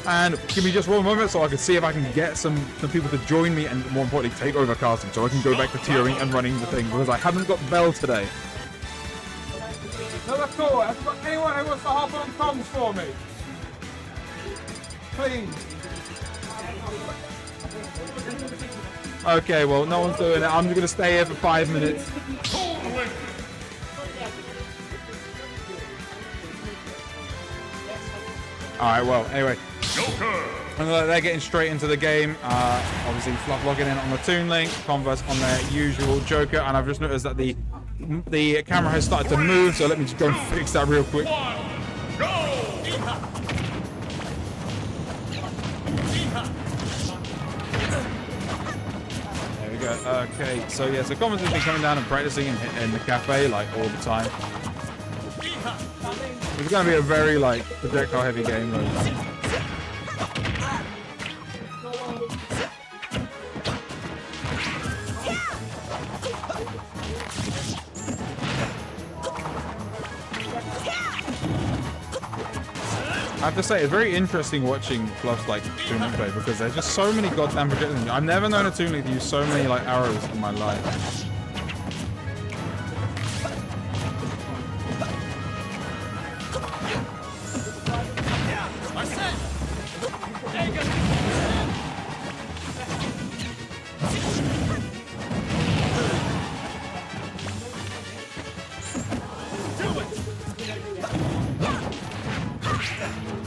And give me just one moment so I can see if I can get some people to join me and more importantly take over casting so I can go back to tiering and running the thing because I haven't got Bell today. No, that's cool. Have you got anyone who wants to hop on comms for me? Please. Okay, well, no one's doing it. I'm just going to stay here for 5 minutes. Alright, well, anyway. They're getting straight into the game. Obviously, Fluff logging in on the Toon Link, Converse on their usual Joker, and I've just noticed that the camera has started to move, so let me just go and fix that real quick. There we go. Okay, so yeah, so Converse has been coming down and practicing in the cafe like all the time. It's going to be a very like projectile heavy game though. I have to say, it's very interesting watching Fluff's like Toon Link play because there's just so many goddamn projectiles. I've never known a Toon Link to use so many like arrows in my life.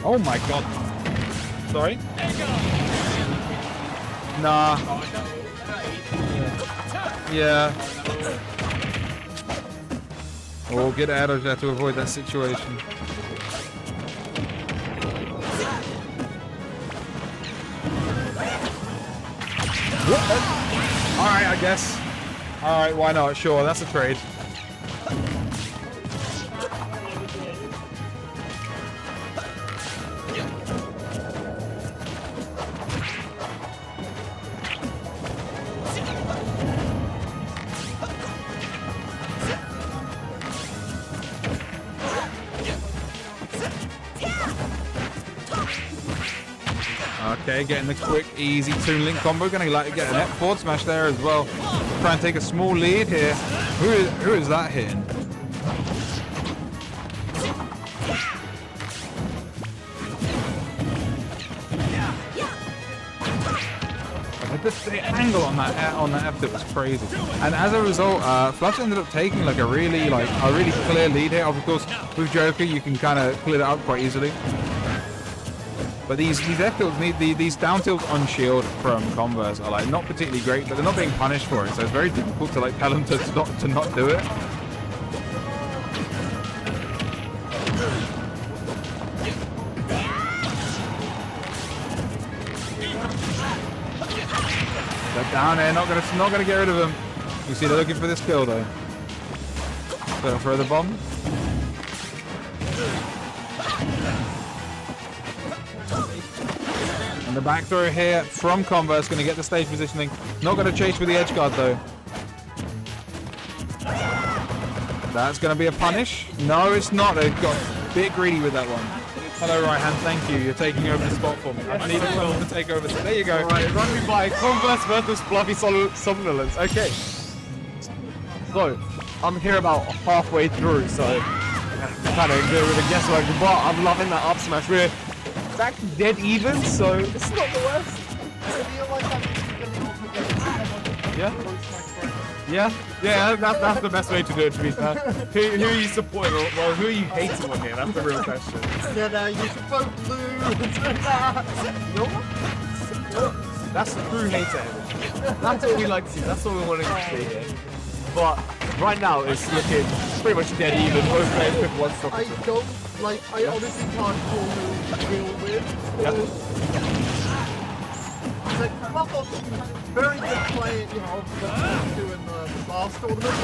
Oh my god. Sorry? Nah. Yeah. Oh, get out of there to avoid that situation. Alright, I guess. Alright, why not? Sure, that's a trade. Okay, getting the quick, easy Toon Link combo. Gonna like get an forward smash there as well. Try and take a small lead here. Who is that hitting? The angle on that F-tip was crazy, and as a result, Flush ended up taking like a really clear lead here. Of course, with Joker, you can kind of clear it up quite easily. But these F-tilts these down tilts on shield from Converse are like not particularly great, but they're not being punished for it, so it's very difficult to like tell them to not do it. They're down there, not gonna get rid of them. You see, they're looking for this kill though. Gonna throw the bomb. And the back throw here from Converse, gonna get the stage positioning. Not gonna chase with the edge guard though. That's gonna be a punish. No, it's not. They've got a bit greedy with that one. Hello, right hand. Thank you. You're taking over the spot for me. I need someone to take over. So there you go. All right, run me by Converse versus Fluffy Somnolence. Okay. So, I'm here about halfway through, so kind of good with a guesswork, but I'm loving that up smash. We're back dead even, so it's not the worst. Yeah? Yeah, that's the best way to do it, to be fair. Who are you supporting? Well, who are you hating on here? That's the real question. Yeah, you support blue. That's the true hater. That's what we like to see. That's what we want to see here. But right now, it's looking pretty much dead even. Both players pick one stop. I honestly can't call who to deal with. Yep. Like, Fluff very good player, you know, doing the last tournament.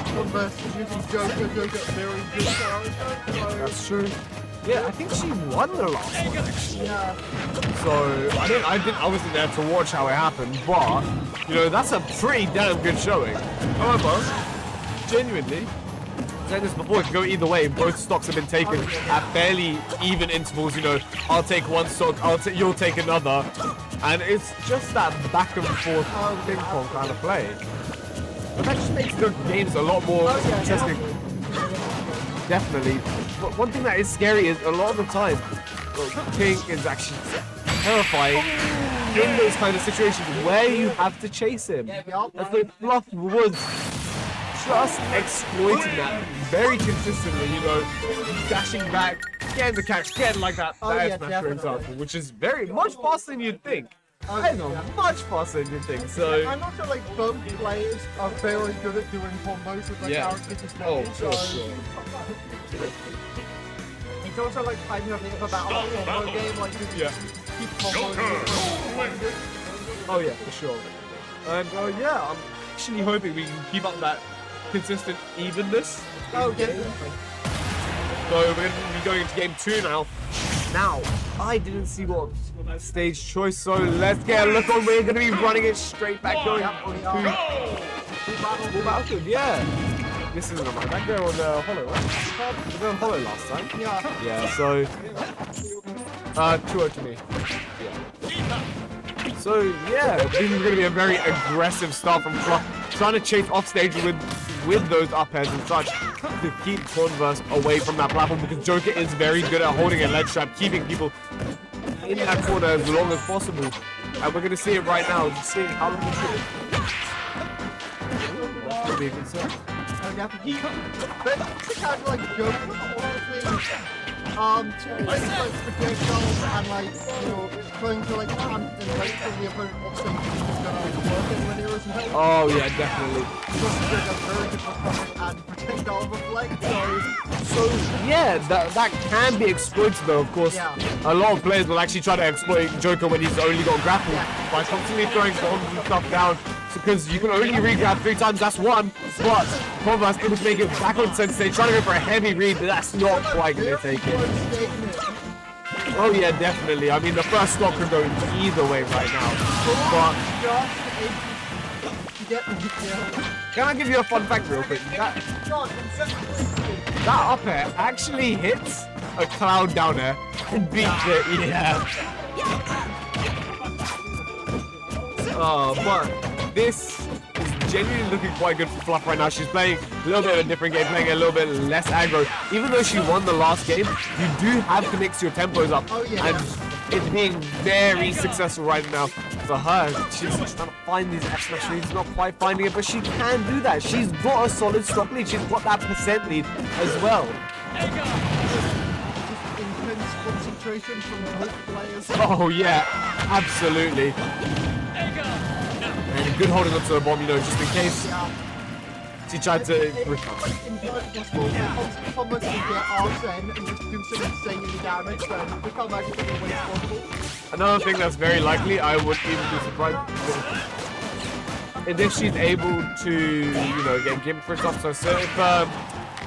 Converse using Joker, very good character. So. That's true. Yeah, I think she won the last one actually. Yeah. So I wasn't there to watch how it happened, but you know that's a pretty damn good showing. However, genuinely, said this before, it can go either way. Both stocks have been taken at fairly even intervals. You know, I'll take one stock, you'll take another, and it's just that back and forth ping pong kind of play. But that just makes the games a lot more interesting. Definitely. But one thing that is scary is a lot of the time, King is actually terrifying in those kind of situations where you have to chase him. As though Fluff was just exploiting that very consistently, you know, dashing back, getting the catch, getting like that smash, for example, which is very much faster than you'd think. I know, much faster than you'd think. So I'm not sure like both players are very good at doing combos with their characters as well. It's also like kind of a battle combo game, like you keep comboing. Oh yeah, for sure. And yeah, I'm actually hoping we can keep up that consistent evenness. Oh, definitely. So we're going to be going into game 2 now. Now, I didn't see what stage choice, so let's get a look on. We're going to be running it straight back going full battle. Yeah. This isn't on my back there on the hollow, right? We were on hollow last time. Yeah, so 2-0 to me. Yeah. So yeah, this is going to be a very aggressive start from Fluff, trying to chase off stage with those up airs and such to keep Converse away from that platform, because Joker is very good at holding a ledge trap, keeping people in that corner as long as possible. And we're going to see it right now, just seeing how long it is. That's going to be a concern. But it's kind of like Joker, honestly. To like projectiles and like, you know, trying to like hunt and wait for the opponent off stage is gonna work in linear as well. Oh yeah, definitely. Just like a very good recovery and projectile reflect, so yeah, that can be exploited though, of course. A lot of players will actually try to exploit Joker when he's only got grapple by constantly throwing bombs and stuff down, because you can only re-grab 3 times, that's one, but Converse able to make it back on center stage, trying to go for a heavy read, but that's not quite going to take it. Oh yeah, definitely. I mean, the first stock could go either way right now. But can I give you a fun fact real quick? That up air actually hits a cloud down air and beats it. Yeah. But this is genuinely looking quite good for Fluff right now. She's playing a little bit of a different game, playing a little bit less aggro. Even though she won the last game, you do have to mix your tempos up. And it's being very successful right now for her. She's trying to find these F smash leads, not quite finding it, but she can do that. She's got a solid stock lead. She's got that percent lead as well. Intense concentration from both players. Oh yeah, absolutely. And good holding onto the bomb, you know, just in case she tried to recover. Combos can get Arsene and just do some insanely damage, so become actually the way it's possible. Another thing that's very likely, I wouldn't even be surprised if she's able to, you know, get gimped for stuff. So if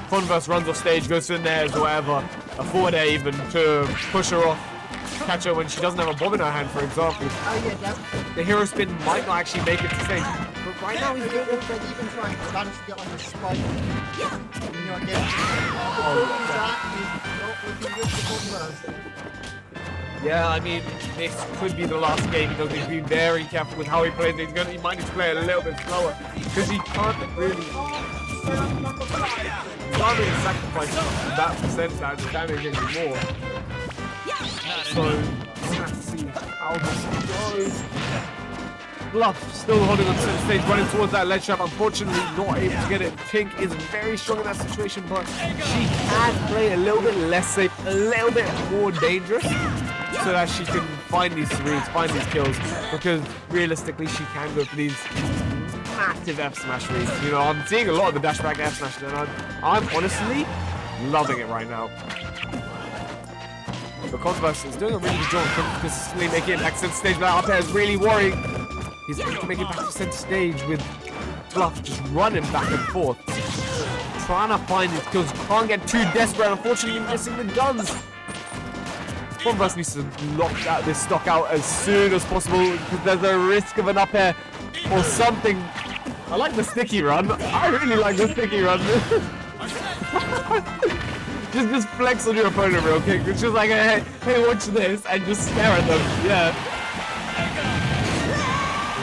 Converse runs off stage, goes in there or whatever, a forward air even to push her off, catch her when she doesn't have a bomb in her hand, for example. The hero spin might not actually make it to stage. But right now he's good at even trying to manage to get like a spike. You know, again, that is not looking good for Converse. Yeah, I mean, this could be the last game. He does need to be very careful with how he plays. He might need to play a little bit slower, because he can't really sacrifice that percentage of damage anymore. So, we're gonna have to see how this goes. Fluff still holding on to the stage, running towards that ledge trap. Unfortunately, not able to get it. Pink is very strong in that situation, but she can play a little bit less safe, a little bit more dangerous, so that she can find these reads, find these kills, because realistically, she can go for these massive F smash reads. You know, I'm seeing a lot of the dash back F smash, and I'm honestly loving it right now. But Converse is doing a really good job of consistently making it back to center stage, but up there is really worrying. He's able to make it back to center stage with Fluff just running back and forth, trying to find his kills. Can't get too desperate, unfortunately missing the guns. Converse needs to lock this stock out as soon as possible, because there's a risk of an up air or something. I like the sticky run. I really like the sticky run. just flex on your opponent real quick. It's just like, hey, watch this, and just stare at them. Yeah.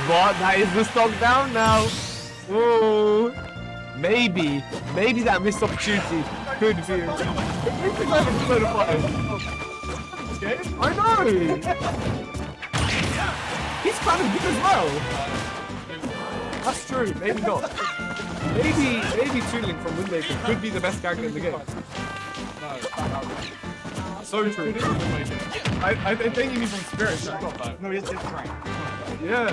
But that is the stock down now. Ooh. Maybe that missed opportunity could be. I know. He's kind of good as well. That's true. Maybe not. Maybe Tootling from Wind Waker could be the best character in the game. So true. I think you mean from Spirit. No, it's right. Yeah.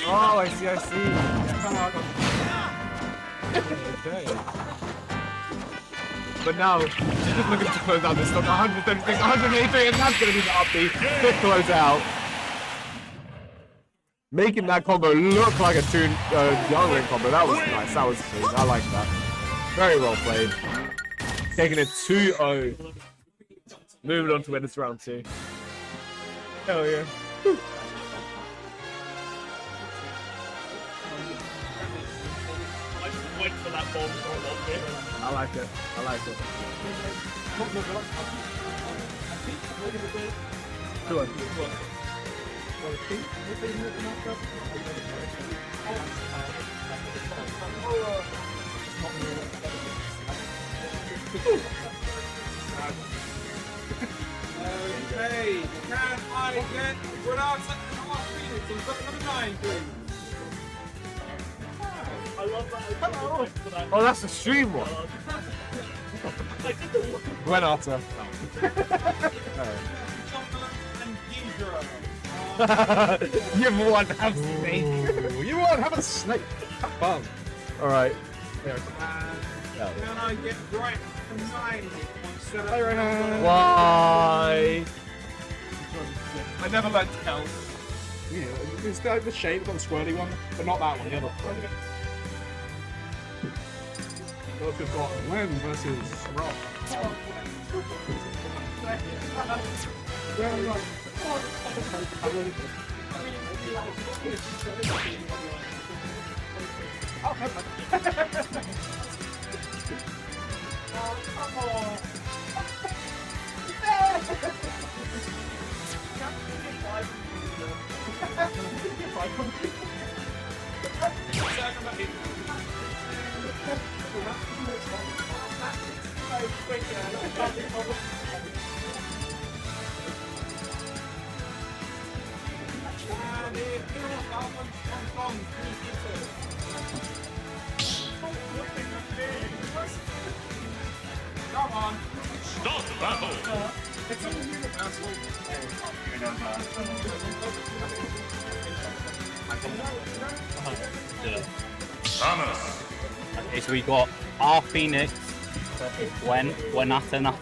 Oh, I see. Okay. But now, she's just looking to close out this stock. 136, 183, and that's going to be the upbeat. Fifth close out. Making that combo look like a Young Ring combo. That was nice. That was clean. I like that. Very well played. Taking it 2-0. Moving on to win this round 2. Hell yeah. Wait for that ball before it won't be. I like it. Good one. Okay, can I get Renata and Half Phoenix on number 9, please? I love that. Hello. Oh, that's the stream one. Renata. You won't have snake. You won't have a snake. Have fun. Alright. Can I get right from 9 instead of Why? I never learned to count. Yeah, it's the shape, got the squirty one, but not that one, the other. What we've got Len versus Rob. Come on. Stop battle! Thomas! Okay, so we got our Phoenix, when Nata.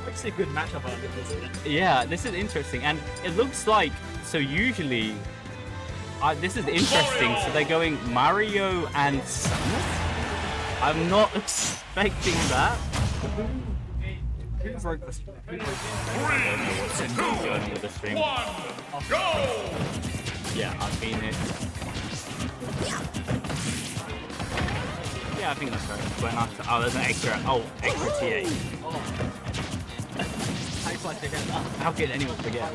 It's a good matchup, isn't it? Yeah, this is interesting, and it looks like, so usually, this is interesting, so they're going Mario and Samus? I'm not expecting that. Three, two, one, go! Yeah, our Phoenix. Yeah, I think that's right. When Nata, oh, there's an extra TA. How could anyone forget?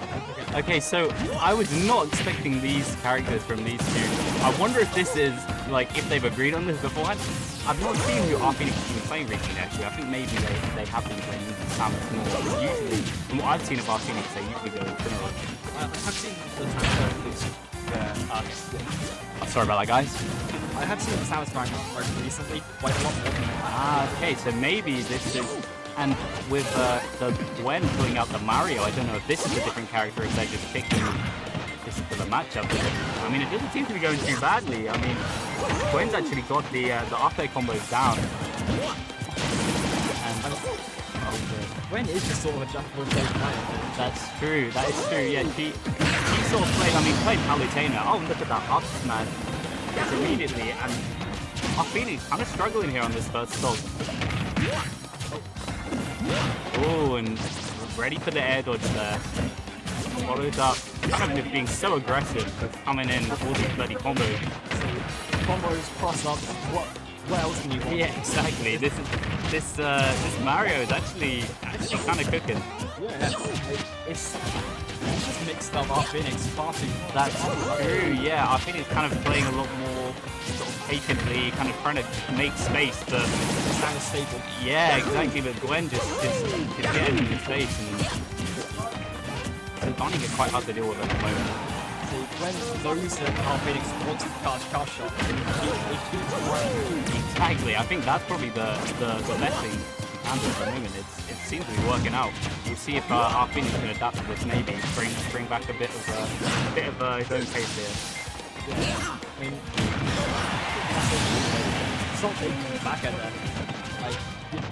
Okay, so I was not expecting these characters from these two. I wonder if this is, like, if they've agreed on this beforehand. I've not seen who our Phoenix has been playing recently, actually. I think maybe they have been playing Samus more. But usually, from what I've seen of our Phoenix, they usually go similar. I have seen the transfer. Yeah. Sorry about that, guys. I have seen the Samus going up recently, quite a lot more. Ah, okay, so maybe this is... And with the Gwen pulling out the Mario, I don't know if this is a different character, if they're just picking this for the matchup. I mean, it doesn't seem to be going too badly. I mean, Gwen's actually got the up air combos down. And, Gwen is just sort of a jack of all trades. that's true, that is true. Yeah, she sort of played Palutena. Oh, look at that up smash. Yes, immediately, and our Phoenix kind of struggling here on this first stock. Oh, and ready for the air dodge there. Followed up, kind of just being so aggressive, coming in with all these bloody combos. Combos, cross up, what else can you want? Yeah, exactly. This Mario is actually kind of cooking. Yeah, it's just mixed up our Phoenix far too much. That's true. Yeah, I think it's kind of playing a lot more sort of patiently, kind of trying to make space. But Sounds stable. yeah, exactly. But Gwen just getting in his face and finding it quite hard to deal with at the moment. See, when those that our Phoenix wants to charge shot, they keep running. Exactly. I think that's probably the best thing at the moment. It seems to be working out. We'll see if our Phoenix can adapt to this. Maybe bring back a bit of his own pace here. I mean, it's not taking it back at that. Like,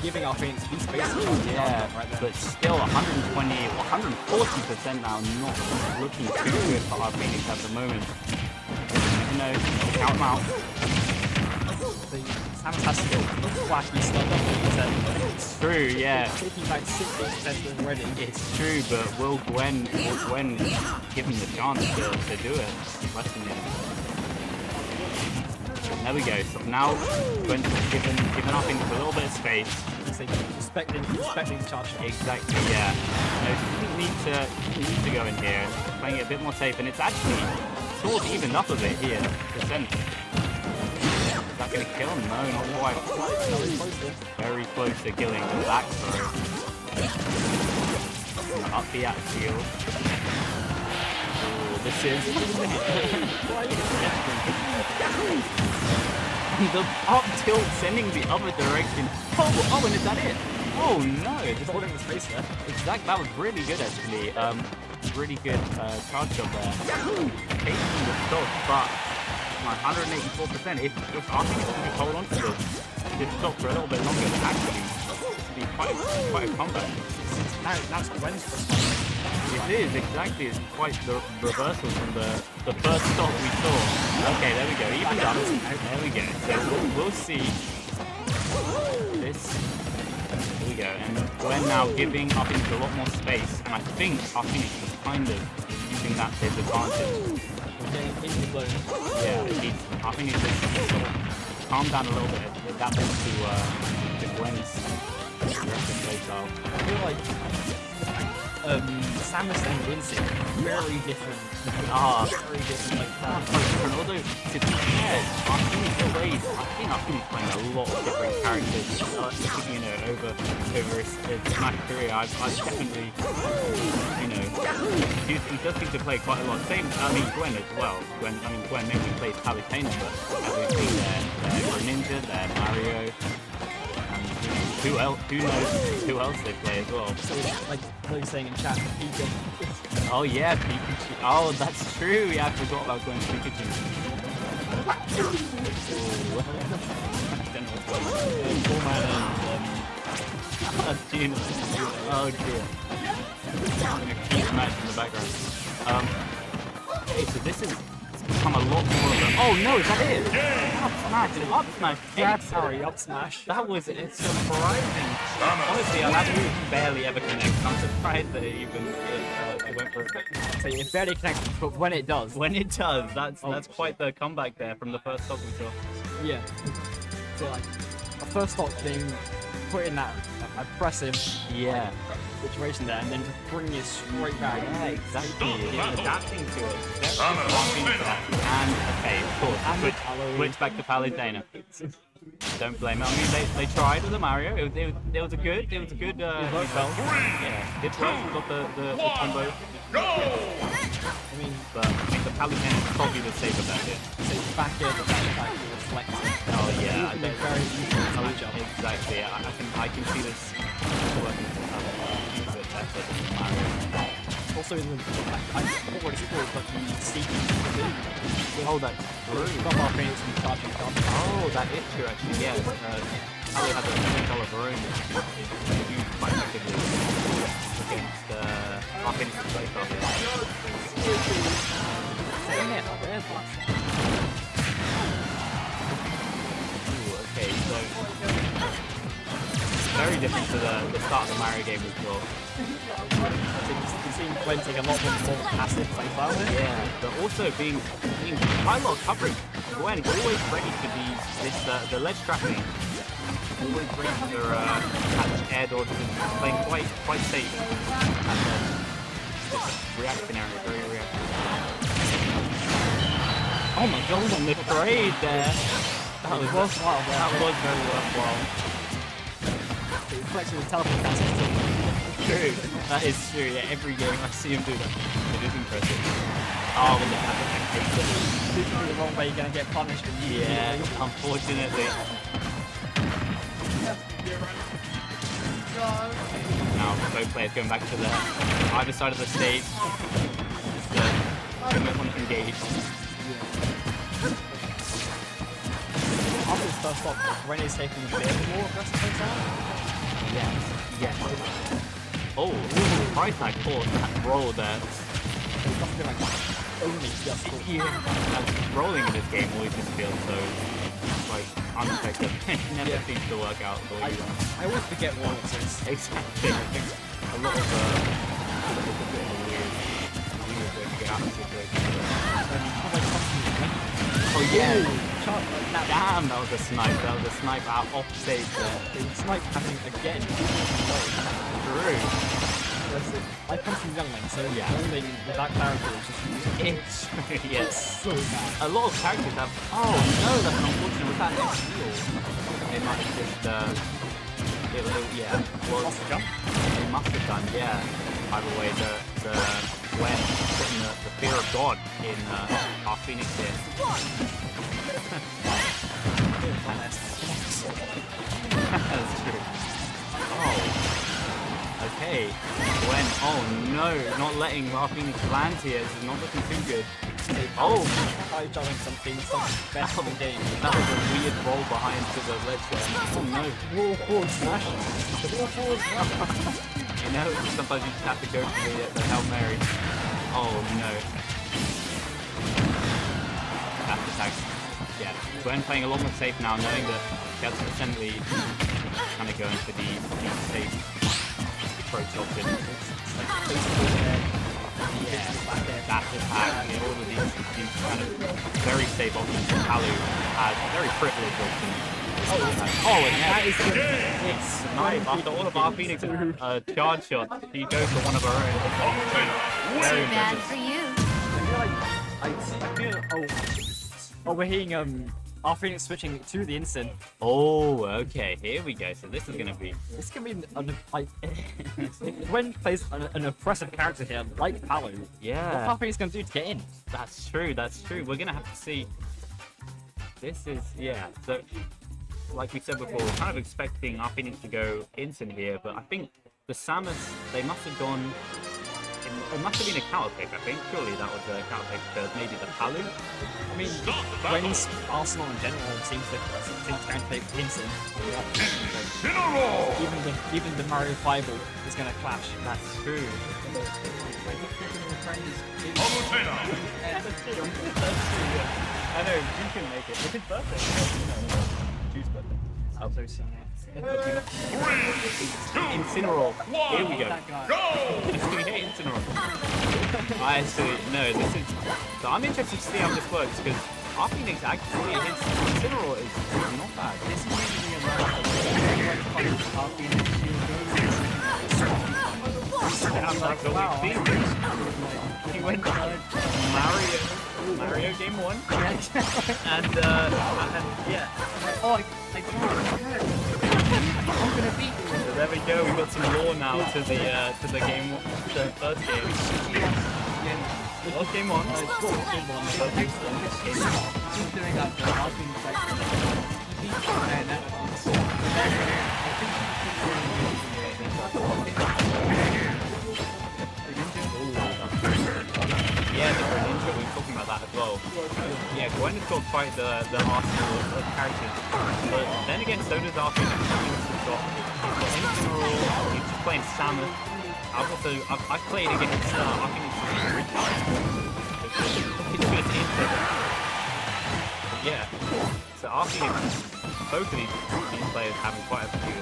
giving our Phoenix these spaces. Yeah, right there. but still 120, 140% now. Not looking too good for our Phoenix at the moment. You know, count them out. Samus has still flashy stuff. It's true, yeah. Taking back 60% already. It's true, but will Gwen give him the chance to do it? Question is. There we go. So now Gwen's given up into a little bit of space. Expecting the charge shot. Exactly, yeah. No, he didn't need to go in here. Playing it a bit more safe, and it's actually sort of evened up a bit here. Percent. Is that going to kill him? No, not quite. Very close to killing the back throw. Up the outfield. Ooh, this is... the up tilt sending the other direction. Oh, and is that it? Oh no! Just holding the space there. Exact. That was really good actually. Really good charge job there. Taking the stock, but 184%. If I think it's going to hold on to this stock for a little bit longer, then actually it'd be quite a comeback. That's Gwen's response. It is, exactly. It's quite the reversal from the first stop we saw. Okay, there we go. Even up. There we go. So we'll see this. Here we go. And Gwen now giving up into a lot more space. And I think our Phoenix is kind of using that to his advantage. Getting into the zone. Yeah, I think he's just sort of calmed down a little bit. Adapt to Gwen's aggressive play style. I feel like Samus and Vincent very different. Very different. Like that. Although to be fair, our Phoenix plays. I think our Phoenix playing a lot of different characters. You know, over his Smash career, I've definitely, you know, he does seem to play quite a lot. Same, I mean Gwen as well. Gwen mainly plays Palutena, but as we've seen there Greninja, there Mario. Who else? Who knows who else they play as well? So like those saying in chat, Pikachu. Oh yeah, Pikachu. Oh, that's true. Yeah, I forgot about going Pikachu. Oh dear. I'm gonna keep match in the background. Okay, so this is become a lot more of a... Oh no, is that it? Up smash, an up smash. Sorry, up smash. That was surprising. Honestly, that barely ever connects. I'm surprised that it even went for it. So it barely connects, but when it does. When it does, that's quite the comeback there from the first stop we saw. Yeah. So like, the first stop being put in that oppressive situation there, and then bringing it straight back. Yeah, exactly. It's adapting to it. And okay, of course, switch back to Palutena. Don't blame it. I mean, they tried with the Mario. It was a good result. Yeah, it worked. Got the combo. I mean, but I think the Palutena is probably the safer bet here. So back here, the back reflecting. Oh yeah, very easy to match up. Exactly. I can see this working a bit better than Mario. Also, I forgot what it's called, but the seeking. Oh, that's true. Got our Phoenix from charging down. Oh, that is true actually. Yeah. Ali has a $10 of her own. Used quite effectively against our Phoenix's play style here. Okay, so very different to the start of the Mario game as well. You've seen Gwen take a lot more passive play style. Yeah, but also being quite a lot of coverage. Gwen always ready for the ledge trapping. Always ready for catch air dodges and playing quite safe. And then just reactionary, very reactionary. Oh my god, on the trade there. That was worthwhile. That was very worthwhile. The reflection of teleport passes. True. That is true. Yeah, every game I see him do that. It is impressive. Oh, when the If you do the wrong way, you're gonna get punished. yeah, unfortunately. Now both players going back to the either side of the stage. Just everyone engaged. After his first stop, Ren is taking a bit more aggressive play style. Yes. Oh, price tag for that roll there. Something like only just for Rolling in this game always just feels so like unexpected. It never seems to work out the way you want. I always forget what it is. Exactly. I think a lot of a bit of a weird way to get out of the situation. Oh yeah! Damn, that was a snipe. That was a snipe out off stage there. It's like happening again. True. I come from Youngling, so Yeah. Youngling with that character is just It's yes. so bad. A lot of characters have. Oh no, that's unfortunate. Was that a steal? They must have just. Yeah. Well, Lost the jump. they must have done. Yeah. By the way, the Gwen putting the fear of God in our Phoenix here. That's true. Oh. Okay. Gwen. Oh no, not letting our Phoenix land here. This is not looking too good. Oh. High jumping something best of the game. That was a weird roll behind to the ledge there. Oh no. Raw forward smash. You know, sometimes you just have to go for the Hail Mary. Oh no. That's the tag. Yeah, Gwen playing a lot more safe now, knowing that she has to essentially kind of go into the safe approach option. Yeah, that's the tag. All of these kind of very safe options. Palu has very privileged options. Oh, and that is it's nice. After all of our Phoenix's charge shots, he goes for one of our own. Very Too bad impressive. for you. I feel we're hearing our Phoenix switching to the instant. Oh, okay. Here we go. So this is gonna be. This can be when plays an oppressive character here like Palu. What Yeah, are Phoenix gonna do to get in? that's true. That's true. We're gonna have to see. This is So, like we said before, we're kind of expecting our Phoenix to go instant here, but I think the Samus they must have gone. It must have been a counter pick, I think. Surely that was a counter pick to maybe the Palu. I mean, Gwen's Arsenal in general seems to play instant. Even the Mario 5 is gonna clash. That's true. I know, you can make it. It's his birthday. Choose birthday. I'm so sorry. Incineroar. Here we go. Go! We hit Incineroar. I actually, no, this is. So I'm interested to see how this works because our Phoenix actually hits Incineroar is not bad. This is usually a Mario Wow. He went Mario game 1 and yeah. Oh, I'm gonna beat you. So there we go. We got some lore now to the game, the first game. Last game 1. Yeah, the Greninja, we were talking about that as well. Yeah, Gwen has got quite the arsenal of characters. But then again, so does Arthur. He's got Incineroar, he's just playing Samus. I've played against, I think it's Richard. It's just instant. Yeah. So Arthur, both of these players having quite a few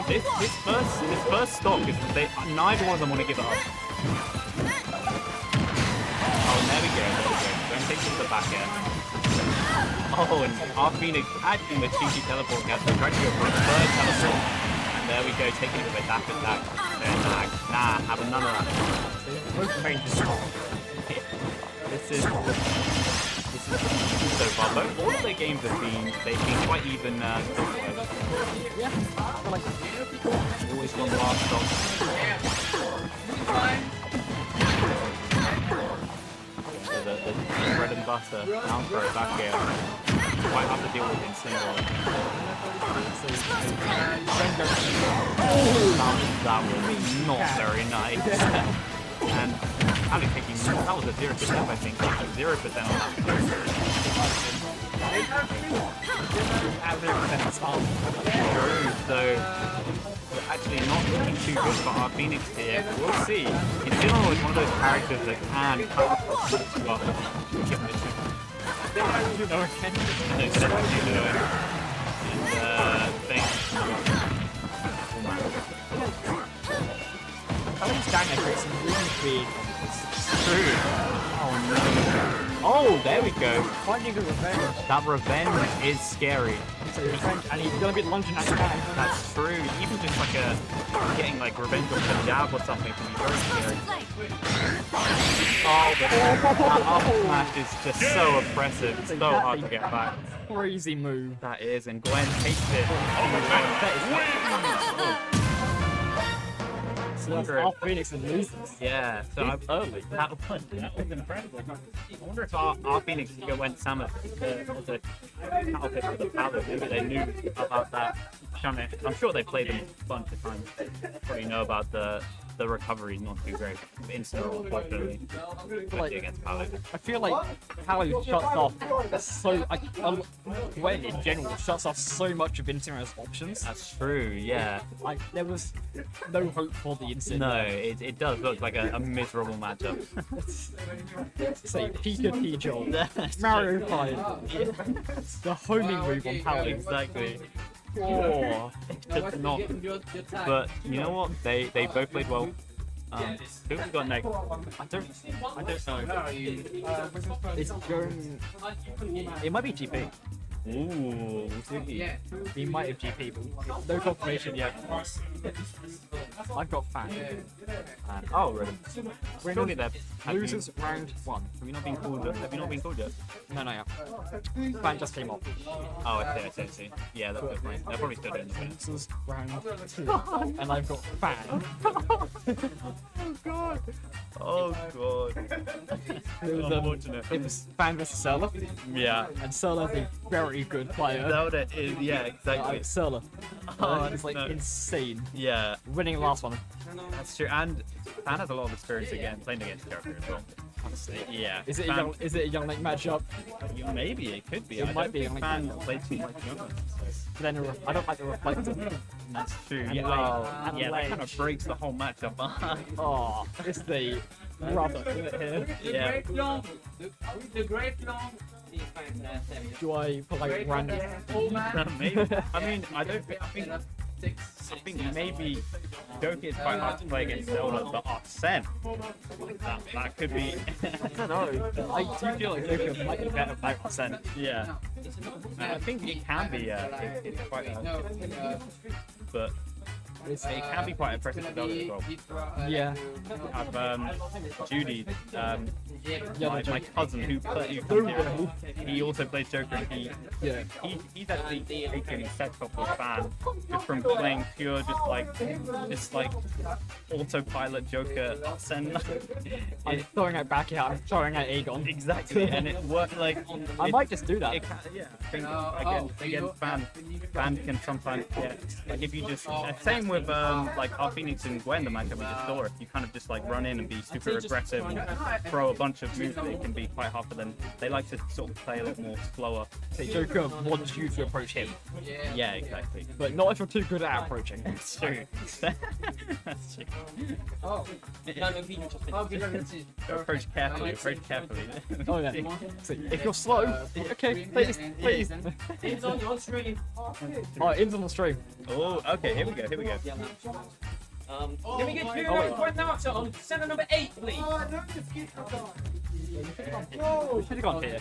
This first stock is neither one of them want to give it up. Oh, there we go. Don't take it to the back end. Oh, and our Phoenix actually the cheeky teleport cat tried to go for a third teleport. And there we go, taking it with a dash attack. Nah, having none of that. This is so far. Both all of their games they've been quite even. Yeah. Like, Always one last stop. The bread and butter now for a back air. Quite hard to deal with in single. That was not very nice. And Ali taking that was a 0%, I think. 0% on that. So actually not looking too good for our Phoenix here. We'll see. Incineroar is one of those characters that can give it a chance. I think Daniel creates some really big. True. Oh no. Oh, there we go. Finding the revenge. That revenge is scary. So revenge, and he's gonna be lunging at the guy. That's true. Even just like getting like revenge off the jab or something can be very scary. Oh, but that up smash is just so oppressive. It's so hard to get back. Crazy move. That is, and Gwen takes it. So that's our Phoenix and loses. Yeah, so It's early. That was incredible. I wonder if our Phoenix went Samus as a cattle pit for the Palo. Maybe they knew about that. I'm sure they played them a bunch of times. They probably know about the recovery not too great. Instant, unfortunately, especially against Palo. I feel like Palo shuts off so Gwen in general shuts off so much of Incineroar's options. That's true, yeah. Like there was no hope for the Incineroar. No, it does look like a miserable matchup. Say Pika P-Jolt, Mario Kart, the homing move on Palo. Exactly. Oh, just not. But you know what? They both played well. Who we got next? I don't know. It's going. It might be GP. Ooh, He might have GP, but no confirmation yet. I've got fan. oh, really? Surely they're Losers round 1. Have you not been called yet? Have you not been called yet? No, yeah. Fan just came off. Oh, I see. Yeah, that's good. Fine. They're probably still doing it. Losers round 2. And I've got fan. Oh god. Unfortunate. It was fan versus Serla. Yeah. And Serla's a very good player. That it is. Yeah, exactly. Serla. Oh, It's like no. insane. Yeah, Winning the last one. that's true. And Fan has a lot of experience again playing against characters as well. Yeah. Is it Fan, a young link matchup? Maybe it could be. It I might don't be think on Fan played too much younger. Then I don't like the reflector. That's true. And Yeah, lane. And yeah, that lane. kind of breaks the whole matchup. Oh, it's the rubber here. Yeah. The great long. Do I put like random? Maybe. I mean, I think maybe Doki is quite hard to play against Zelda, but Arsene, that could be. I don't know. I do feel like Joker might be better without percent. Yeah. I think it can be. It's quite. But it can be quite impressive to Zelda as well. Yeah. I've Judy, my Joker. cousin who comes here, he also plays Joker. And he's actually taken set up with Fan just from playing pure, just like autopilot Joker. I'm throwing out back here. I'm throwing out Aegon. Exactly, and it worked like. I might just do that. It can, yeah, I think again, Fan can sometimes get like if you just same with like our Phoenix and Gwen, the matchup we just saw. If you kind of just like run in and be super aggressive and throw a bunch of moves, it can be quite hard for them. They like to sort of play a little more slower. Say Joker wants you to approach him, Yeah, exactly. but not if you're too good at approaching. It's true. That's true. Oh. No, no, Peter. Okay, no, that's it. Approach carefully, approach carefully. Oh yeah. So if you're slow, okay, please. It's on stream. Oh, Im's on the stream. Oh, okay, here we go, here we go. Can we get two point now on center number 8, please? We should have gone here.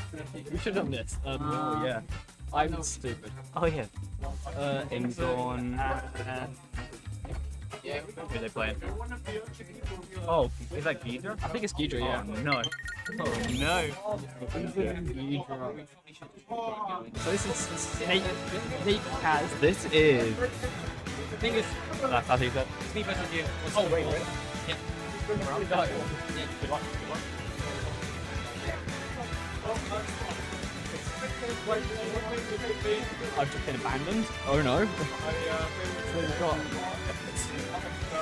We should have done this. Oh, yeah. I'm stupid. Oh, yeah. Im's on. Who are they playing? Oh, is that Ghidra? I think it's Ghidra, yeah. Oh, no. Oh, no. So this is Snake has. This is. I think it's That's how he said. me versus you. Oh, wait. Yeah. Good luck. I've just been abandoned. Oh no. We've got.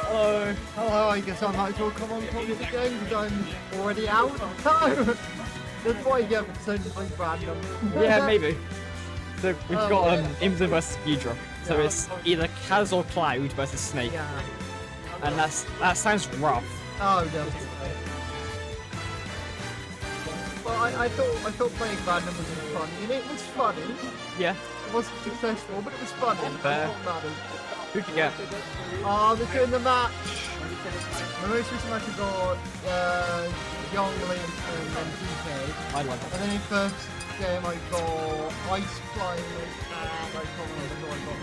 Hello. Hello, I guess I might as well come on top of the game because I'm already out. No! That's why you get percentage like random. Yeah, maybe. So we've got Imza versus Ghidra. So Yeah. it's either Kaz or Cloud versus Snake, Yeah. and that sounds rough. Oh, no. Well, I thought playing random was fun, and it was funny. Yeah. It wasn't successful, but it was funny. Fair. That's what matters. Who'd you get? They're doing the match. My most recent match I got Young Link and DK. I like And then in first game I got Ice Climbers and I can't remember who I got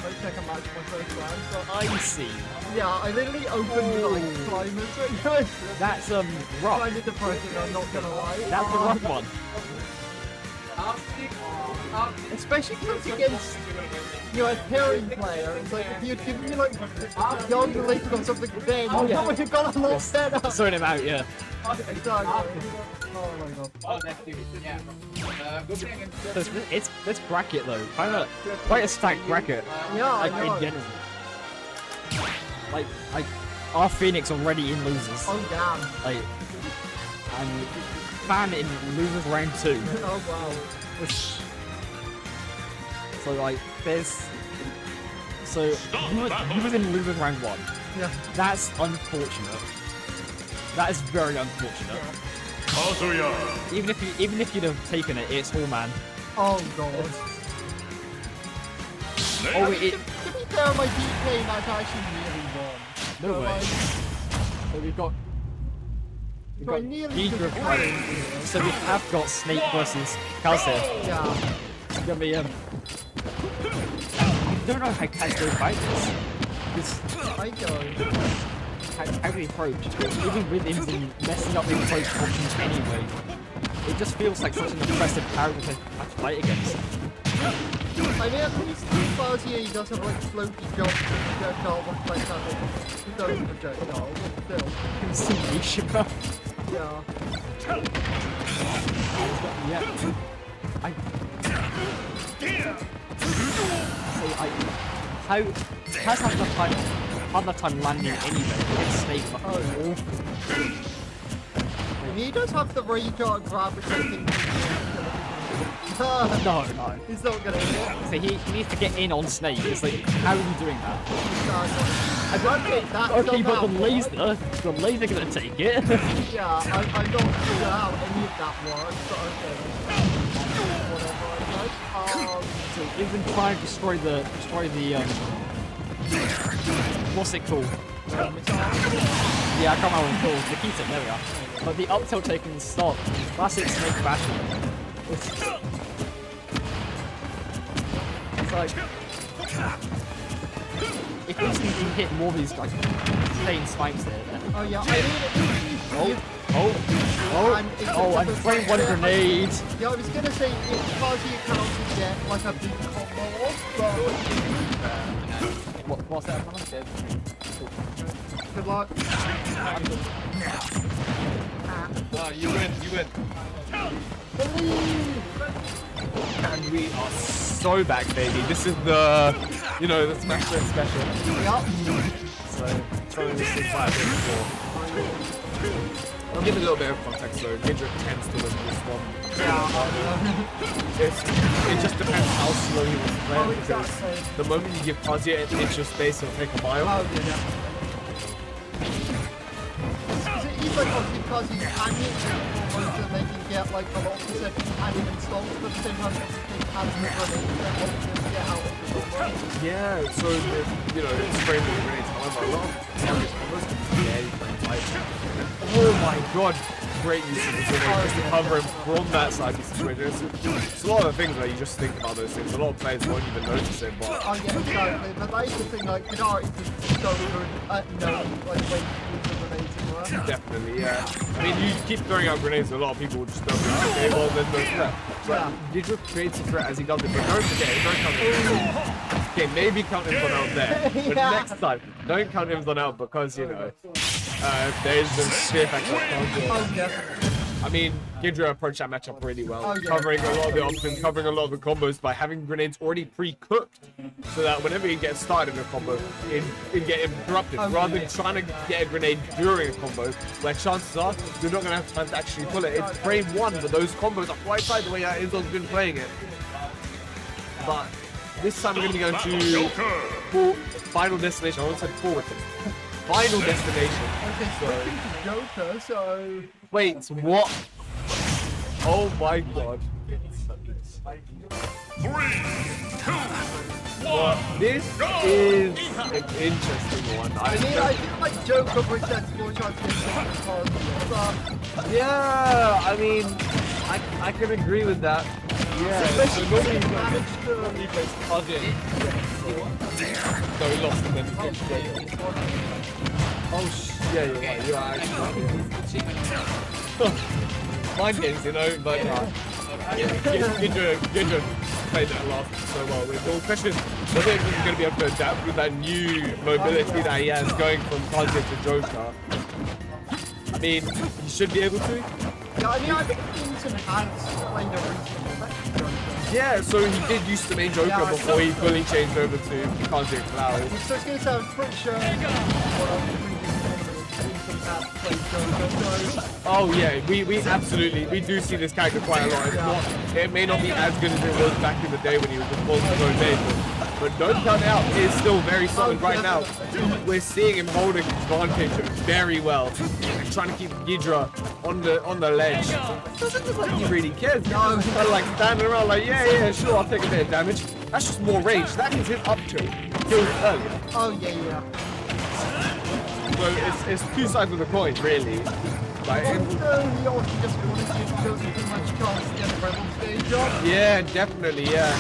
my second match my first round. So I see. yeah, I literally opened with Ice Climbers right now. That's rough. Kind of depressing, I'm not gonna lie. That's a rough one. Especially because it's against, you know, a pairing player. It's like, if you'd given me like Young Link or something then, Oh, yeah. I would have got a lot better. Sorting him out, yeah. Exactly. Oh my god. So it's this bracket though, quite a stacked bracket. Yeah, I Like know. in general. Like our Phoenix already in losers. Oh damn. Like and Fan in losers round 2. Oh wow. So like there's he was in losers round 1. Yeah. That's unfortunate. That is very unfortunate. Even if you'd have taken it, it's all man. Oh god. Oh it To be fair, my DK that's actually really wrong. no way. So we've got So I nearly Ghidra took playing. So we have got Snake versus Kaz here. Yeah. It's gonna be I don't know how Kaz goes about this. I go. How do we approach? Even with him messing up the approach options anyway. It just feels like such an impressive character to fight against. I mean, at least as far as he does have like floaty jumps and projectile like that. He does projectile, but still. Insinuation. Yeah. How Kaz has the time landing anyway against Snake. And he does have the range on gravitating. No. He's not gonna hit. So he needs to get in on Snake. It's like, how are you doing that? I don't think that Okay, but somehow the laser gonna take it. Yeah, I'm not sure how any of that works, but okay. Whatever, I guess. So he's been trying to destroy the what's it called? Yeah, I can't remember what it's called. Nikita, there we are. But the up tilt taking stop. Classic Snake fashion. It's like if this can hit more of these guys, insane spikes there. Oh yeah, I mean, And throwing one grenade. yeah, I was gonna say it's Kazi accounts to get like a big combo off, but What's that? good luck. Oh, you win. And we are so back, baby. This is the, the Smash Bros special. Yup. So this is what I did before. I'll give a little bit of context though. Ghidra tends to win this one. It just depends how slow he was playing, because the moment you give Kazuya an inch of space, it'll take a mile. Oh yeah. because you can use it so they can get like a lot of percentage and even stalls, but at the same time they can get out of the combo. Yeah, so you know, it's frame with grenades. However, a lot of damage combos can be very tight. Oh my god, great use of the grenade just to cover him from that side of the situation. It's a lot of things where you just think about those things. A lot of players won't even notice it, but Oh yeah, exactly. But that is the thing, like, Kadari can go through no, like, when you use the grenades as well. definitely, yeah. I mean, you keep throwing out grenades, a lot of people will just don't be like, okay, well, there's no threat. But Gidra creates a threat as he does it, but don't forget, don't count him. Okay, maybe count him on out there, but Yeah. next time, don't count him on out because, you know, there's the sheer fact that Oh yeah. I mean, Gidra approached that matchup really well, Oh, yeah. covering a lot of the options, covering a lot of the combos by having grenades already pre-cooked, so that whenever he gets started in a combo, it get interrupted, Oh, rather yeah. than trying to get a grenade during a combo, where chances are you're not going to have time to actually pull it. It's frame one, but those combos are quite tight the way that Inzo's been playing it. But this time we're going to be going to Final Destination. I almost said forward. Final Destination. Okay, switching to Joker, so... Wait, what? Oh my god. 3, 2, 1. This is an interesting one. I mean, I think like Joker presents more chance to hit because yeah, I mean, I can agree with that. Yeah, so normally he plays Kaji. So he lost and then he gets Oh, yeah, you're right. You are actually mind games, you know, but Gidra played that last so well. The question is whether he's going to be able to adapt with that new mobility that he has going from Kaji to Joker. I mean, he should be able to. yeah, I mean, I think Kingston has played a reasonable match. Yeah, so he did use the main Joker Yeah, before he fully changed over to Kaji and Cloud. So it's going to sound pretty sure one of the previous tournaments, Kingston has played Joker, so... Oh yeah, we absolutely, we do see this character quite a lot. It's not, it may not be as good as it was back in the day when he was just balling his own name, but don't count it out, it's still very solid right now. We're seeing him holding advantage very well, and trying to keep Gidra on the ledge. Doesn't look like he really cares. No, he's kind of like standing around like, yeah, sure, I'll take a bit of damage. That's just more range. That means his up tilt kills earlier. Oh, yeah. So it's two sides of the coin, really. Like, He also just wanted to give Joker too much chance to get the Rebel stage up. yeah, definitely, yeah.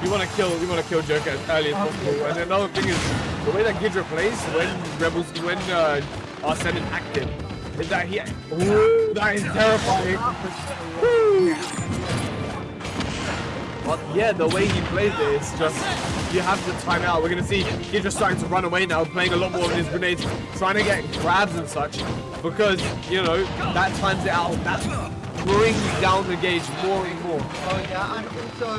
You want to kill Joker as early as possible. And another thing is the way that Gidra plays when Arsene is active is that that is terrifying. But yeah, the way he plays it, it's just you have to time out. We're gonna see Gidra starting to run away now, playing a lot more of his grenades, trying to get grabs and such, because you know that times it out. That brings down the gauge more and more. Oh, yeah, and also,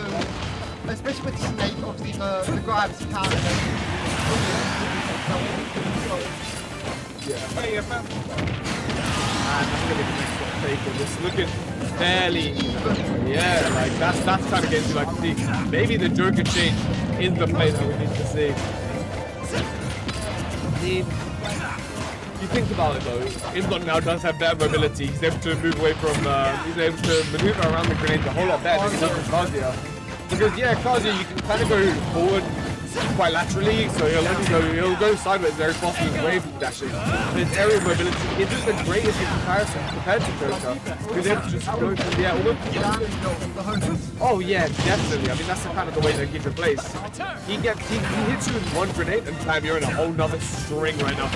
especially with Snake, obviously the grabs count. And that's gonna be the next one taken. It's looking fairly yeah, like that's kind of getting to like see. Maybe the Joker change is the play that we need to see. I mean, you think about it though, Imdon now does have better mobility. He's able to move away from he's able to maneuver around the grenades a whole lot better than he does with Kazuya. Because yeah, Kazuya you can kind of go forward quite laterally, so he'll go sideways very fast with his wave dashing. But his aerial mobility isn't the greatest in comparison compared to Joker. He's able to just go through the air. Oh yeah, definitely. I mean that's the kind of the way that Gidra plays. He hits you with one grenade and bam, you're in a whole nother string right now.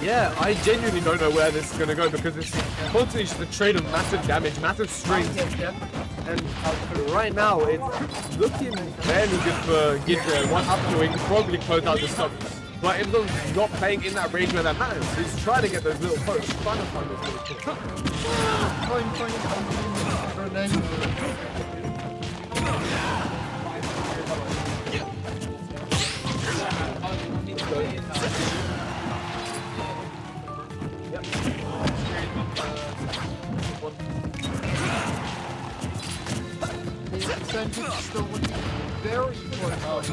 Yeah, I genuinely don't know where this is going to go because it's constantly just a trade of massive damage, massive strings. And right now, it's looking fairly good for Gidra. One up to he can probably close out the stuff. But Imdon's not playing in that range where that matters. He's trying to get those little pokes, trying to find those little Still looking very close.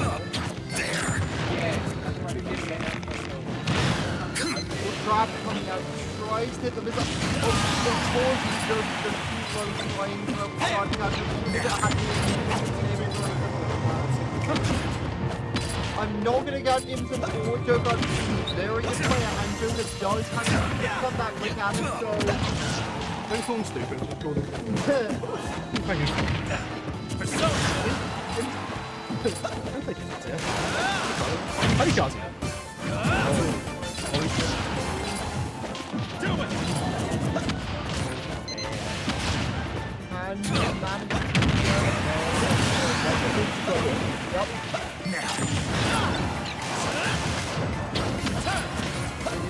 grab coming out, tries to hit the missile. Oh, the force is just too close to flying through, starting out I'm not gonna get into the auto, but very good player, and Joker does have to come back mechanic, so... Don't call him stupid, just call him... Thank you. How do you charge it? And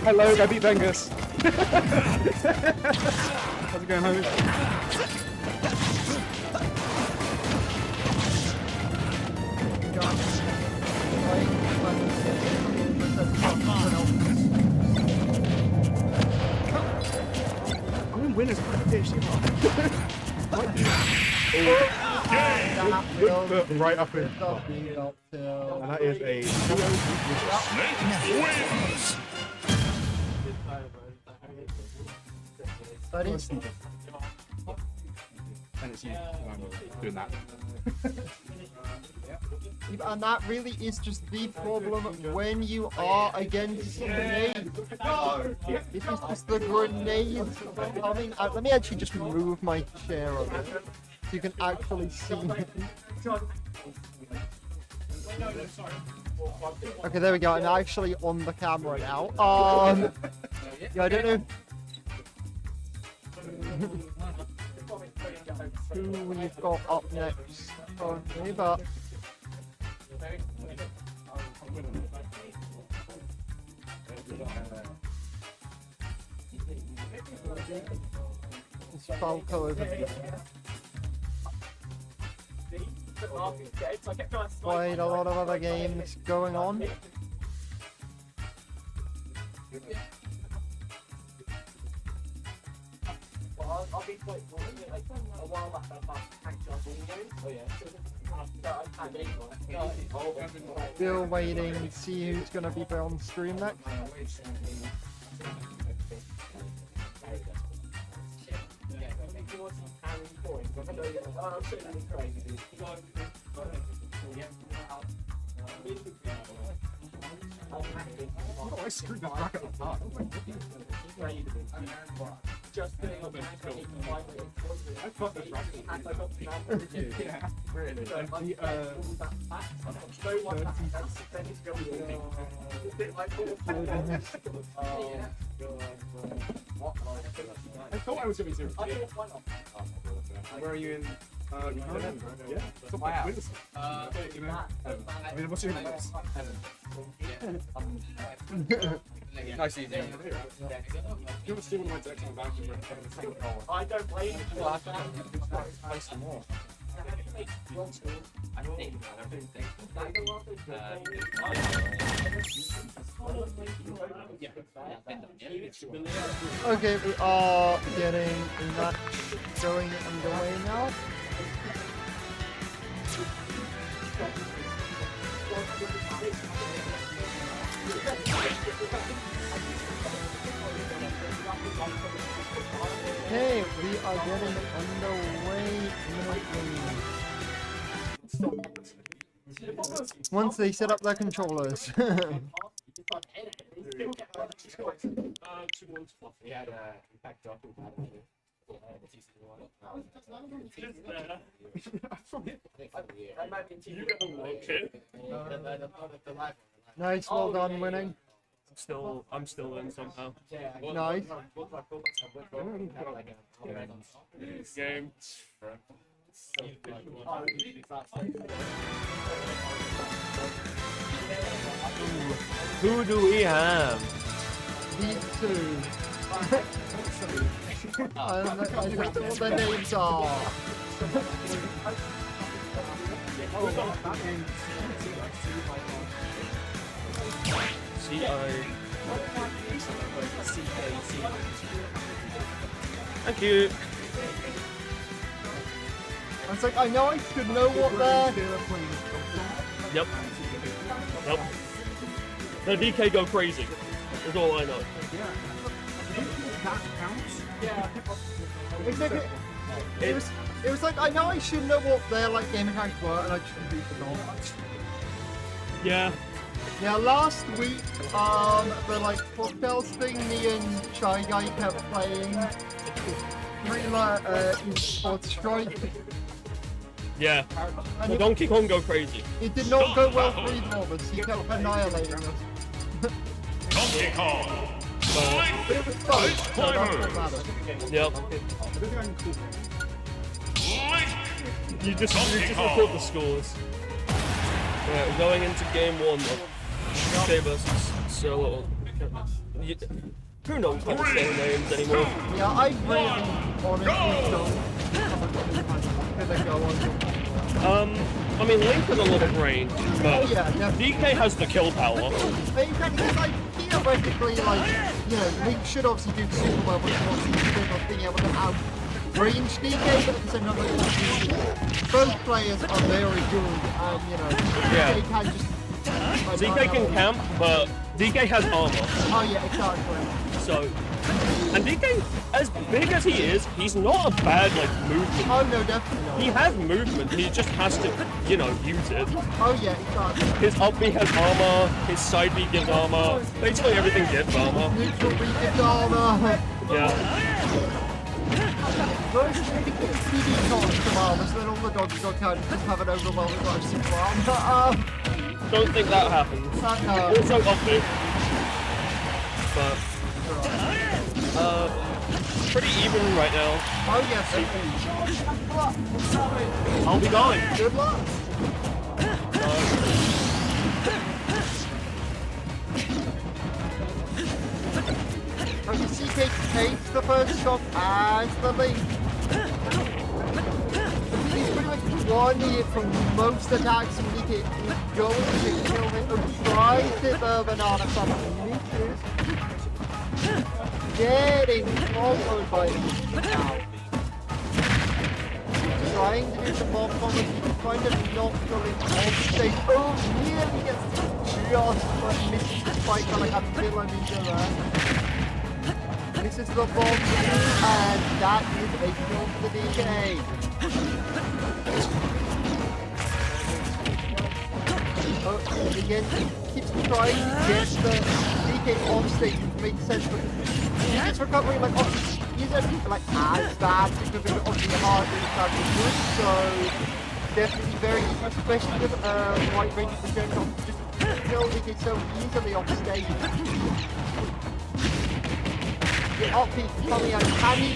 Hello, I beat Vengus. How's it going, homie? I'm in winners for a dish, right up in. And that is a that is and it's you doing that. and that really is just the problem when you are against grenades. It is just the grenades coming out. Let me actually just move my chair a bit so you can actually see me. Okay, there we go. I'm actually on the camera now. Yeah, I don't know who we've got up next currently, but it's Falco over here. Quite a lot of other games going on. Still waiting to see who's going to be on stream next. Oh, I screwed that bracket apart. I fucked this bracket. Yeah, really. I thought I was going to be 0. Where are you in? Yeah. So my house. I mean, what's your house? Nice easy. You want to see one of my decks on the back? I don't play. Play some more. Okay, we are getting that going underway now. Okay, we are getting underway imminently. Once they set up their controllers. Nice, well done winning. I'm still in somehow. Nice. Game. Who do we have? These two. I don't know what their names are. Thank you. I was like, I know I should know what they're... Yep. The DK go crazy. Is all I know. That counts. Exactly. It was like, I know I should know what their like game mechanics were, and I just completely forgot. Yeah. Yeah, last week, the like cocktails thing, me and Shy Guy kept playing. Thriller Esports Strike. Yeah. And Well, Donkey Kong go crazy. it did not go well for either of us. He kept annihilating us. Donkey Kong. But it was fun, so that's what matters. Yep. You just record the scores. Right, we're going into game 1 of DK versus Solo. Who knows how to say names anymore? Yeah, I really honestly don't how they go on. I mean, Link has a lot of range, Oh but yeah, definitely. DK has the kill power. Because like theoretically, like, you know, Link should obviously do super well, but obviously not being able to outrange DK, but at the same time, like, both players are very good, and you know, Yeah. DK can just. DK can camp, but DK has armor. Oh yeah, exactly. So, and DK, as big as he is, he's not a bad like movement. Oh no, definitely not. He has movement. He just has to, you know, use it. Oh yeah, exactly. His up B has armor. His side B gives armor. Basically everything gives armor. Neutral B gets armor. Yeah. Those CD cards of armor, so then all the dogs got can just have an overwhelming lot of super armor. Don't think that happens. No. Also up B. But pretty even right now. Oh yes. I'll be going. Good luck. Okay, CK takes the first shot as the lead. He's pretty much one hit from most attacks and DK is going to kill him and tries to hit the banana sub. Getting followed by now. Trying to do some more combos, trying to knock the link off stage. Oh, nearly gets just but misses the spike on like a millimeter there. This is the bomb, and that is a kill for the DK. Oh, again, keeps trying to get the DK off stage, which makes sense, but he's recovering like off. He's like as bad because of the hard so definitely very, especially with wide range projectile, just kill DK so easily off stage. The up B coming out, can he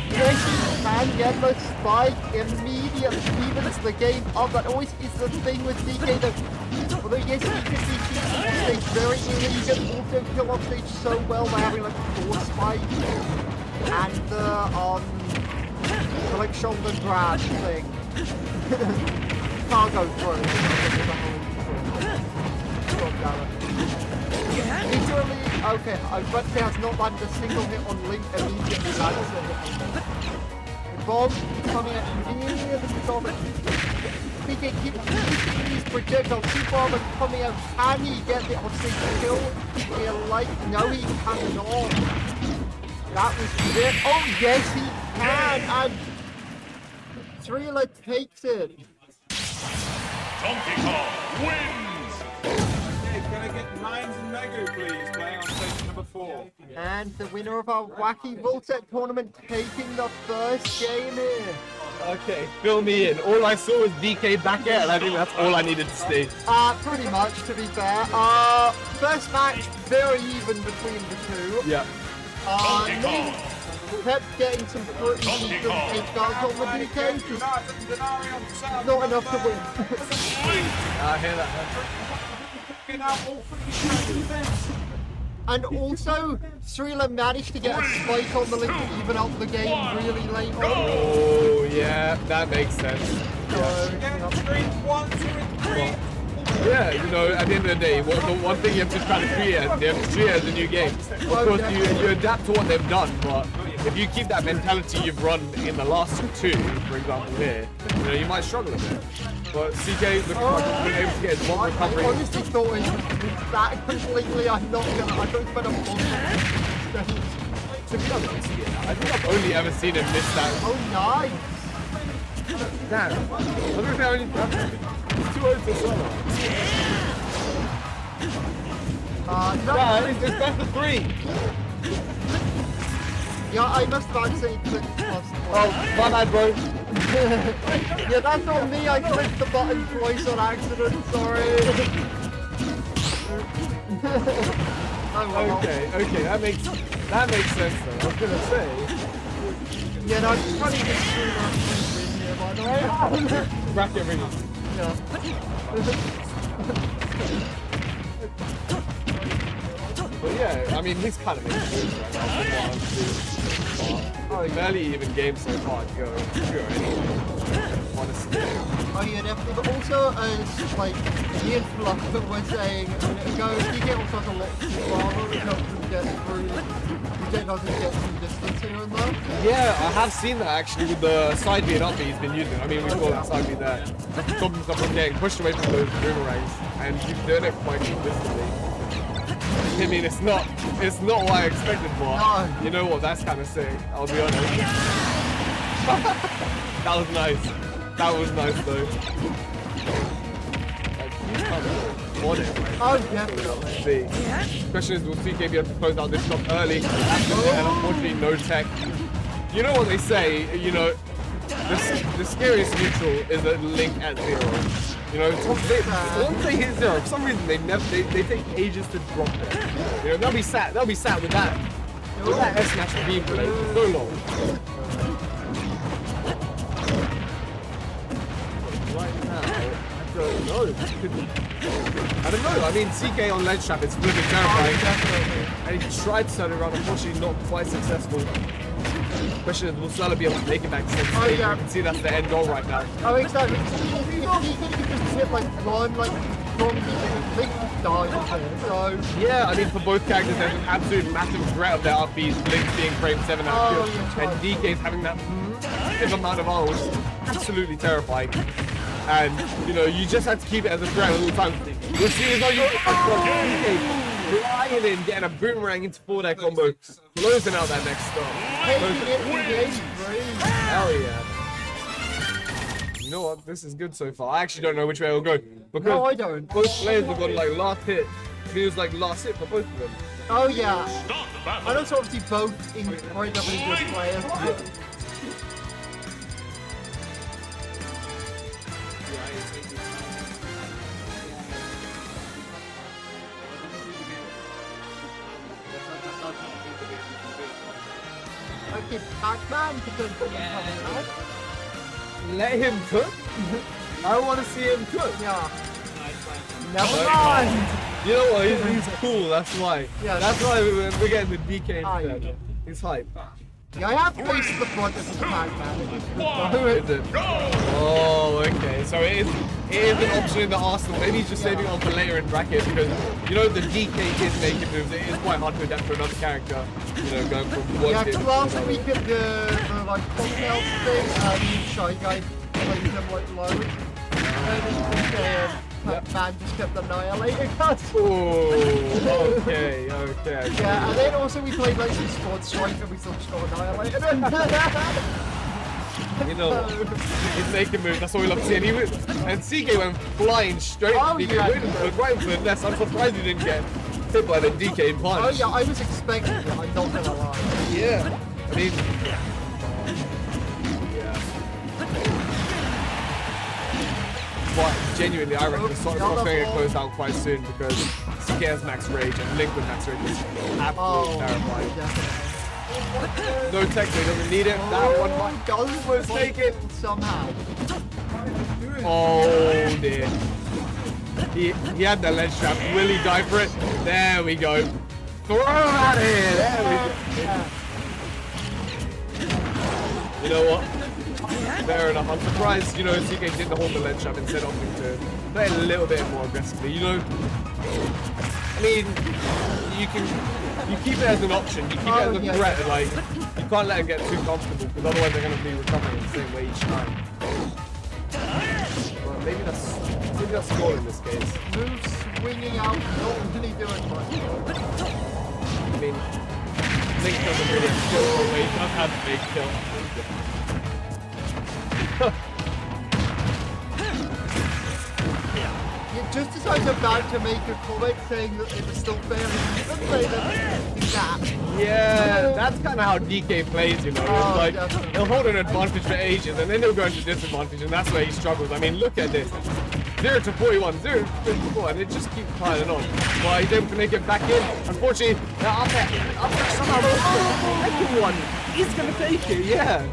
can get the spike immediately, evens the game up. That always is the thing with DK though. Although yes, he could be cheating off stage very easily, you can also kill off stage so well by having like 4 spikes. And the like shoulder grab thing. Can't go through. Literally, okay, I was about to say has not landed a single hit on Link, immediately lands a hit on Link. Bomb coming at near the top. DK keeps these projectiles, super armor coming out. Can he get the off-stage kill? No, he cannot. That was it. Oh yes, he can, and Thriller takes it. Donkey Kong wins. Can I get Nines and Megu, please, playing on station number 4? And the winner of our wacky Voltec tournament taking the first game here. Okay, fill me in. All I saw was DK back air, and I think that's all I needed to see. Pretty much, to be fair. First match, very even between the two. Yeah. Link kept getting some pretty decent safeguards on the DK, just not enough to win. I hear that. And also, Thriller managed to get a spike on the Link to even out the game really late on. Oh, yeah, that makes sense. Yeah, you know, at the end of the day, the one thing you have to try to treat it as a new game. Of course, you adapt to what they've done, but if you keep that mentality you've run in the last 2, for example, here, you know, you might struggle a bit. But CK looking like he's been able to get his one I recovery. honestly thought he was that completely. I'm not gonna. I don't spend a month. To be honest, yeah, I think I've only ever seen him miss that. Oh, nice. Damn. I don't think I only. It's too old to solo. No. Yeah, it's best of 3. Yeah, I must have accidentally clicked plus. Oh, my bad, bro. Yeah, that's on me. I clicked the button twice on accident. Sorry. Oh, well. Okay, that makes sense though. I was gonna say. Yeah, no, I'm just trying to get through in here, by the way. Bracket ring. Yeah. But yeah, I mean, he's kind of making moves right now from what I'm seeing. But barely even games so far to go anyway. Honestly. Oh yeah, definitely. But also, as like me and Fluff were saying a minute ago, you get also has a lot too far when it helps him get through. He doesn't get some distance here and there. Yeah, I have seen that actually with the side B and up B he's been using. I mean, we call that side B there. Stopping himself from getting pushed away from those boomerangs, and he's doing it quite consistently. I mean, it's not what I expected, but No. you know what? That's kind of sick. I'll be honest. That was nice. That was nice though. Like, he's kind of on it, right? Oh, definitely. See. Question is, will CK be able to close out this shot early? And unfortunately, no tech. You know what they say? You know, the scariest neutral is a link at 0. You know, once they hit 0, for some reason they take ages to drop it. You know, they'll be sat with that S-Smash beam play for so long. Right now, I don't know. I don't know. I mean, CK on ledge trap is flipping terrifying. And he tried to turn it around, unfortunately not quite successful. Question is, will Salah be able to make it back to 6 Oh, yeah. You can see that's the end goal right now. Oh, exactly. If he could just hit like one, like from the die, so. Yeah, I mean, for both characters, there's an absolute massive threat of their RPs, Blink's being framed 7 out of 2, yeah, and DK's having that massive amount of armor, which is absolutely terrifying. And, you know, you just have to keep it as a threat all the time. You'll see as though you DK flying in, getting a boomerang into 4-deck combo, closing out that next stop. Hell yeah. You know what? This is good so far. I actually don't know which way it'll go. Because No, I don't. both players have got like last hit. It was like last hit for both of them. Oh yeah. Stop the battle. I know obviously both incredibly good players. Okay, Pac-Man potentially coming out. Let him cook? I want to see him cook. Yeah. Never mind. You know what? He's cool, that's why. Yeah, That's why we're getting the DK Ah, instead. yeah. He's hype. Yeah, I have faced the front of the Pac-Man. Is it? Oh, okay. So it is an option in the arsenal. Maybe he's just saving it on for later in bracket because, you know, the DK is making moves. It is quite hard to adapt to another character. You know, going from one Yeah, hit to last another. week at the like cocktail thing, Shy Guy played him like low. And man just kept annihilating us. Oh, okay. Yeah, and then also we played like some squad strike and we still just got annihilated. You know, he's making moves. That's what we love to see. And CK went flying straight. Oh, DK yeah. right into the nest. I'm surprised he didn't get hit by the DK punch. Oh yeah, I was expecting it, I'm not gonna lie. Yeah. I mean, but genuinely, I reckon the Sonic Oh, going to get no. closed out quite soon because CK has max rage and Link with max rage is absolutely terrifying. Definitely. No tech, he doesn't need it. That one might Does was taken. somehow. Oh dear. He had the ledge trap. Will he die for it? There we go. Throw him out of here. There we go. You know what? Fair enough. I'm surprised, you know, CK didn't hold the ledge trap instead opting to play a little bit more aggressively. You know, I mean, you keep it as an option. You keep it as a threat. Like, you can't let him get too comfortable because otherwise they're going to be recovering the same way each time. maybe that's score in this case. Move swinging out, not really doing much. I mean, Link doesn't really kill for weight. I've had a big kill. Yeah, just as I was about to make a comment saying that it was still fair, you could say that. Yeah, that's kind of how DK plays, you know. Oh, It's like, definitely. he'll hold an advantage for ages, and then he'll go into disadvantage, and that's where he struggles. I mean, look at this. 0 to 41, 0 to 54, and it just keeps piling on. Well, he's able to make it back in. Unfortunately, the up air somehow the second one. He's going to take it, yeah.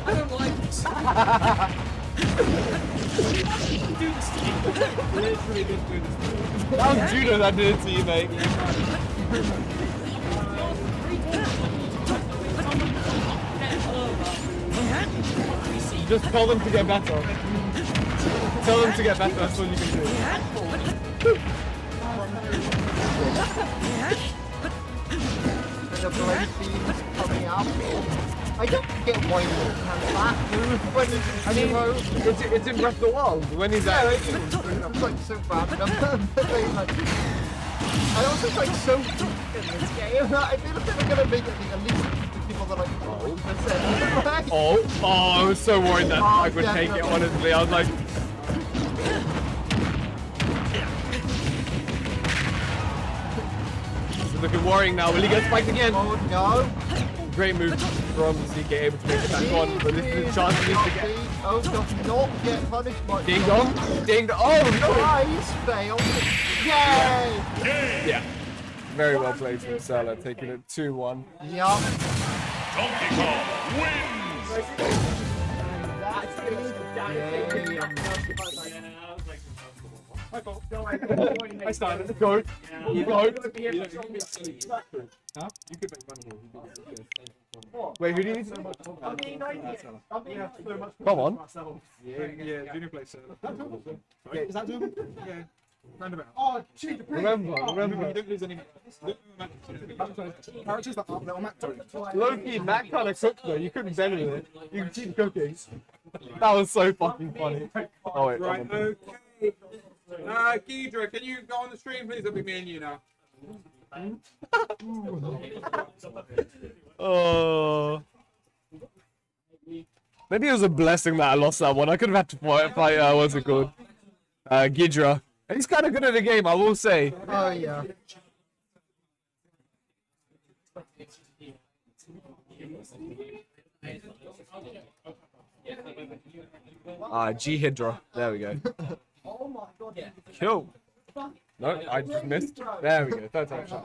I don't like this. Do this to me. Literally didn't do this. That was Judo that did it to you, mate. Just tell them to get better. Tell them to get better, that's all you can do. And the blade beams coming out. I don't get why he can back move when he's I mean, it's in Breath of the Wild when he's yeah, at. it's like so random. I also like so weak in this game. I feel like they're gonna make it at least the people that like 40%. Oh, I was so worried that I would take it, honestly. I was like, it's looking worrying now. Will he get spiked again? Oh no. Great move from ZK, able to make it back on, but this is a chance he needs to get. Oh, does not get punished much. Ding dong, ding dong. Oh no! Nice fail. Yay! Yeah, very well played from Salah, taking it 2-1. Yup. Donkey Kong wins! I started. Go, go. Huh? You could make money here. Wait, who do you need? Come on. Yeah, Junior plays is that doable? Yeah. Roundabout. Remember. You don't lose any characters that aren't little Mac toys. Loki, Matt kind of cooked though. You couldn't bend it. You can keep cooking. That was so fucking funny. Oh wait. Right, okay. Ghidra, can you go on the stream, please? It'll be me and you now. Oh. Maybe it was a blessing that I lost that one. I could have had to fight what's it called? Ghidra. And he's kind of good at the game, I will say. Oh yeah. G Hydra. There we go. Cool. No, I just missed. There we go. Third time shot.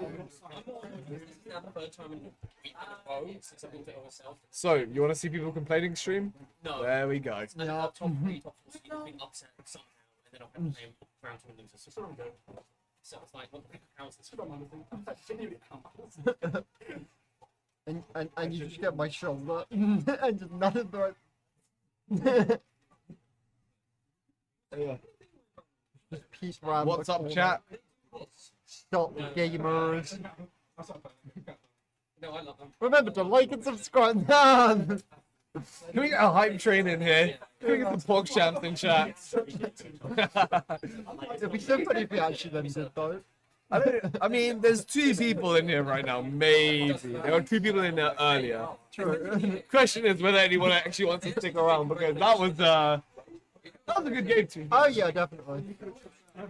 So, you want to see people complaining stream? No. There we go. And top 3, top 4, so you can be upset somehow, and then I'll have to play round 2 and lose this. So it's like, what the hell is this? And you just get my shoulder and just none of the Yeah. just peace around. What's up, chat? Stop gamers. No, I love them. Remember to like and subscribe. Can Can we get a hype train in here? Can we get the pork champs in chat? It'd be so funny if we actually then did though. I mean, there's 2 people in here right now, maybe. There were 2 people in there earlier. True. Question is whether anyone actually wants to stick around, because that was a good game too. Oh yeah, definitely.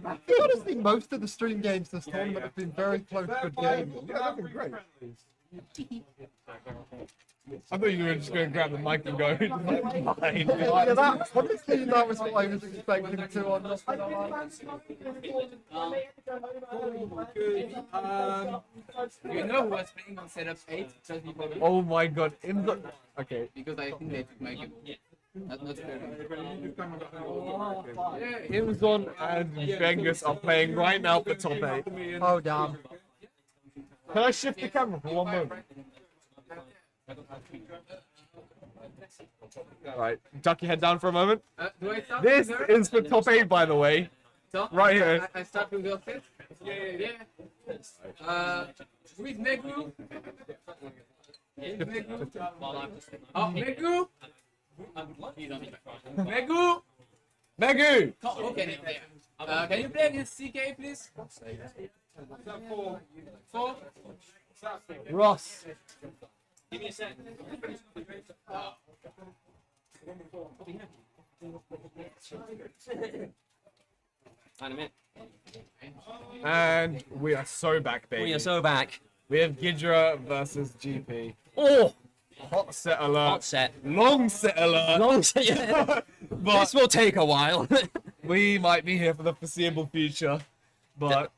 I think honestly most of the stream games this tournament have been very close good games. Yeah, they've been great. I thought you were just going to grab the mic and go, fine. Yeah, that, honestly, that was what I was expecting to on this. You know who was playing on setup 8? Just before me? Oh my god, in the... Okay. Because I think they took my game. That's not fair. Imzon and Vengus are playing right now for top 8. Oh damn. Can I shift the camera for one moment? Right, duck your head down for a moment. Do I start? This is for top 8, by the way. So, Right here. I start with your set? Yeah. Who is Negru? Oh, Megu! Megu! Megu! Okay. Can you play against CK, please? 4. Ross. Give me a sec. And we are so back, baby. We are so back. We have Gidra versus GP. Oh, Hot set alert. hot set. Long set alert. Long set. Yeah. But This will take a while. we might be here for the foreseeable future. But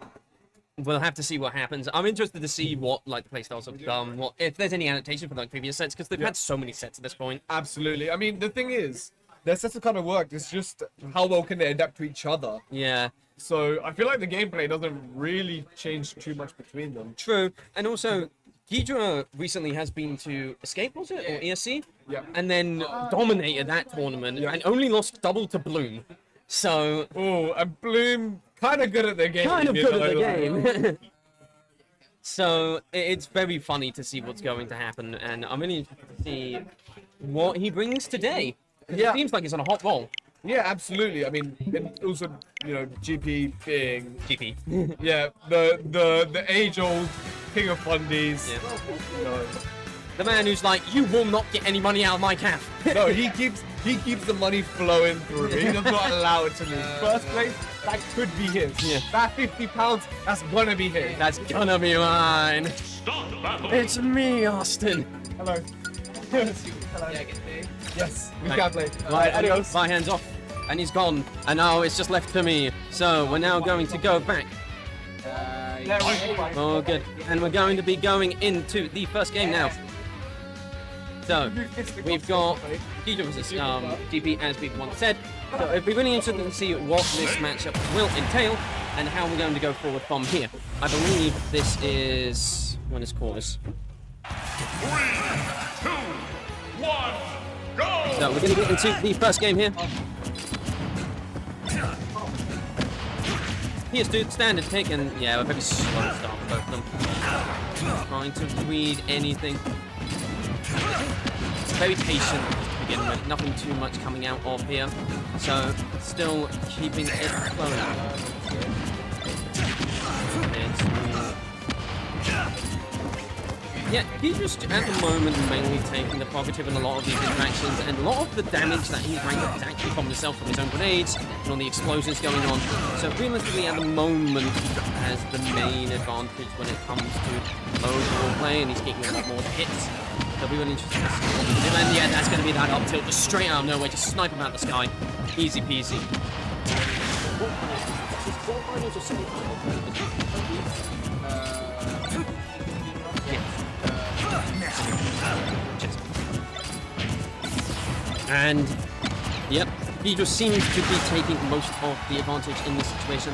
We'll have to see what happens. I'm interested to see what like the playstyles have done. What if there's any adaptation from like previous sets because they've had so many sets at this point. absolutely. I mean, the thing is, their sets have kind of worked. It's just how well can they adapt to each other. Yeah, So I feel like the gameplay doesn't really change too much between them. true. And also, Ghidra recently has been to Escape, was it, or ESC? Yeah. And then dominated that tournament and only lost double to Bloom. So Oh, and Bloom kind of good at the game. kind of you good at the know, game. So it's very funny to see what's going to happen, and I'm really interested to see what he brings today. 'Cause Yeah. It seems like he's on a hot roll. Yeah, absolutely. I mean, and also, GP being GP. the age-old king of fundies. Yeah. You know, The man who's like, you will not get any money out of my calf. no, he keeps the money flowing through. He does not allow it to leave. First place, that could be his. Yeah. That £50, that's gonna be his. That's gonna be mine. Start battle. It's me, Austin. Hello. Yes, we Right. can play. Right, Adios. my hands off. And he's gone. And now it's just left to me. So we're now going to go back. Oh, good. And we're going to be going into the first game now. So, we've got Ghidra versus GP, as we've once said. So it'd be really interesting to see what this matchup will entail and how we're going to go forward from here. I believe this is... when is quarters? 3, 2, 1, go! So we're going to get into the first game here. Here's dude, standard pick, and yeah, we're very slow start for both of them. Trying to read anything. It's very patient to begin with, nothing too much coming out of here. So, still keeping it flowing. Yeah, he's just at the moment mainly taking the prerogative in a lot of these interactions, and a lot of the damage that he's ranked up is actually from himself, from his own grenades, and all the explosions going on. So realistically, at the moment, he has the main advantage when it comes to overall play, and he's getting a lot more hits. So we will interested to see what we do. And yeah, that's going to be that up tilt, just straight out of nowhere, just snipe him out the sky. Easy peasy. And, yep, he just seems to be taking most of the advantage in this situation.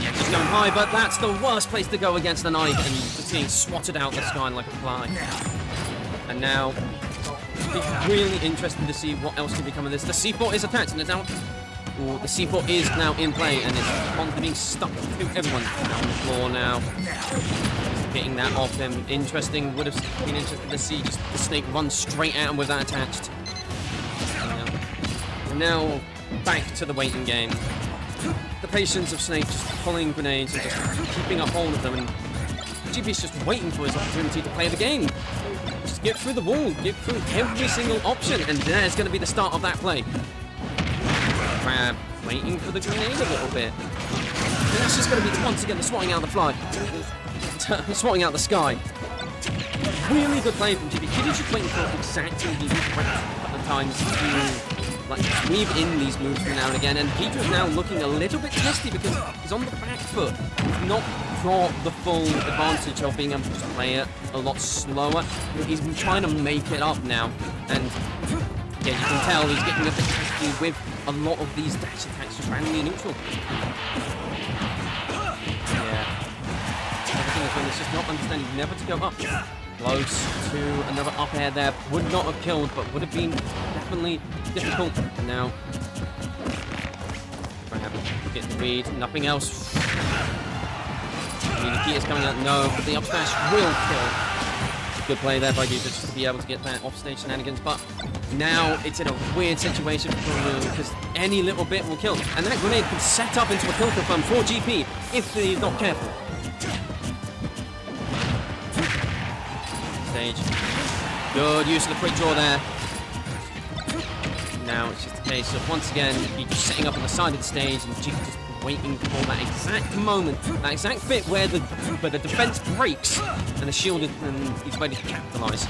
Yeah, just going high, but that's the worst place to go against the knife, and just being swatted out the sky like a fly. And now, it's really interesting to see what else can become of this. The C4 is attached, and it's now... Ooh, the C4 is now in play, and it's constantly being stuck to everyone on the floor now. Getting that off him. Interesting. Would have been interesting to see just the snake run straight at him with that attached. And now back to the waiting game. The patience of Snake just pulling grenades and just keeping a hold of them, and GP's just waiting for his opportunity to play the game. Just get through the wall, get through every single option, and there's going to be the start of that play. Crab waiting for the grenade a little bit. And that's just going to be once again the swatting out the fly. Swatting out the sky. Really good play from GP. GP's just waiting for exactly the correct couple of times to weave in these moves from now and again, and Ghidra's now looking a little bit testy because he's on the back foot. He's not got the full advantage of being able to just play it a lot slower. He's been trying to make it up now, and yeah, you can tell he's getting a bit testy with a lot of these dash attacks just randomly neutral. Yeah. Everything is when it's just not understanding never to go up. Close to another up air there. Would not have killed, but would have been definitely difficult. And now, get the read, nothing else. Nikita's coming out, no, but the up smash will kill. Good play there by Giga just to be able to get that offstage shenanigans, but now it's in a weird situation because any little bit will kill. And that grenade can set up into a kill confirm for GP if they're not careful. Stage. Good use of the quick draw there. Now it's just a case of, once again, you're just setting up on the side of the stage and GP just waiting for that exact moment, that exact bit where the defense breaks and the shield is, and he's ready to capitalize.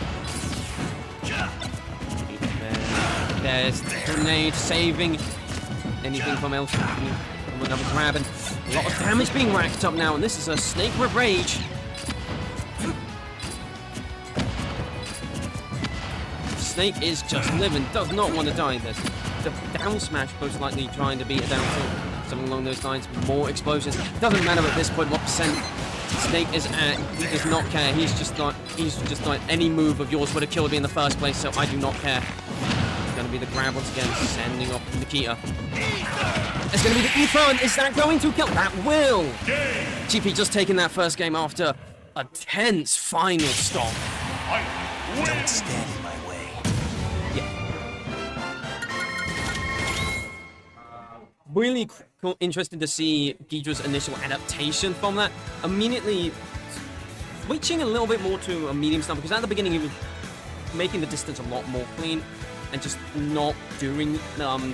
There's the grenade saving anything from else from another grab, and a lot of damage being racked up now, and this is a Snake with Rage. Snake is just living, does not want to die. There's the down smash, most likely trying to beat a down tilt. Something along those lines, more explosions. Doesn't matter at this point what percent Snake is at. He does not care. He's just like any move of yours would have killed me in the first place, so I do not care. It's going to be the grab once again, sending off Nikita. It's going to be the E-throw, and is that going to kill? That will! GP just taking that first game after a tense final stop. Don't stand in my way. Really interesting to see Ghidra's initial adaptation from that. Immediately switching a little bit more to a medium style, because at the beginning he was making the distance a lot more clean and just not doing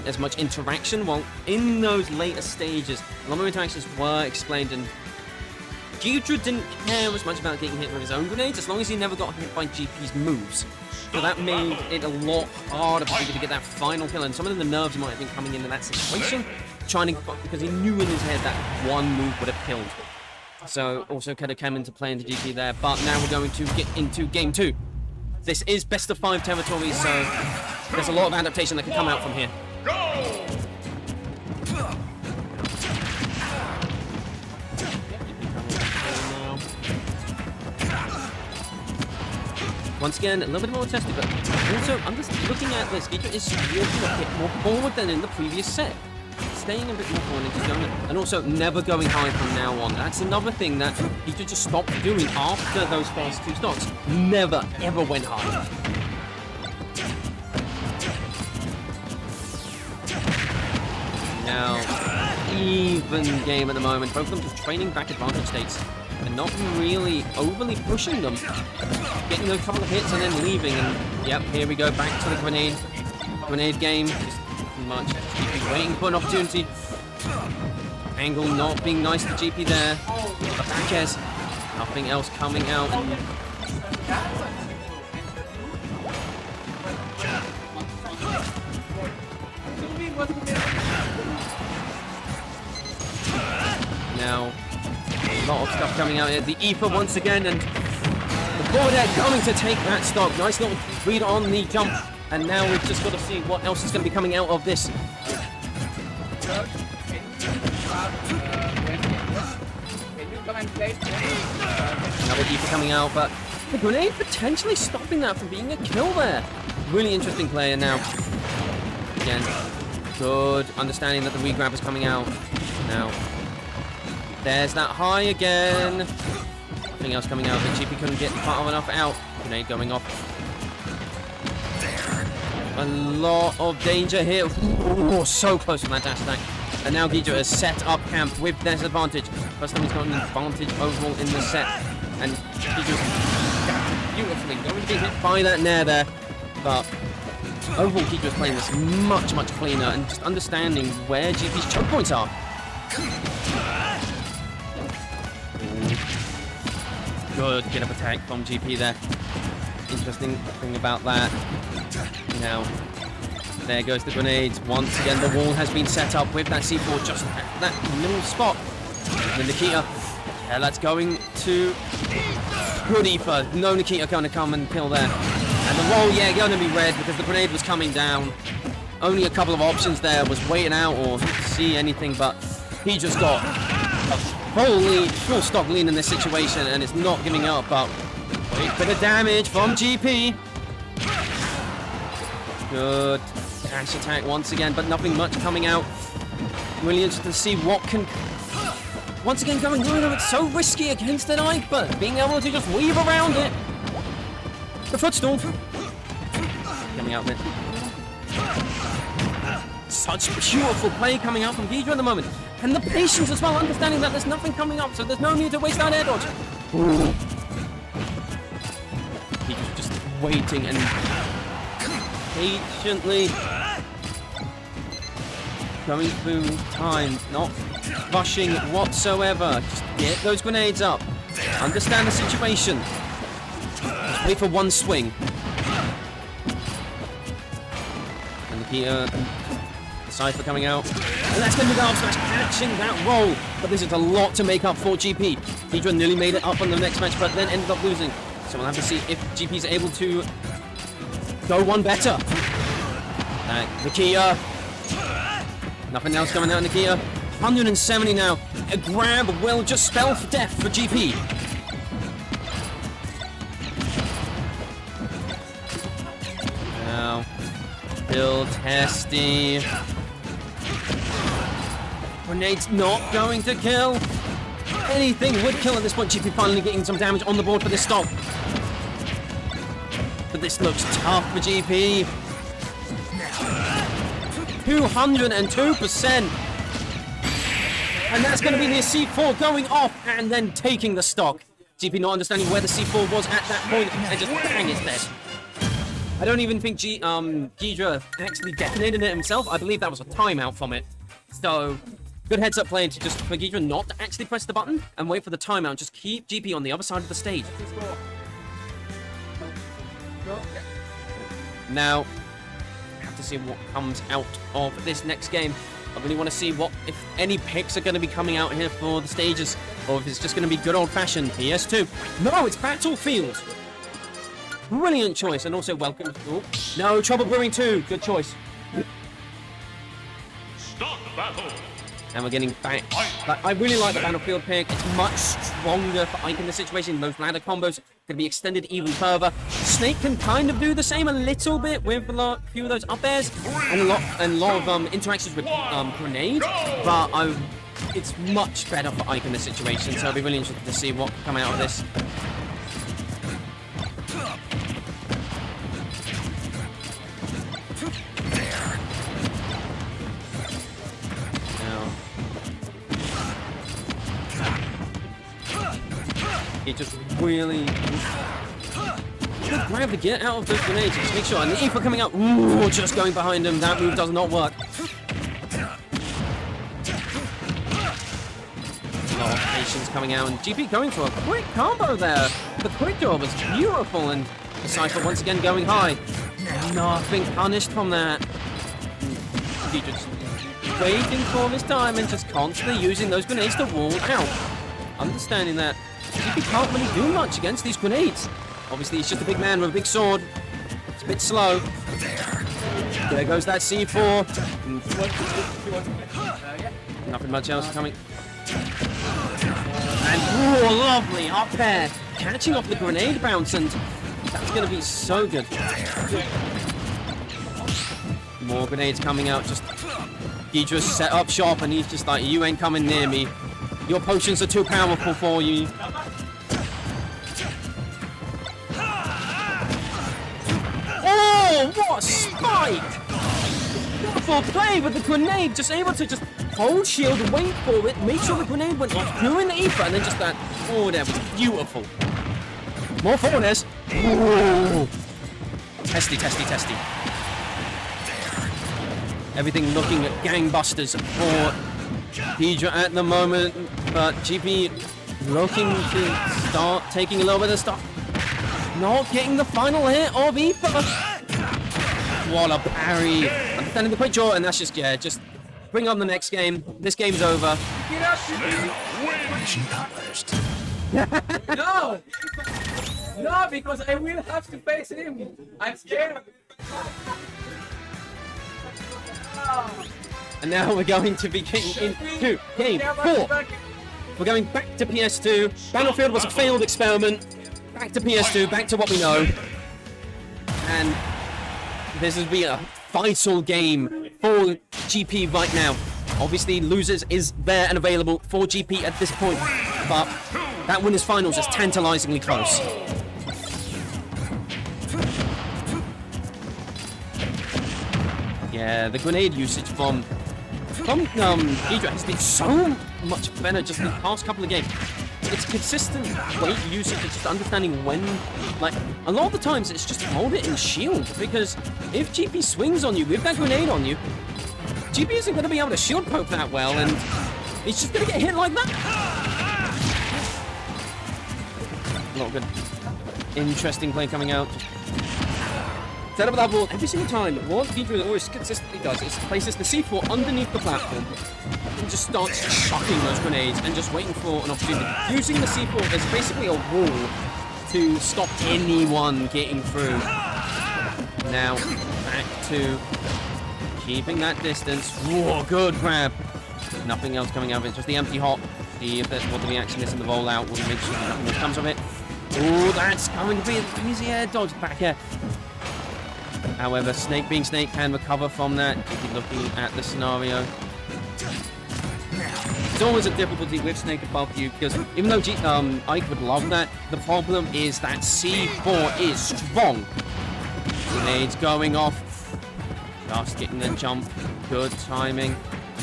as much interaction, while in those later stages a lot more interactions were explained, and Ghidra didn't care as much about getting hit with his own grenades as long as he never got hit by GP's moves. So that made it a lot harder for Giga to get that final kill, and some of the nerves might have been coming into that situation, because he knew in his head that one move would have killed. So also kind of came into play into GP there, but now we're going to get into game 2. This is best of 5 territory, so there's a lot of adaptation that can come out from here. Once again, a little bit more tested, but also, I'm just looking at this. Ghidra is walking a bit more forward than in the previous set. Staying a bit more forward into zone, and also never going high from now on. That's another thing that Ghidra just stopped doing after those first 2 stocks. Never, ever went high. Now, even game at the moment. Both of them just training back advantage states and not really overly pushing them. Getting a couple of hits and then leaving, and yep, here we go, back to the grenade game. Just much GP waiting for an opportunity. Angle not being nice to GP there. The back airs, nothing else coming out. Now, a lot of stuff coming out here. The Ether once again, and the forward air going to take that stock. Nice little read on the jump. And now we've just got to see what else is going to be coming out of this. Another Ether coming out, but the grenade potentially stopping that from being a kill there. Really interesting player now. Again, good understanding that the regrab is coming out. Now, there's that high again. Nothing else coming out, but GP couldn't get far enough out. Grenade going off. A lot of danger here. Ooh, so close from that dash attack. And now Ghidra has set up camp with this advantage. First time he's got an advantage overall in the set. And Ghidra's beautifully going to be hit by that nair there. But overall, Ghidra's playing this much, much cleaner and just understanding where GP's choke points are. Good get up attack from GP there. Interesting thing about that. Now, there goes the grenades. Once again, the wall has been set up with that C4 just at that little spot. And Nikita, yeah, that's going to good Ether. No Nikita going to come and kill there. And the wall, yeah, going to be red because the grenade was coming down. Only a couple of options there, was waiting out or see anything, but he just got a full stock lean in this situation and is not giving up, but wait for the damage from GP. Good dash attack once again, but nothing much coming out. Really interested to see what can... Once again going, it's so risky against an Ike, but being able to just weave around it. The footstool. Coming out of it. Such beautiful play coming out from Ghidra at the moment. And the patience as well, understanding that there's nothing coming up, so there's no need to waste that air dodge. Ghidra's just waiting and patiently going through time, not rushing whatsoever. Just get those grenades up. Understand the situation. Just wait for one swing. And the Cypher coming out. And that's going to be the up smash catching that roll. But this is a lot to make up for GP. Ghidra nearly made it up on the next match, but then ended up losing. So we'll have to see if GP is able to go one better. Nakia. Nothing else coming out, Nakia. 170 now. A grab will just spell for death for GP. Now, still testy. Grenade's not going to kill. Anything would kill at this point. GP finally getting some damage on the board for this stop. But this looks tough for GP. 202%. And that's going to be the C4 going off and then taking the stock. GP not understanding where the C4 was at that point and just bang, it's dead. I don't even think Ghidra actually detonated it himself. I believe that was a timeout from it. So, good heads up play to just for Ghidra not to actually press the button and wait for the timeout. Just keep GP on the other side of the stage. Now, have to see what comes out of this next game. I really want to see what, if any picks are going to be coming out here for the stages, or if it's just going to be good old-fashioned PS2. No, it's Battlefield. Brilliant choice, and also welcome. Oh, no, Trouble Brewing 2. Good choice. Start the battle. And we're getting back. Like, I really like the Battlefield pick. It's much stronger for Ike in this situation. Those ladder combos can be extended even further. Snake can kind of do the same a little bit with a few of those up airs and a lot of interactions with grenades. But it's much better for Ike in this situation. So I'll be really interested to see what can come out of this. It just really good grab to get out of those grenades. Just make sure. And the Aether coming out. Ooh, just going behind him. That move does not work. A lot of patience coming out. And GP going for a quick combo there. The quick draw was beautiful. And the Cypher once again going high. Nothing punished from that. He just waiting for his time and just constantly using those grenades to wall out. Understanding that GP can't really do much against these grenades. Obviously, he's just a big man with a big sword. It's a bit slow. There goes that C4. Nothing much else coming. And, oh, lovely up there. Catching off the grenade bounce, and that's going to be so good. More grenades coming out. Just Ghidra's set up shop, and he's just like, you ain't coming near me. Your potions are too powerful for you. Oh, what a spike! Beautiful play with the grenade, just able to just hold shield, wait for it, make sure the grenade went off, blew in the Aether, and then just that forward air was beautiful. More forward airs. Ooh. Testy, testy, testy. Everything looking at gangbusters for Ghidra at the moment, but GP looking to start taking a little bit of stuff. Not getting the final hit of Aether. What a parry. Understanding the quick draw, and that's just, yeah, just bring on the next game. This game's over. No! No, because I will have to face him. I'm scared. And now we're going to be getting into game 4. We're going back to PS2. Battlefield was a failed experiment. Back to PS2, back to what we know. And this has been a vital game for GP right now. Obviously, losers is there and available for GP at this point. But that winners finals is tantalizingly close. Yeah, the grenade usage from Ghidra has been so much better just in the past couple of games. It's consistent weight usage, it's just understanding when, like, a lot of the times it's just hold it in shield, because if GP swings on you with that grenade on you, GP isn't going to be able to shield poke that well, and he's just going to get hit like that. Not good. Interesting play coming out. Set up that ball every single time. What Ghidra always consistently does is places the C4 underneath the platform and just starts chucking those grenades and just waiting for an opportunity. Using the C4 as basically a wall to stop anyone getting through. Now, back to keeping that distance. Whoa, good grab. Nothing else coming out of it, just the empty hop. See if that's what the reaction is in the rollout. We'll make sure nothing else comes of it. Oh, that's going to be an easy air dodge back here. However, Snake being Snake can recover from that if you're looking at the scenario. It's always a difficulty with Snake above you because even though Ike would love that, the problem is that C4 is strong. Grenades going off. Just getting the jump. Good timing.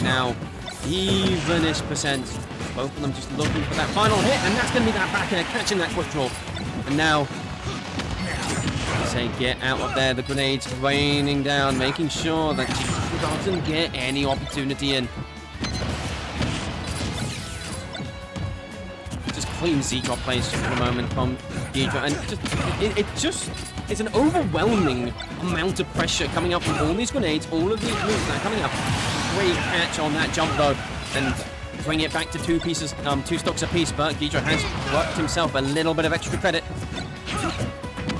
Now, even-ish percent. Both of them just looking for that final hit, and that's going to be that back air catching that quick draw. And now, say get out of there. The grenades raining down, making sure that he doesn't get any opportunity in. Just clean Z-drop plays just for a moment from Ghidra, and just it's an overwhelming amount of pressure coming up from all these grenades, all of these moves that are coming up. Great catch on that jump though, and bring it back to two stocks apiece, but Ghidra has worked himself a little bit of extra credit.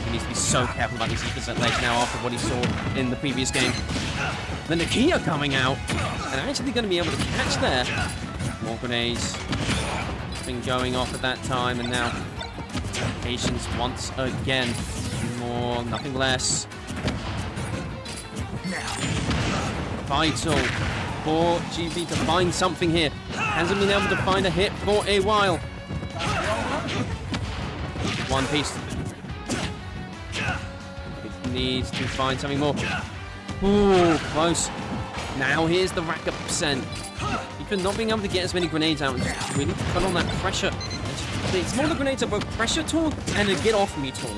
He needs to be so careful about these E% ledge now after what he saw in the previous game. The Nakia coming out, and actually going to be able to catch there. More grenades. Been going off at that time, and now patience once again. More, nothing less. Vital for GB to find something here. Hasn't been able to find a hit for a while. One piece. It needs to find something more. Ooh, close. Now here's the rack up percent. Even not being able to get as many grenades out, we need to put on that pressure. It's more the grenades are both pressure tool and a get off me tool.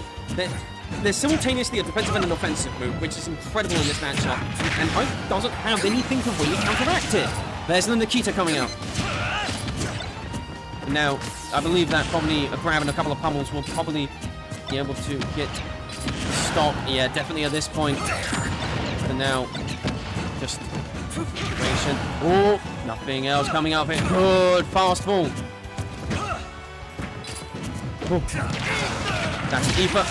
They're simultaneously a defensive and an offensive move, which is incredible in this matchup. And Ike doesn't have anything to really counteract it. There's the Nikita coming out. And now, I believe that probably a grab and a couple of pummels will probably be able to get stop. Yeah, definitely at this point. And now, just situation. Oh, nothing else coming out of it. Good fast fall. Oh. That's a keeper.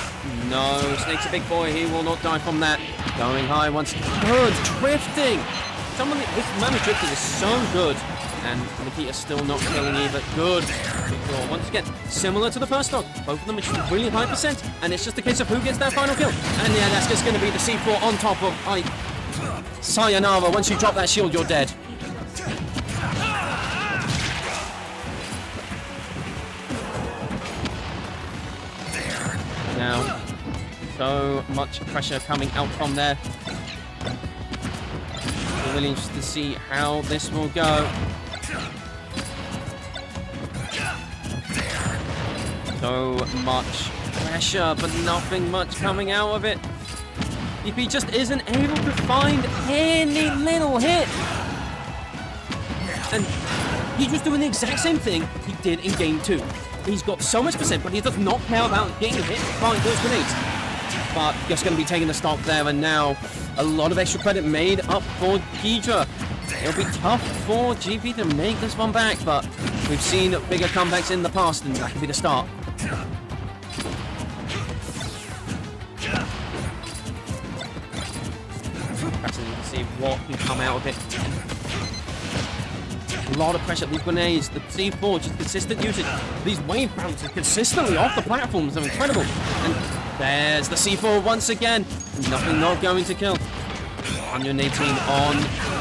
No, Snake's a big boy. He will not die from that. Going high once. Good drifting. This man of drifting is so good. And Nikita's still not killing either. Good. Once again, similar to the first stock. Both of them are just really high percent. And it's just a case of who gets that final kill. And yeah, that's just going to be the C4 on top of Ike. Sayonara. Once you drop that shield, you're dead. Now, so much pressure coming out from there. We're really interested to see how this will go. So much pressure, but nothing much coming out of it. If he just isn't able to find any little hit. And he's just doing the exact same thing he did in game 2. He's got so much percent, but he does not care about getting hit by those grenades. But just going to be taking the stock there, and now a lot of extra credit made up for Ghidra. It'll be tough for GP to make this one back, but we've seen bigger comebacks in the past, and that could be the start. Fascinating to see what can come out of it. A lot of pressure. These grenades, the C4, just consistent usage. These wave bounces consistently off the platforms are incredible. And there's the C4 once again. Nothing not going to kill. 118 on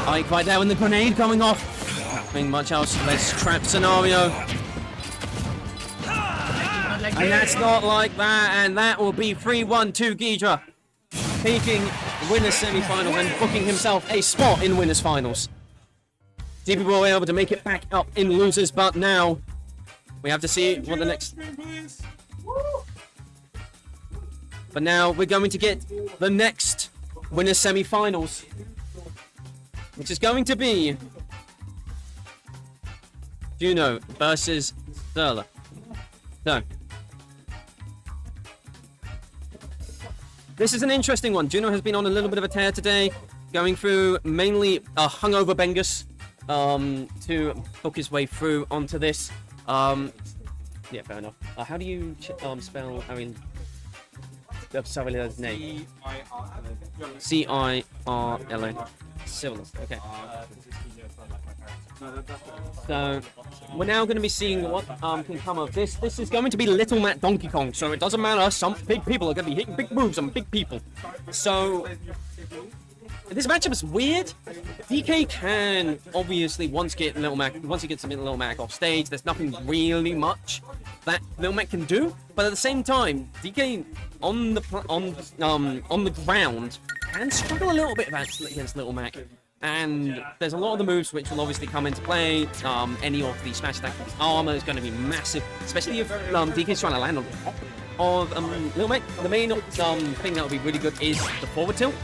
Ike right there, and the grenade going off. Nothing much else. Let's trap scenario. And that's not like that, and that will be 3-1 to Ghidra. Taking winners semi-finals and booking himself a spot in winners finals. DP will be able to make it back up in losers, but now we have to see what the next. But now we're going to get the next winners semi-finals, which is going to be Juno versus Zerla. So this is an interesting one. Juno has been on a little bit of a tear today, going through mainly a hungover Bengus to hook his way through onto this. Yeah, fair enough. How do you spell? I mean, Cyrill's name. C-I-R-L-A. Cyril. Okay. So we're now going to be seeing what can come of this. This is going to be Little Matt Donkey Kong, so it doesn't matter. Some big people are going to be hitting big moves on big people. So this matchup is weird. DK can obviously once he gets Little Mac off stage, there's nothing really much that Little Mac can do. But at the same time, DK on the ground can struggle a little bit against Little Mac. And there's a lot of the moves which will obviously come into play. Any of the smash attack with his armor is going to be massive, especially if DK's trying to land on top of Little Mac. The main thing that will be really good is the forward tilt.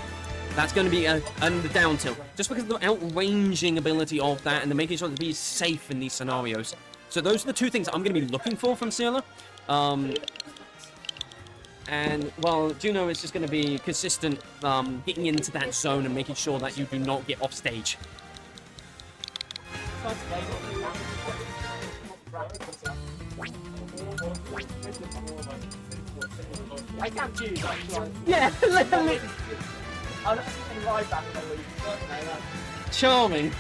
That's going to be and the down tilt, just because of the outranging ability of that and the making sure to be safe in these scenarios. So those are the two things I'm going to be looking for from Sealer. And, well, Juno is just going to be consistent getting into that zone and making sure that you do not get off stage. I can't choose, actually. Yeah, literally. I'm right back Charming.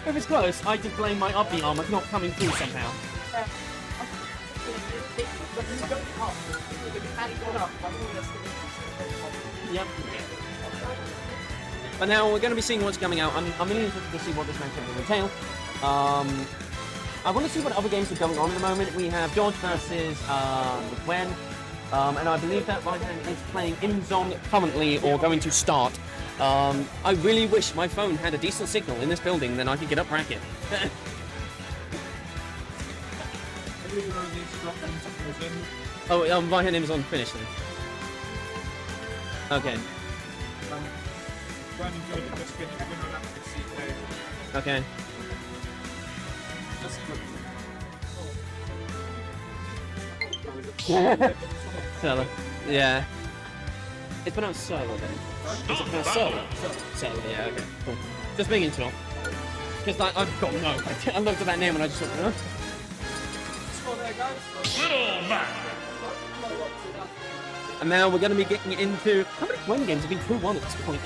If it's close, I just blame my uppy armor not coming through somehow. Yep. But now we're going to be seeing what's coming out. I'm really interested to see what this matchup will entail. I want to see what other games are going on at the moment. We have George versus Gwen, and I believe that Ryan is playing in zone currently or going to start. I really wish my phone had a decent signal in this building, then I could get up bracket. Oh, Ryan is on finish then. Okay. Okay. Solo. Yeah. It's pronounced Solo then. Is it pronounced Solo? Solo, yeah, okay, cool. Just making sure. Because I've got no. I looked at that name and I just thought, huh? Little Mac. And now we're going to be getting into... How many Gwen games have been 2-1 at this point?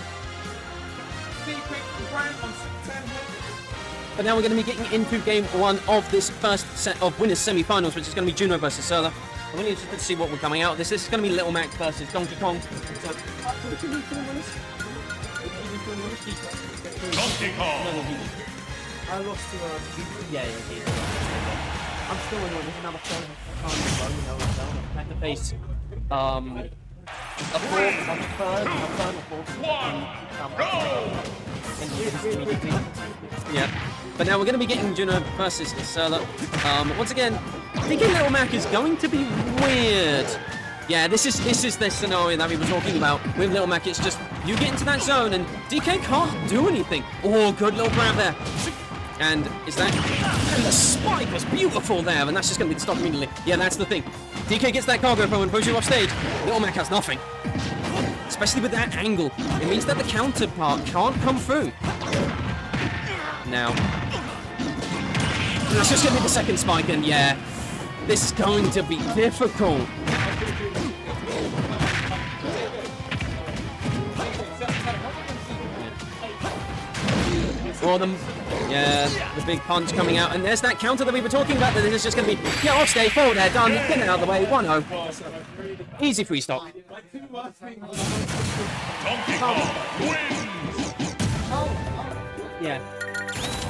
But now we're going to be getting into game one of this first set of winners semi-finals, which is going to be Juno versus Serla. I'm really interested to see what will coming out. This is going to be Little Mac versus Donkey Kong. So, Donkey Kong. I lost to yeah, he did. I'm still annoyed. There's another phone. I had to face a fourth, a third, a fourth. Yeah. But now we're going to be getting Juno versus Serla. Once again, thinking Little Mac is going to be weird. Yeah, this is the scenario that we were talking about with Little Mac. It's just you get into that zone and DK can't do anything. Oh, good little grab there. And is that... And the spike was beautiful there, and that's just going to be stopped immediately. Yeah, that's the thing. DK gets that cargo throw and pushes you off stage. Little Mac has nothing. Especially with that angle. It means that the counterpart can't come through. Now. That's just going to be the second spike, and yeah, this is going to be difficult. For them. Yeah, the big punch coming out, and there's that counter that we were talking about. That this is just going to be get off stage, forward there, done, get it out of the way, 1-0. Easy free stock. Yeah.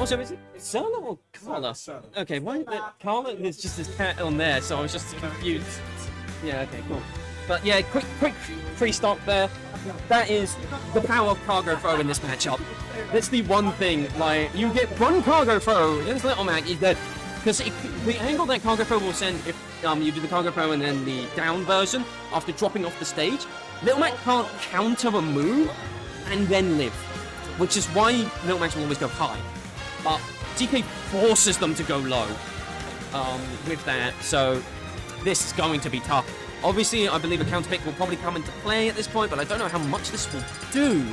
Also, is it Serla or Carla? Okay, why Carla is just this cat on there, so I was just confused. Yeah, okay, cool. But yeah, quick free stop there. That is the power of cargo throw in this matchup. That's the one thing. Like, you get one cargo throw against Little Mac, you're dead. Because the angle that cargo throw will send, if you do the cargo throw and then the down version after dropping off the stage, Little Mac can't counter a move and then live, which is why Little Mac will always go high. But DK forces them to go low with that, so this is going to be tough. Obviously, I believe a counter pick will probably come into play at this point, but I don't know how much this will do.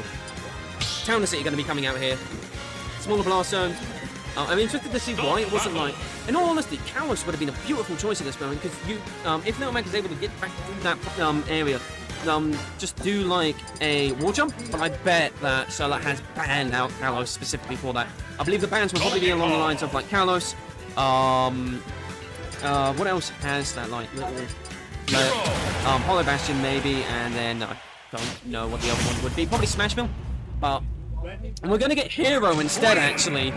Town City are going to be coming out here. Smaller blast zones. I'm interested to see why it wasn't like... In all honesty, Kalos would have been a beautiful choice at this moment, because you, if Little Mac is able to get back to that area, just do like a wall jump, but I bet that Solar has banned out Kalos specifically for that. I believe the bans will probably be along the lines of like Kalos. What else has that like little... Hollow Bastion maybe, and then I don't know what the other one would be. Probably Smashville, but we're gonna get Hero instead actually,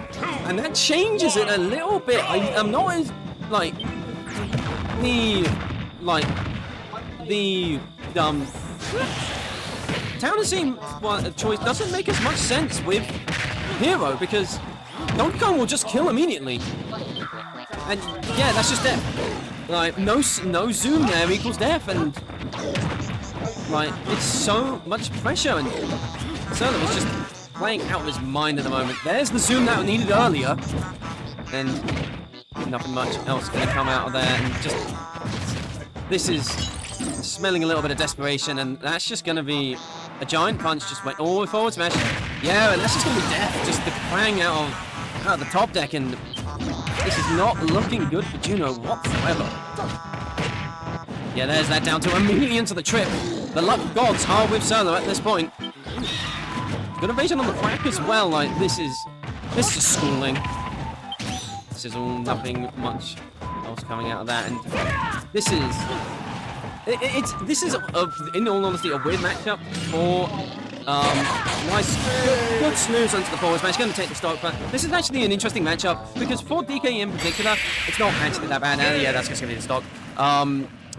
and that changes it a little bit. I'm not as like the Town Scene choice doesn't make as much sense with Hero because Donkey Kong will just kill immediately, and yeah, that's just it. Like, no zoom there equals death, and like, it's so much pressure, and Solar was just playing out of his mind at the moment. There's the zoom that we needed earlier, and nothing much else gonna come out of there, and just, this is smelling a little bit of desperation, and that's just gonna be a giant punch, just went all the way forward smash. Yeah, and that's just gonna be death, just the clang out of the top deck, and this is not looking good for Juno whatsoever. Yeah, there's that down to immediately into the trip. The luck gods are with Solar at this point. Good evasion on the crack as well. Like, this is schooling. This is all nothing much else coming out of that, and this is in all honesty a weird matchup for nice good snooze onto the forward smash, going to take the stock, but this is actually an interesting matchup because for DK in particular, it's not actually that bad. Yeah, that's just going to be the stock.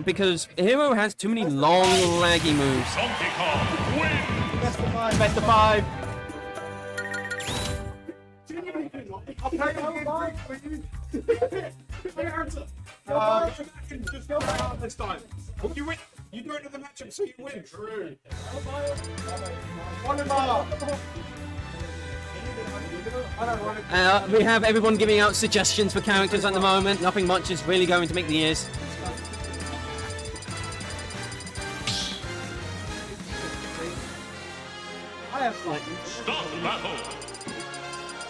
Because Hero has too many long, laggy moves. Best of 5. Best of 5. I'll play your game for you. Just go back out this time. Well, you win. You don't know the matchup, so you win. True. We have everyone giving out suggestions for characters at the moment. Nothing much is really going to make the ears. Stop the battle!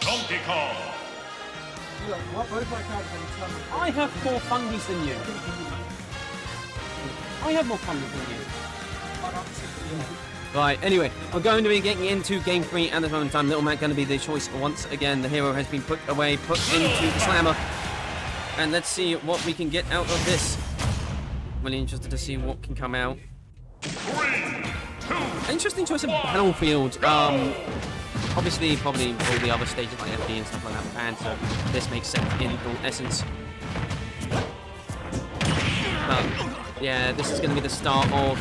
Donkey Kong! I have more fungies than you. I have more fungies than you. Right, anyway, we're going to be getting into Game 3 at this moment in time. Little Mac going to be the choice once again. The Hero has been put away, put into the Slammer. And let's see what we can get out of this. Really interested to see what can come out. Interesting choice of Battlefield. Obviously, probably all the other stages like FD and stuff like that banned, so this makes sense in all essence. But yeah, this is going to be the start of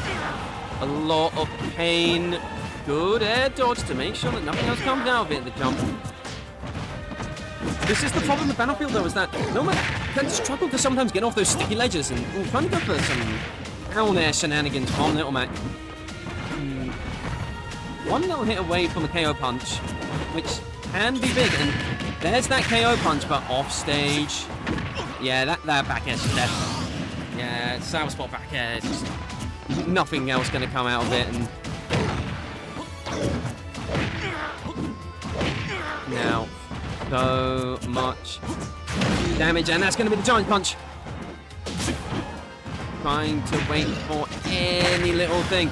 a lot of pain. Good air dodge to make sure that nothing else comes out of it. The jump. This is the problem with Battlefield, though, is that no man can struggle to sometimes get off those sticky ledges, and we're trying to go for some down air shenanigans from Little Mac. One little hit away from the KO punch, which can be big, and there's that KO punch, but off stage. Yeah, that back air's just dead. Yeah, sour spot back air, just nothing else going to come out of it, and now so much damage, and that's going to be the giant punch. Trying to wait for any little thing.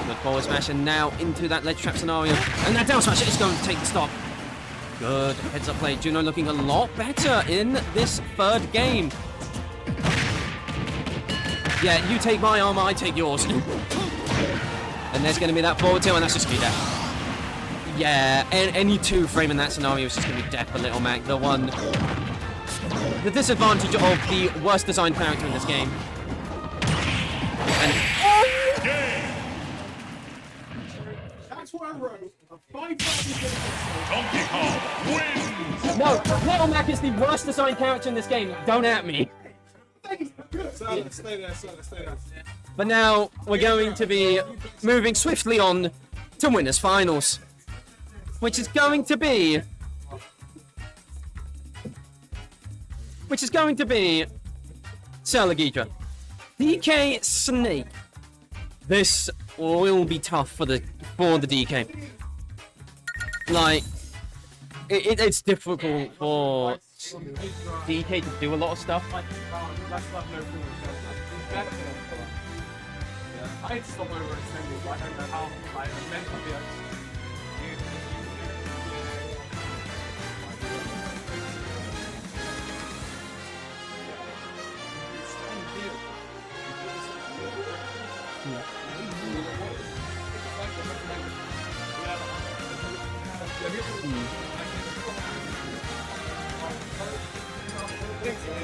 Good forward smash, and now into that ledge trap scenario, and that down smash is going to take the stop. Good heads up play. Juno looking a lot better in this third game. Yeah, you take my armor, I take yours. And there's going to be that forward tilt, and that's just going to be death. Yeah, any two frame in that scenario is just going to be death for Little Mac. The disadvantage of the worst designed character in this game. And Donkey Kong wins! No, Little Mac is the worst designed character in this game. Don't at me. Stay there. But now we're going to be moving swiftly on to winners finals, which is going to be Salagidra, DK Snake. This will be tough for the DK. Like, it's difficult for DK to do a lot of stuff. I'd stop overextending, but I don't know how. Like, mentally,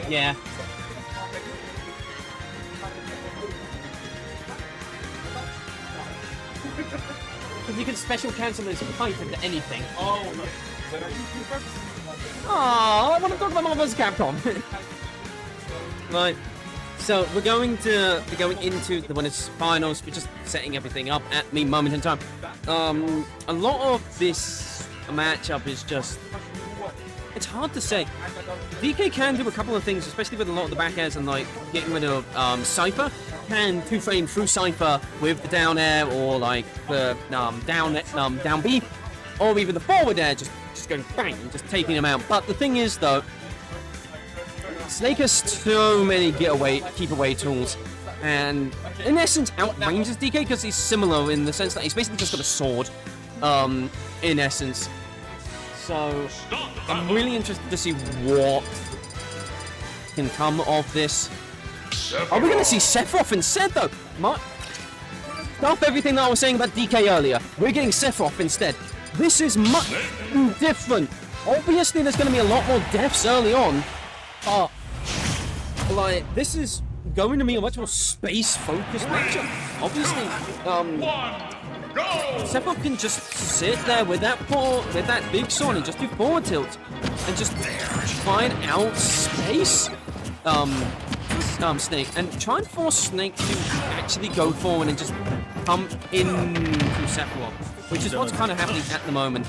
Yeah. Because you can special cancel his fight into anything. Oh, I want to talk about Marvel vs. Capcom. Right. So we're going to be going into the winners finals. We're just setting everything up at the moment in time. A lot of this matchup is just, it's hard to say. DK can do a couple of things, especially with a lot of the back airs and like getting rid of Cypher. Can two-frame through Cypher with the down air or like the down B, or even the forward air, just going bang and just taking him out. But the thing is though, Snake has so many keep away tools, and in essence outranges DK because he's similar in the sense that he's basically just got a sword, in essence. So I'm really interested to see what can come of this. Are we going to see Sephiroth instead though? Stop everything that I was saying about DK earlier. We're getting Sephiroth instead. This is much different. Obviously there's going to be a lot more deaths early on, but like this is going to be a much more space-focused matchup. Obviously, Sephiroth can just sit there with that big sword and just do forward tilt and just try and outspace Snake and try and force Snake to actually go forward and just come into Sephiroth, which is what's kind of happening at the moment.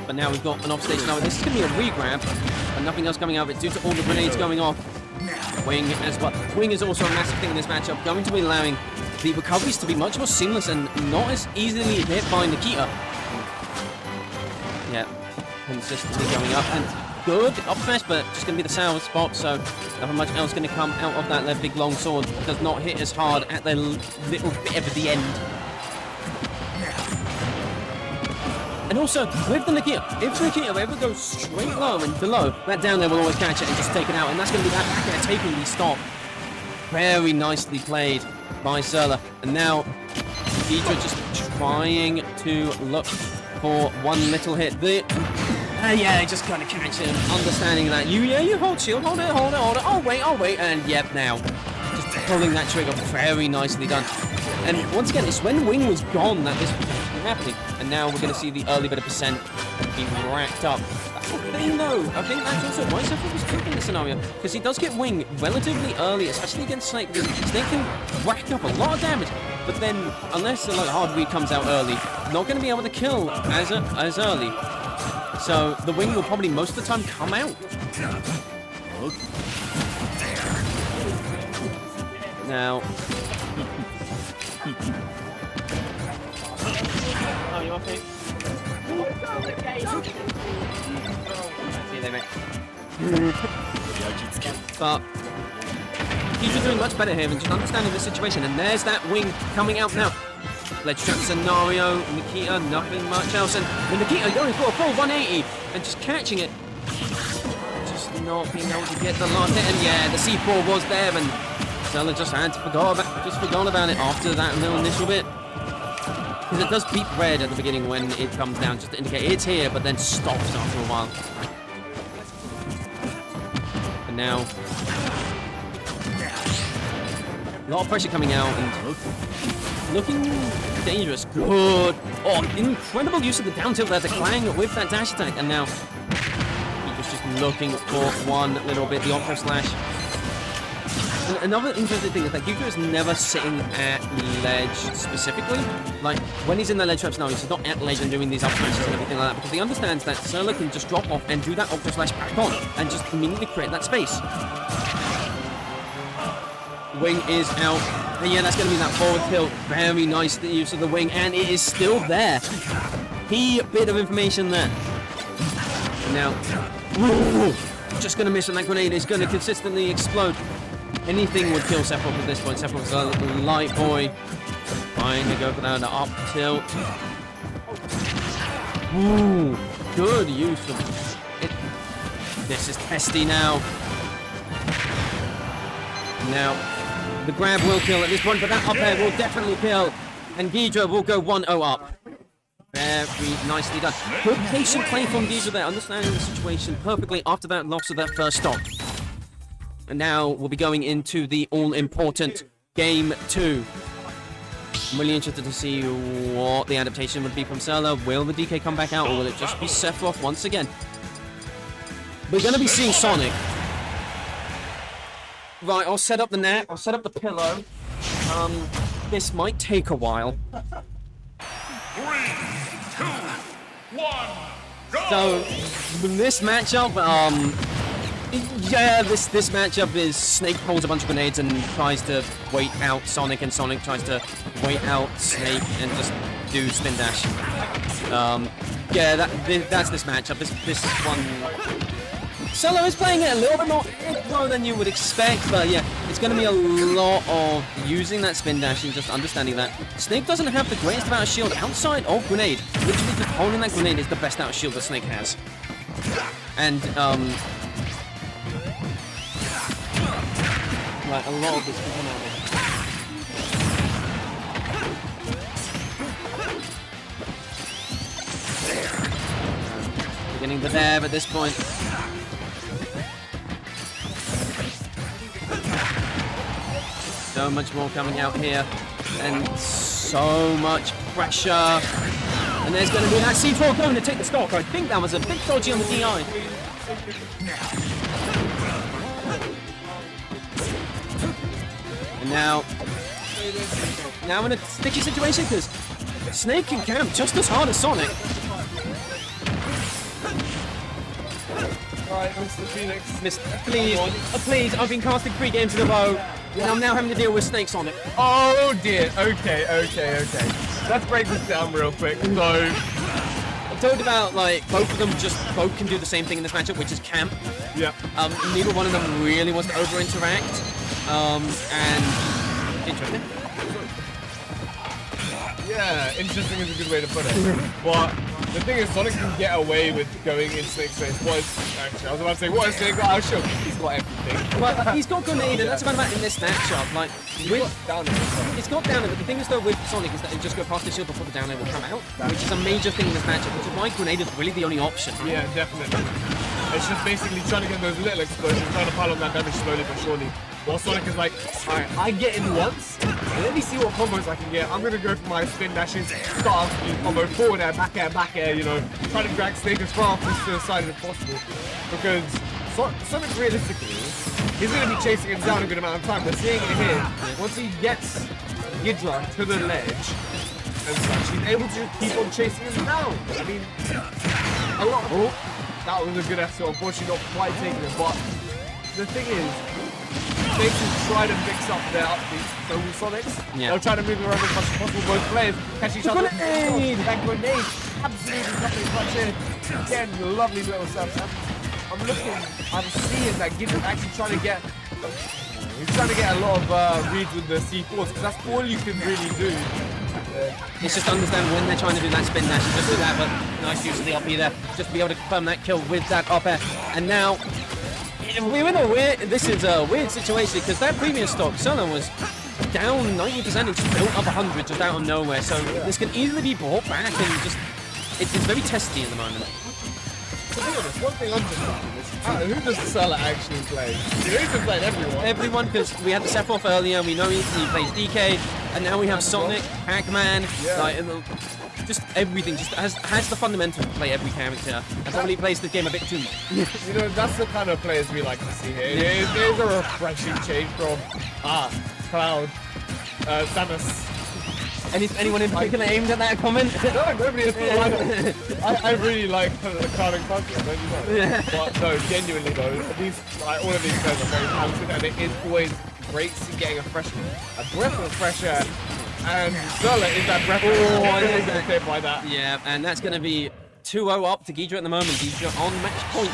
But now we've got an offstage now. This is going to be a re-grab, but nothing else coming out of it due to all the grenades going off. Wing as well. Wing is also a massive thing in this matchup, going to be allowing the recoveries to be much more seamless and not as easily hit by Nikita. Yeah, consistently going up and good up smash, but just going to be the sour spot, so nothing much else going to come out of that. That big long sword does not hit as hard at the little bit of the end. And also, with the Nikita, if Nikita ever goes straight low and below, that down there will always catch it and just take it out, and that's going to be that back air taking the stop. Very nicely played by Zerla. And now, Deidre just trying to look for one little hit. Yeah, just kind of catch him, understanding that you hold shield, hold it, oh wait, and yep, now. Just pulling that trigger, very nicely done. And once again, it's when Wing was gone that this was happening. And now we're going to see the early bit of percent being racked up. That's the thing though, I think that's also why Sephiroth was good in this scenario, because he does get Wing relatively early, especially against Snake, because Snake can rack up a lot of damage, but then, unless the hard read comes out early, not going to be able to kill as early. So the Wing will probably most of the time come out. Now... Oh, you okay? See you there, mate. But he's doing much better here and just understanding the situation. And there's that Wing coming out now. Ledge trap scenario. Nikita, nothing much else. And Nikita going for a full 180 and just catching it. Just not being able to get the last hit. And yeah, the C4 was there, and Stella just forgot about it after that little initial bit. Because it does beep red at the beginning when it comes down, just to indicate it's here, but then stops after a while. And now, a lot of pressure coming out, and looking dangerous. Good. Oh, incredible use of the down tilt there to clang with that dash attack. And now he was just looking for one little bit, the Octo Slash. And another interesting thing is that Gujo is never sitting at ledge specifically. Like, when he's in the ledge trap scenario, he's not at ledge and doing these up smashes and everything like that, because he understands that Surla can just drop off and do that Octo Slash back on and just immediately create that space. Wing is out. And yeah, that's going to be that forward tilt. Very nice use of the wing, and it is still there. Key bit of information there. Now, just going to miss on that grenade. It's going to consistently explode. Anything would kill Sephiroth at this point. Sephiroth's a light boy. Trying to go for that up tilt. Ooh, good use of it. This is testy now. Now, the grab will kill at this point, but that up air will definitely kill. And Ghidra will go 1-0 up. Very nicely done. Good patient play from Ghidra there, understanding the situation perfectly after that loss of that first stock. And now we'll be going into the all-important Game 2. I'm really interested to see what the adaptation would be from Surla. Will the DK come back out, or will it just be Sephiroth once again? We're going to be seeing Sonic. Right, I'll set up the net. I'll set up the pillow. This might take a while. 3, 2, 1, go! So, this matchup, yeah, this matchup is Snake pulls a bunch of grenades and tries to wait out Sonic, and Sonic tries to wait out Snake and just do spin dash. Yeah, that's this matchup. This one. Solo is playing it a little bit more aggro than you would expect, but yeah, it's going to be a lot of using that spin dash and just understanding that Snake doesn't have the greatest amount of shield outside of grenade. Literally just holding that grenade is the best out of shield that Snake has. And like a lot of this can come out of it. Beginning to dab at this point. So much more coming out here, and so much pressure. And there's going to be that C4 going to take the stock. I think that was a bit dodgy on the DI. And now in a sticky situation, because Snake can camp just as hard as Sonic. Alright, Mr. Phoenix. Please, I've been casting 3 games in a row, and I'm now having to deal with Snake Sonic. Oh dear, okay. Let's break this down real quick. So, I talked about, like, both of them both can do the same thing in this matchup, which is camp. yeah. Neither one of them really wants to over-interact. And interesting. Yeah, interesting is a good way to put it. But the thing is, Sonic can get away with going in Snake's face. I was about to say, what is Snake got? I'll show you. He's got everything. Well, he's got grenade, and that's about in this matchup. Like, it's got down, but the thing is though with Sonic is that it just go past the shield before the down air will come out, which is a major thing in this matchup, which is why grenade is really the only option. Right? Yeah, definitely. It's just basically trying to get those little explosions, trying to pile on that damage slowly but surely. While Sonic is like, alright, I get in once, let me see what combos I can get. I'm gonna go for my spin dashes, start off the combo, forward air, back air, you know, trying to drag Snake as far off to the side as possible. Because Sonic realistically is gonna be chasing him down a good amount of time. We're seeing it here. Once he gets Ghidra to the ledge and such, he's able to keep on chasing him down. I mean, a lot of that was a good episode, unfortunately not quite taking it, but the thing is, they should try to mix up their upbeats. So with Sonics, they'll try to move around as much as possible. Both players catch each other. Grenade! That grenade, absolutely nothing much in. Again, lovely little stuff. I'm seeing that Gideon actually trying to get, he's trying to get a lot of reads with the C4s, because that's all you can really do. It's just understand when they're trying to do that spin dash, just do that, but nice use of the up air there, just to be able to confirm that kill with that up air. And now, we're in a this is a weird situation, because that previous stock, Solo was down 90% and just built up 100 just out of nowhere, so this can easily be brought back, and just, it's very testy at the moment. To be honest, one thing I'm just thinking is, who does Surla actually play? He's been playing everyone. Everyone, because we had the Sephiroth earlier, we know he plays DK, And now we have Sonic, Pac-Man, like, just everything. Just has the fundamentals to play every character. And probably plays the game a bit too much. You know, that's the kind of players we like to see here. It is a refreshing change from Cloud, Samus. Anyone in particular aimed at that comment? No, nobody is. I really like the Cloud and Funky, don't you know? Yeah. But no, genuinely though, all of these guys are very talented, and it is always great to see getting a breath of fresh air. And Zola is that breath of fresh by that. Yeah, and that's going to be 2-0 up to Ghidra at the moment. Ghidra on match point.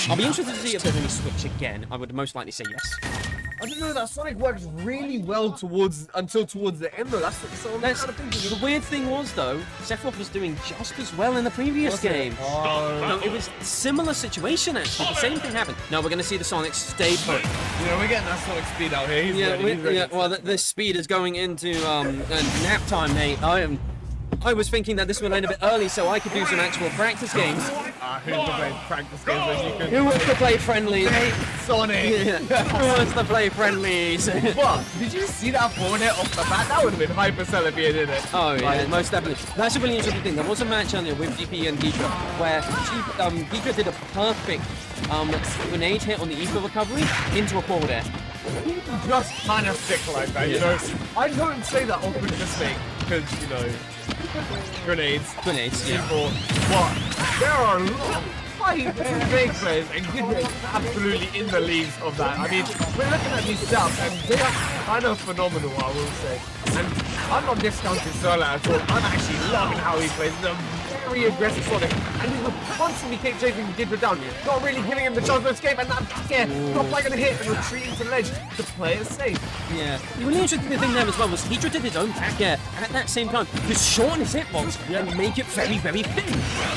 I'll be interested to see if there's any switch again. I would most likely say yes. I don't know, that Sonic works really well until towards the end though. That's kind of thinking. The weird thing was though, Sephiroth was doing just as well in the previous game. No, it was similar situation actually. The same thing happened. No, we're going to see the Sonic stay put. Yeah, we're getting that Sonic speed out here. He's ready. Yeah, well, this speed is going into nap time, mate. I was thinking that this would end a bit early so I could do some actual practice games. Who's to play practice games when you can... Who wants to play friendlies? Sonic! Yeah. Who wants to play friendlies? What? Did you see that forward hit off the bat? That would have been hyper celebrated, didn't it? Oh yeah, most definitely. That's a really interesting thing. There was a match earlier with GP and Ghidra where Ghidra did a perfect grenade hit on the Ether recovery into a forward air. Just kind of thick like that, you know? I don't say that often to Snake, because, you know, grenades, yeah. But there are a lot of Snake players, and Ghidra is absolutely in the leagues of that. I mean, we're looking at these stats, and they are kind of phenomenal, I will say. And I'm not discounting Zola at all. I'm actually loving how he plays. He's a very aggressive Sonic, and he's constantly keep chasing Ghidra down, not really giving him the chance to escape, and that back air, not like gonna hit and retreating to the ledge to play it safe. Yeah. The really interesting thing there as well was Ghidra did his own back air at that same time to shorten his hitbox and make it very, very thin,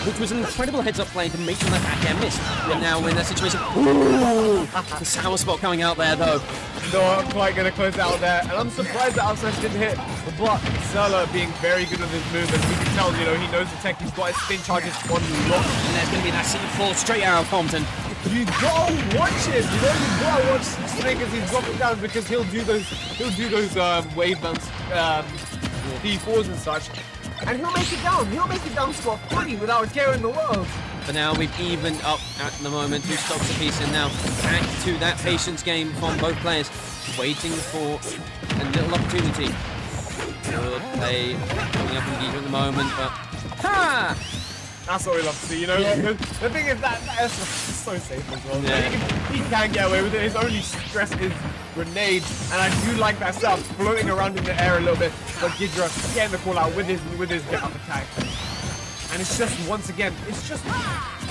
which was an incredible heads-up play to make sure that back air missed. And now we're in that situation. Ooh, the sour spot coming out there though. Not quite gonna close out there, and I'm surprised that outside didn't hit. But Zola being very good with his movement, you can tell, you know, he knows the tech. He's got his spin charges on lock, and there's gonna be that C4 straight out of Compton. You gotta watch it. You know, you gotta watch Snake as he's dropping down because he'll do those wave bounce D4s and such, and he'll make it down. He'll make it down spot free without a care in the world. But now we've evened up at the moment. 2 stocks apiece, and now back to that patience game from both players, waiting for a little opportunity. Good play coming up from Ghidra at the moment, but ha! That's what we love to see, you know. Yeah. The thing is that is so safe as well. Yeah. He can get away with it. His only stress is grenades, and I do like that stuff floating around in the air a little bit. But Ghidra getting the call out with his get up attack. And it's just, once again, it's just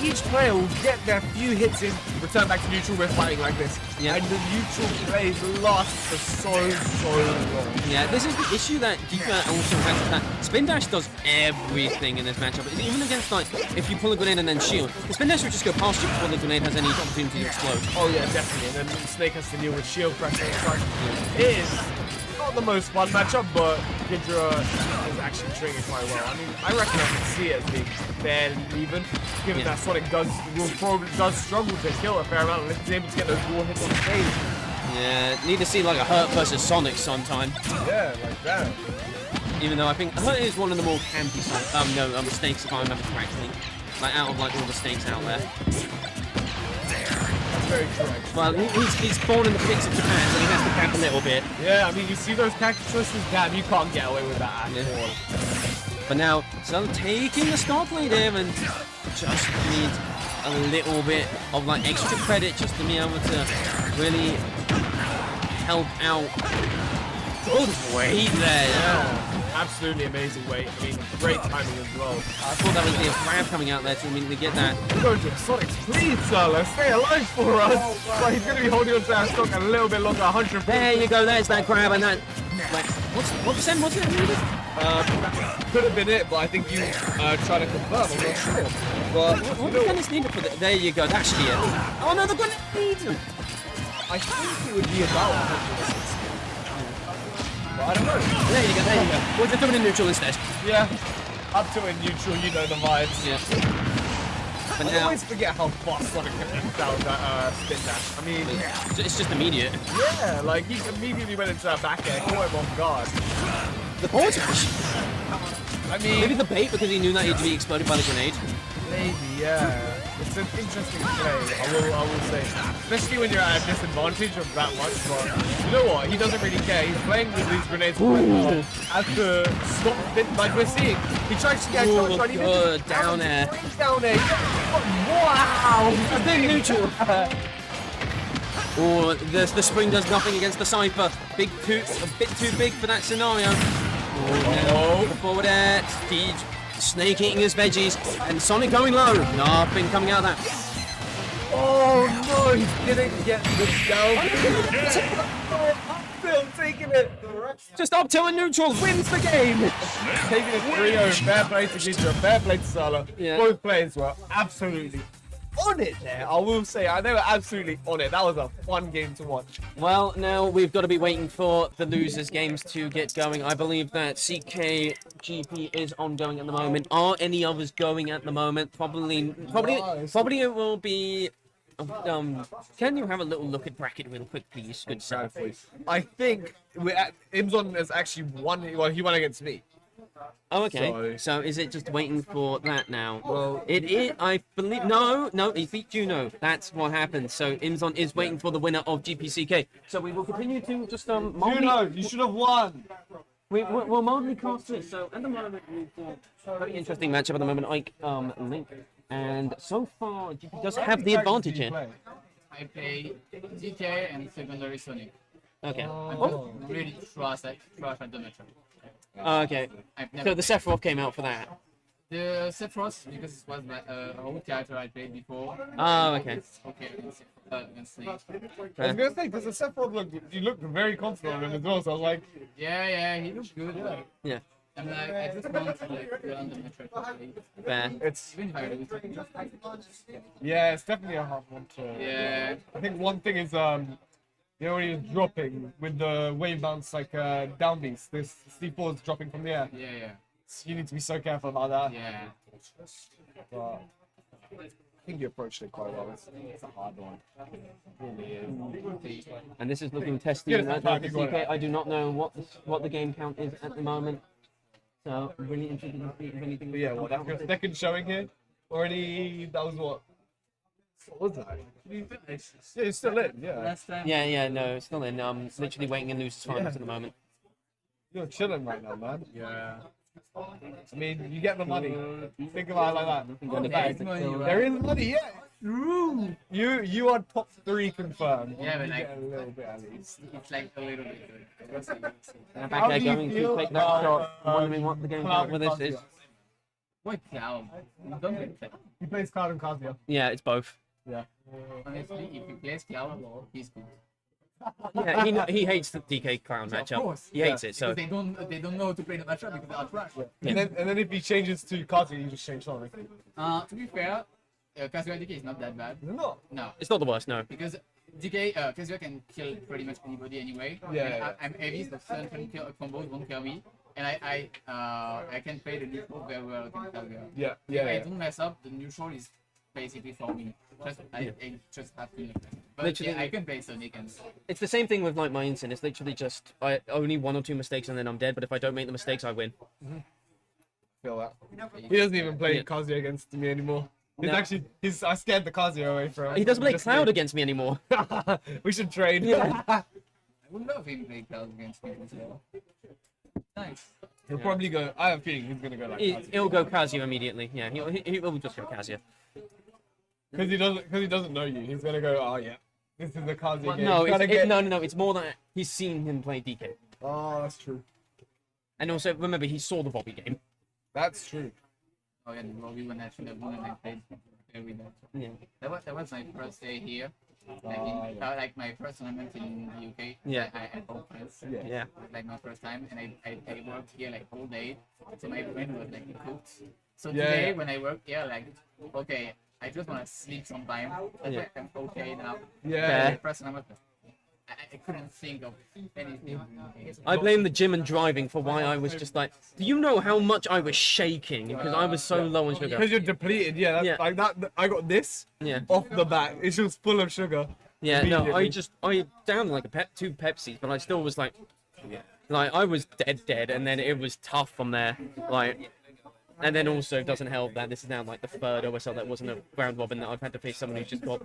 each player will get their few hits in, return back to neutral, we're fighting like this. Yeah. And the neutral plays last for so long. Yeah, this is the issue that Ghidra also has, that Spin Dash does everything in this matchup. Even against, like, if you pull a grenade and then shield, the Spin Dash will just go past you before the grenade has any opportunity to explode. Oh yeah, definitely. And then Snake has to deal with shield pressure and such. It is not the most fun matchup, but Ghidra is actually treating it quite well. I mean, I reckon I can see it as being fairly even, given that Sonic does struggle to kill a fair amount, and he's able to get those raw hits on the stage. Yeah, need to see like a Hurt versus Sonic sometime. Yeah, like that. Even though I think Hurt is one of the more campy Snakes, if I remember correctly. Like out of like all the Snakes out there. Very correct. Well, he's born in the pits of Japan, so he has to camp a little bit. Yeah, I mean, you see those cactus choices? Damn, you can't get away with that at all. But now, so taking the start lead here and just needs a little bit of like extra credit just to be able to really help out. Good weight there, yeah. Absolutely amazing weight. I mean, great timing as well. I thought that was the grab coming out there to immediately get that. Go to Sonic's, please, Zola, stay alive for us. But he's going to be holding on to that stock a little bit longer. 100. There you go. There's that grab and that. Like, what percent was it? Could have been it, but I think you try to confirm. I'm not sure. But what percent is needed for that? There you go. That should be it. Oh no, the grenade! I think it would be about 160. But I don't know. There you go. There you go. We'll just do it in neutral instead. Yeah. Up to in neutral, you know the vibes. Yeah. But I now always forget how fast Sonic can down that spin dash. I mean, it's just immediate. yeah, like he immediately went into that back air, caught him off guard. The forward smash. I mean, Maybe the bait because he knew that he'd be exploded by the grenade. maybe, yeah. It's an interesting play, I will say. Especially when you're at a disadvantage of that much, but you know what? He doesn't really care. He's playing with these grenades quite well. As to stop it, like we're seeing. He tries to get Ooh, good down air. down air. Wow! A big neutral. Oh, the spring does nothing against the Cypher. A bit too big for that scenario. Oh, the forward air. Siege. Snake eating his veggies, and Sonic going low. Nothing coming out of that. Oh no, he didn't get the down. Still taking it. Just up till a neutral wins the game. Taking it 3-0. Fair play to Ginger, fair play to Sala. Yeah. Both players were absolutely on it there. I will say, they were absolutely on it. That was a fun game to watch. Well, now we've got to be waiting for the losers games to get going. I believe that CK GP is ongoing at the moment. Are any others going at the moment? Probably it will be. Can you have a little look at bracket real quick, please? Good sir. I think Imzon has actually won. Well, he won against me. Oh, okay. So is it just waiting for that now? Well, it is. I believe. No, he beat Juno. That's what happened. So Imzon is waiting for the winner of GPCK. So we will continue to just Juno, you should have won. We'll mildly cast this. So at the moment, we've got a very interesting matchup at the moment. Ike, Link, and so far GP does have the advantage here. I play DK and secondary Sonic. Okay. I'm really trash at the matchup. Okay. So the Sephiroth came out for that. The Sephiroth, because it was a old character I played before. Oh, okay. Okay, against Snake. I was gonna say, because the Sephiroth looked very confident on him as well, so I was like, yeah, he looked good. Yeah. I'm like, I just want to learn the matchup. Fair. it's Even if I lose. yeah, it's definitely a hard one to. Yeah. I think one thing is when he was dropping with the wave bounce down beats, this C4 is dropping from the air. Yeah. So you need to be so careful about that. Yeah. But I think you approached it quite well. It's a hard one. And this is looking testy right now for CK. I do not know what the game count is at the moment. So I'm really interested to see if anything. But yeah, that's your second showing here. Already, that was what? What was that? Yeah, it's still in, yeah. Last time. Yeah, no, it's still in. Literally waiting in losers finals at the moment. You're chilling right now, man. Yeah. I mean, you get the money. Think about it like that. There is money, yeah. Ooh. You are top 3 confirmed. Yeah, but you like get a little bit at least. it's like a little bit. Back there going to take that shot. Wondering what the game count with this is. What Cloud? Don't get Cloud. He plays Cloud and Kazuya. Yeah, it's both. Yeah. Honestly, if he plays Cloud, he's good. Yeah, he hates the DK Clown matchup. Of course. He hates it. So Because they don't know how to play the matchup because they are trash. And then if he changes to Kazuya, you just change Sonic. To be fair, Kazuya DK is not that bad. No. No. it's not the worst, no. Because DK, Kazuya can kill pretty much anybody anyway. Yeah. I'm heavy, so certain combos won't kill me. And I can play the neutral very well against Kazuya. Yeah. If I don't mess up, the neutral is basically for me. I just have to. But Literally, yeah, I can play Sonic and. It's the same thing with like my instant. It's literally just only 1 or 2 mistakes and then I'm dead. But if I don't make the mistakes, I win. Feel that. He doesn't even play Kazuya against me anymore. No. I scared the Kazuya away from him. He doesn't play Just Cloud me. against me anymore. We should trade. Yeah. I would love him play Cloud against me as well. Nice. He'll probably go. I have a feeling he's gonna go like Kazuya. He'll go Kazuya immediately. Yeah, he will just go Kazuya. Because he doesn't know you. He's gonna go. Oh yeah, this is the Kazuya Well, game. no, He's trying to no. It's more that he's seen him play DK, Oh, that's true. and also remember he saw the Bobby game. That's true. Oh yeah, the Robbie when I should have won and I played with that. Yeah. That was my first day here. Like my first tournament in the UK. Yeah. I played friends. Yeah. Like my first time, and I worked here like all day, so my brain was like cooked. So Yeah, today yeah. when I work here, like okay, I just want to sleep sometime. Yeah. I'm okay now. Yeah. My first tournament, I couldn't think of anything. I blame the gym and driving for why I was just like. Do you know how much I was shaking because I was so low on sugar? Because you're depleted, yeah. That's, Yeah. Like that. I got this Yeah. off the bat. It's just full of sugar. Yeah, no, Immediately. I downed like two Pepsis, but I still was like I was dead, and then it was tough from there, like, and then also it doesn't help that this is now like the third OSL that wasn't a round robin that I've had to face someone who just got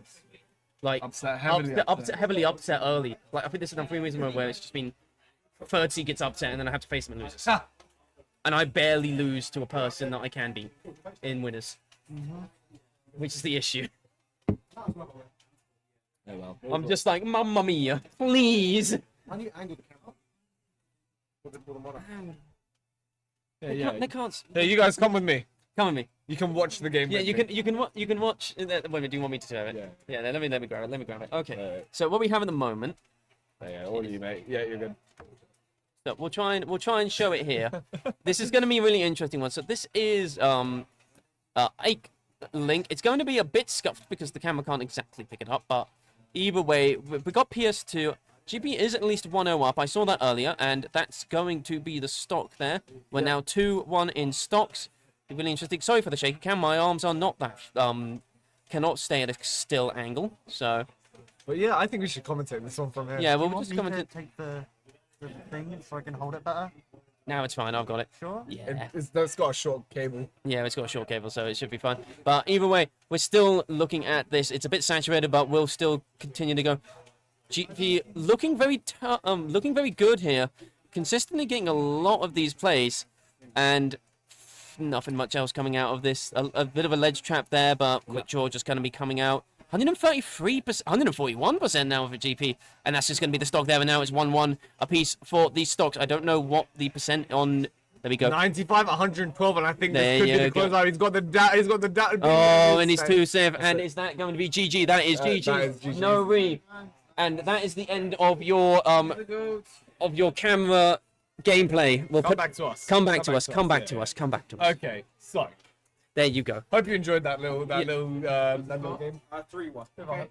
like heavily upset early. Like I think this is now 3 weeks in a row where it's just been third seed gets upset and then I have to face him and loses, and I barely lose to a person that I can beat in winners, which is the issue. Oh, well. I'm just like, Mamma Mia, please. How do you angle the camera? They can't. Hey, you guys come with me. Come with me. You can watch the game. Yeah, with you me. can watch. Wait a minute, do you want me to do it? Yeah. Let me grab it. Let me grab it. Okay. Alright. So what we have at the moment. Yeah, all of you, mate. Yeah, you're good. So we'll try and show it here. This is going to be a really interesting one. So this is a link. It's going to be a bit scuffed because the camera can't exactly pick it up, but either way, we got PS2. GP is at least 1-0 up. I saw that earlier, and that's going to be the stock there. We're now 2-1 in stocks. Really interesting. Sorry for the shaky cam. My arms are not that cannot stay at a still angle. So. But yeah, I think we should commentate this one from here. Yeah, we'll Want just me to commentate. take the thing so I can hold it better? Now it's fine. I've got it. Sure. Yeah. That's got a short cable. Yeah, it's got a short cable, so it should be fine. But either way, we're still looking at this. It's a bit saturated, but we'll still continue to go. GP looking very good here, consistently getting a lot of these plays, and nothing much else coming out of this. A bit of a ledge trap there, but quick draw just going to be coming out. 133%, 141% now for GP, and that's just going to be the stock there. And now it's 1-1 apiece for these stocks. I don't know what the percent on. There we go. 95, 112, and I think There this could be you the go. closeout. He's got the data. He's got the data. Oh, and he's too safe. And is that going to be GG? That is GG. That is GG. No re. And that is the end of your camera gameplay. We'll Come back to us. Come back to us. Come back to us. Come back to us. Okay, so There you go. hope you enjoyed that little game. 3-1.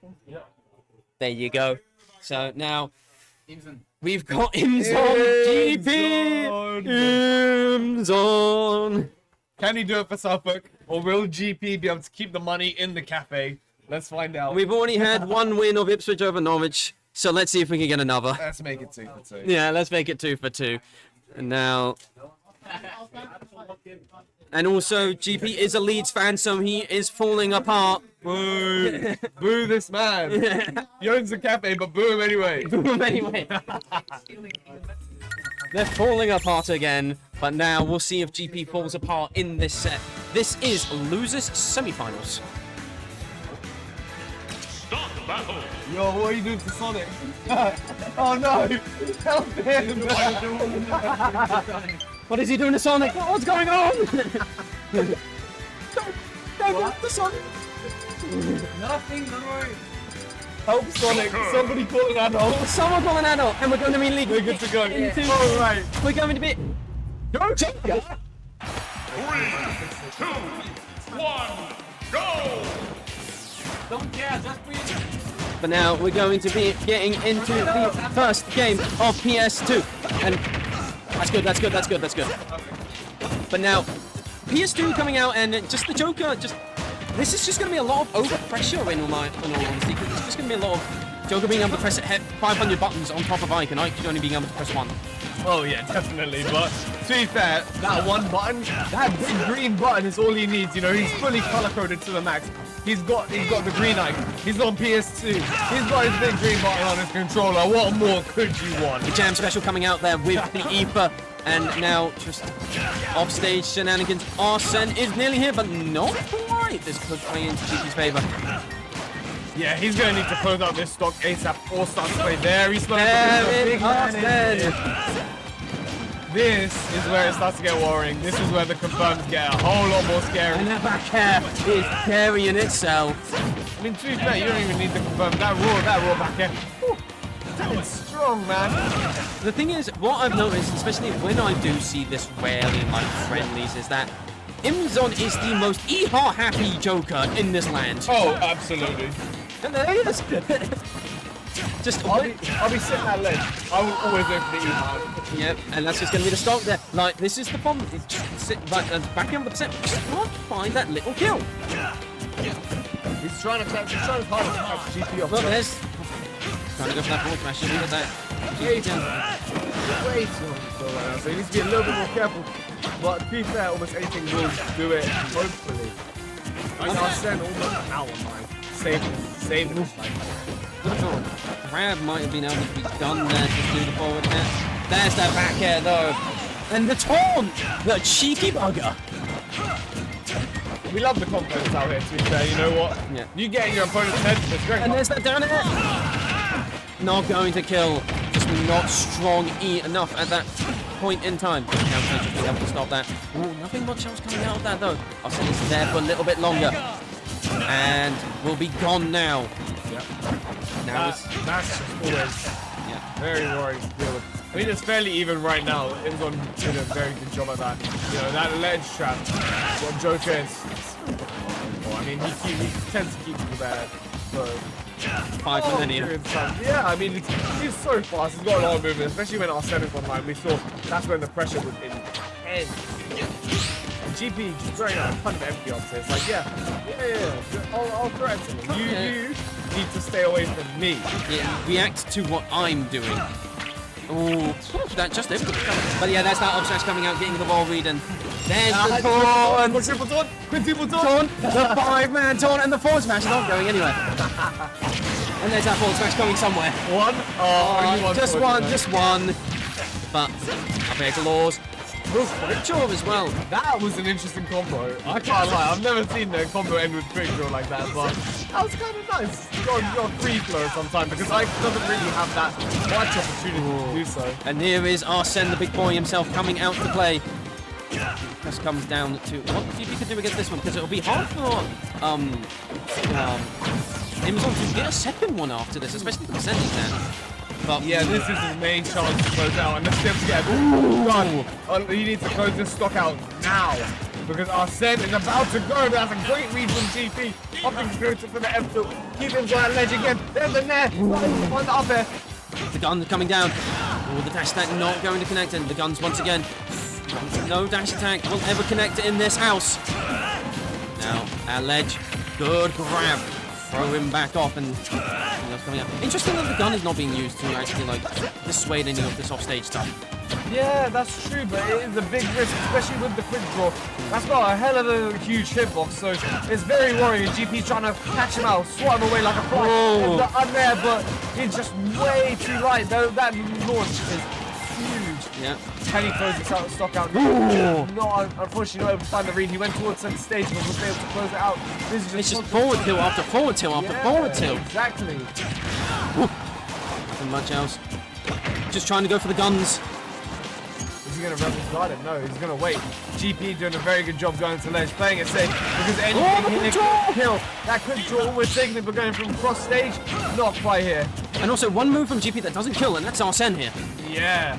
There you go. So now Imson. we've got Imson GP. Imson. Can he do it for Suffolk, or will GP be able to keep the money in the cafe? Let's find out. We've already had one win of Ipswich over Norwich, so let's see if we can get another. Let's make it 2 for 2. Yeah, let's make it 2 for 2. And now. And also, GP is a Leeds fan, so he is falling apart. Boo! Boo this man! He owns the cafe, but boo him anyway. Anyway. They're falling apart again, but now we'll see if GP falls apart in this set. This is losers semi-finals. Stock battle. Yo, what are you doing to Sonic? Oh no! Help him! What is he doing to Sonic? What's going on? Don't go to Sonic. Nothing, don't worry. Help Sonic! Somebody call an adult! Someone call an adult, and we're going to be legal. We're good to go. Alright. We're going to be. Go! 3, 2, 1, go! Don't care, just breathe. But now we're going to be getting into the first game of PS2. And that's good, that's good, that's good, that's good. But now, PS2 coming out and just the Joker, this is just going to be a lot of overpressure in all honesty, because it's just going to be a lot of Joker being able to press 500 buttons on top of Ike and Ike only being able to press 1. Oh yeah, definitely. But to be fair, that one button, that big green button is all he needs. You know, he's fully color coded to the max. He's got the green eye. He's on PS2. He's got his big green button on his controller. What more could you want? The Jam Special coming out there with the Ether, and now just offstage shenanigans. Arsene is nearly here, but not quite. This could play into GP's favor. Yeah, he's going to need to close out this stock ASAP or start to play very slow. There is Arsene. This is where it starts to get worrying. This is where the confirms get a whole lot more scary. And that back air is carrying itself. I mean, to be fair, you don't even need to confirm that raw back air. Whew, that is strong, man. The thing is, what I've noticed, especially when I do see this rarely in my friendlies, is that Imzon is the most happy Joker in this land. Oh, absolutely. And there he is. Just I'll be sitting at ledge. I will always go for the E. Yep, and that's just going to be the stock there. Like, this is the problem. It's just sit back and percent. Just can't find that little kill. He's trying to catch hard to catch GP off. Look, there's trying to go for that ball smash. Look at that. Way too much right now, so he needs to be a little bit more careful. But to be fair, almost anything will do it, hopefully. I'll send almost an hour mine. Save it. Grab might have been able to be done there to do the forward hit. There's that back air though. And the taunt! The cheeky bugger. We love the confidence out here, to be fair, you know what? Yeah. You get in your opponent's head, it's great. And there's that down air. Not going to kill. Just not strong enough at that point in time. Now just be able to stop that. Ooh, nothing much else coming out of that though. I'll say it's there for a little bit longer. And we'll be gone now. Yep. Now that's always very worrying to deal with. I mean, it's fairly even right now. Inzon did a very good job at that. You know, that ledge trap, what Joker is. Well, I mean, he tends to keep you there for 5 millennia. Yeah, I mean, he's so fast. He's got a lot of movement, especially when Arsene is online. We saw that's when the pressure was intense. GP just throwing out a ton of empty options. It's like, yeah. I'll threaten him. You need to stay away from me. Yeah, react to what I'm doing. Oh, that just it. But yeah, that's that up smash coming out, getting the ball read, and there's the taunt. Quadruple taunt. Quintuple taunt. The 5-man taunt and the forward smash is not going anywhere. And there's that forward smash going somewhere. One? Just one. But up air claws. Quick draw as well. That was an interesting combo. I can't lie, I've never seen a combo end with quick draw like that, but that was kind of nice. You got free flow sometimes because I doesn't really have that much opportunity to do so. And here is Arsene, the big boy himself, coming out to play. Just comes down to what GP could do against this one because it'll be hard for Amazon to get a second one after this, especially the percentage there. But yeah, this is his main chance to close out, and the steps get done. He needs to close this stock out now because Arsene is about to go. That's a great read from GP. Opting to go for the F tilt. Keep him on that ledge again. There's the net. On the up air. The gun coming down. Oh, the dash attack not going to connect, and the guns once again. No dash attack will ever connect in this house. Now, at ledge. Good grab. Throw him back off and that's coming out. Interesting that the gun is not being used to actually like dissuade any of this offstage stuff. Yeah, that's true, but it is a big risk, especially with the quick draw. That's got a hell of a huge hitbox, so it's very worrying. GP's trying to catch him out, swat him away like a fly. I'm there, but he's just way too light. That launch is huge. Yeah. Can he close this stock out? No, unfortunately not able to find the read. He went towards center stage, but was able to close it out. This is it's just forward tilt after forward tilt after forward tilt. Exactly. Nothing much else. Just trying to go for the guns. Is he going to rebel guard it? No, he's going to wait. GP doing a very good job going to ledge, playing it safe, because anything he can kill. That quick draw almost taking it, but going from cross stage, not quite here. And also one move from GP that doesn't kill, and that's Arsene here. Yeah.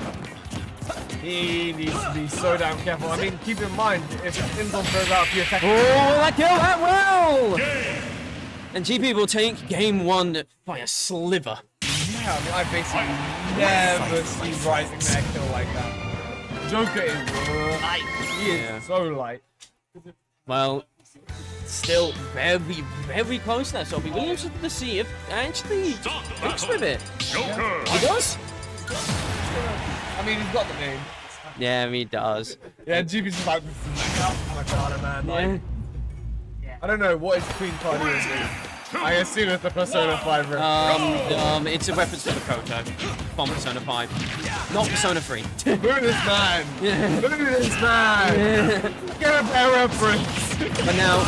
He needs to be so damn careful. I mean, keep in mind, if Inzon throws out a few attacks... Oh, that kill, that will! And GP will take game 1 by a sliver. Yeah, I mean, I basically never seen Rising that kill like that. Joker is light. He is so light. Well, still very, very close there, so I'll be really interested to see if actually sticks with it. Joker. He does? I mean, he's got the name. Yeah, he does. Yeah, GP's just like, this is Makana, man. Like, I don't know what is Queen Card is. I assume it's the Persona 5 reference. It's a reference to the Koto from Persona 5, not Persona 3. Look at this man! Yeah. Look at this man! Get a better reference! But now...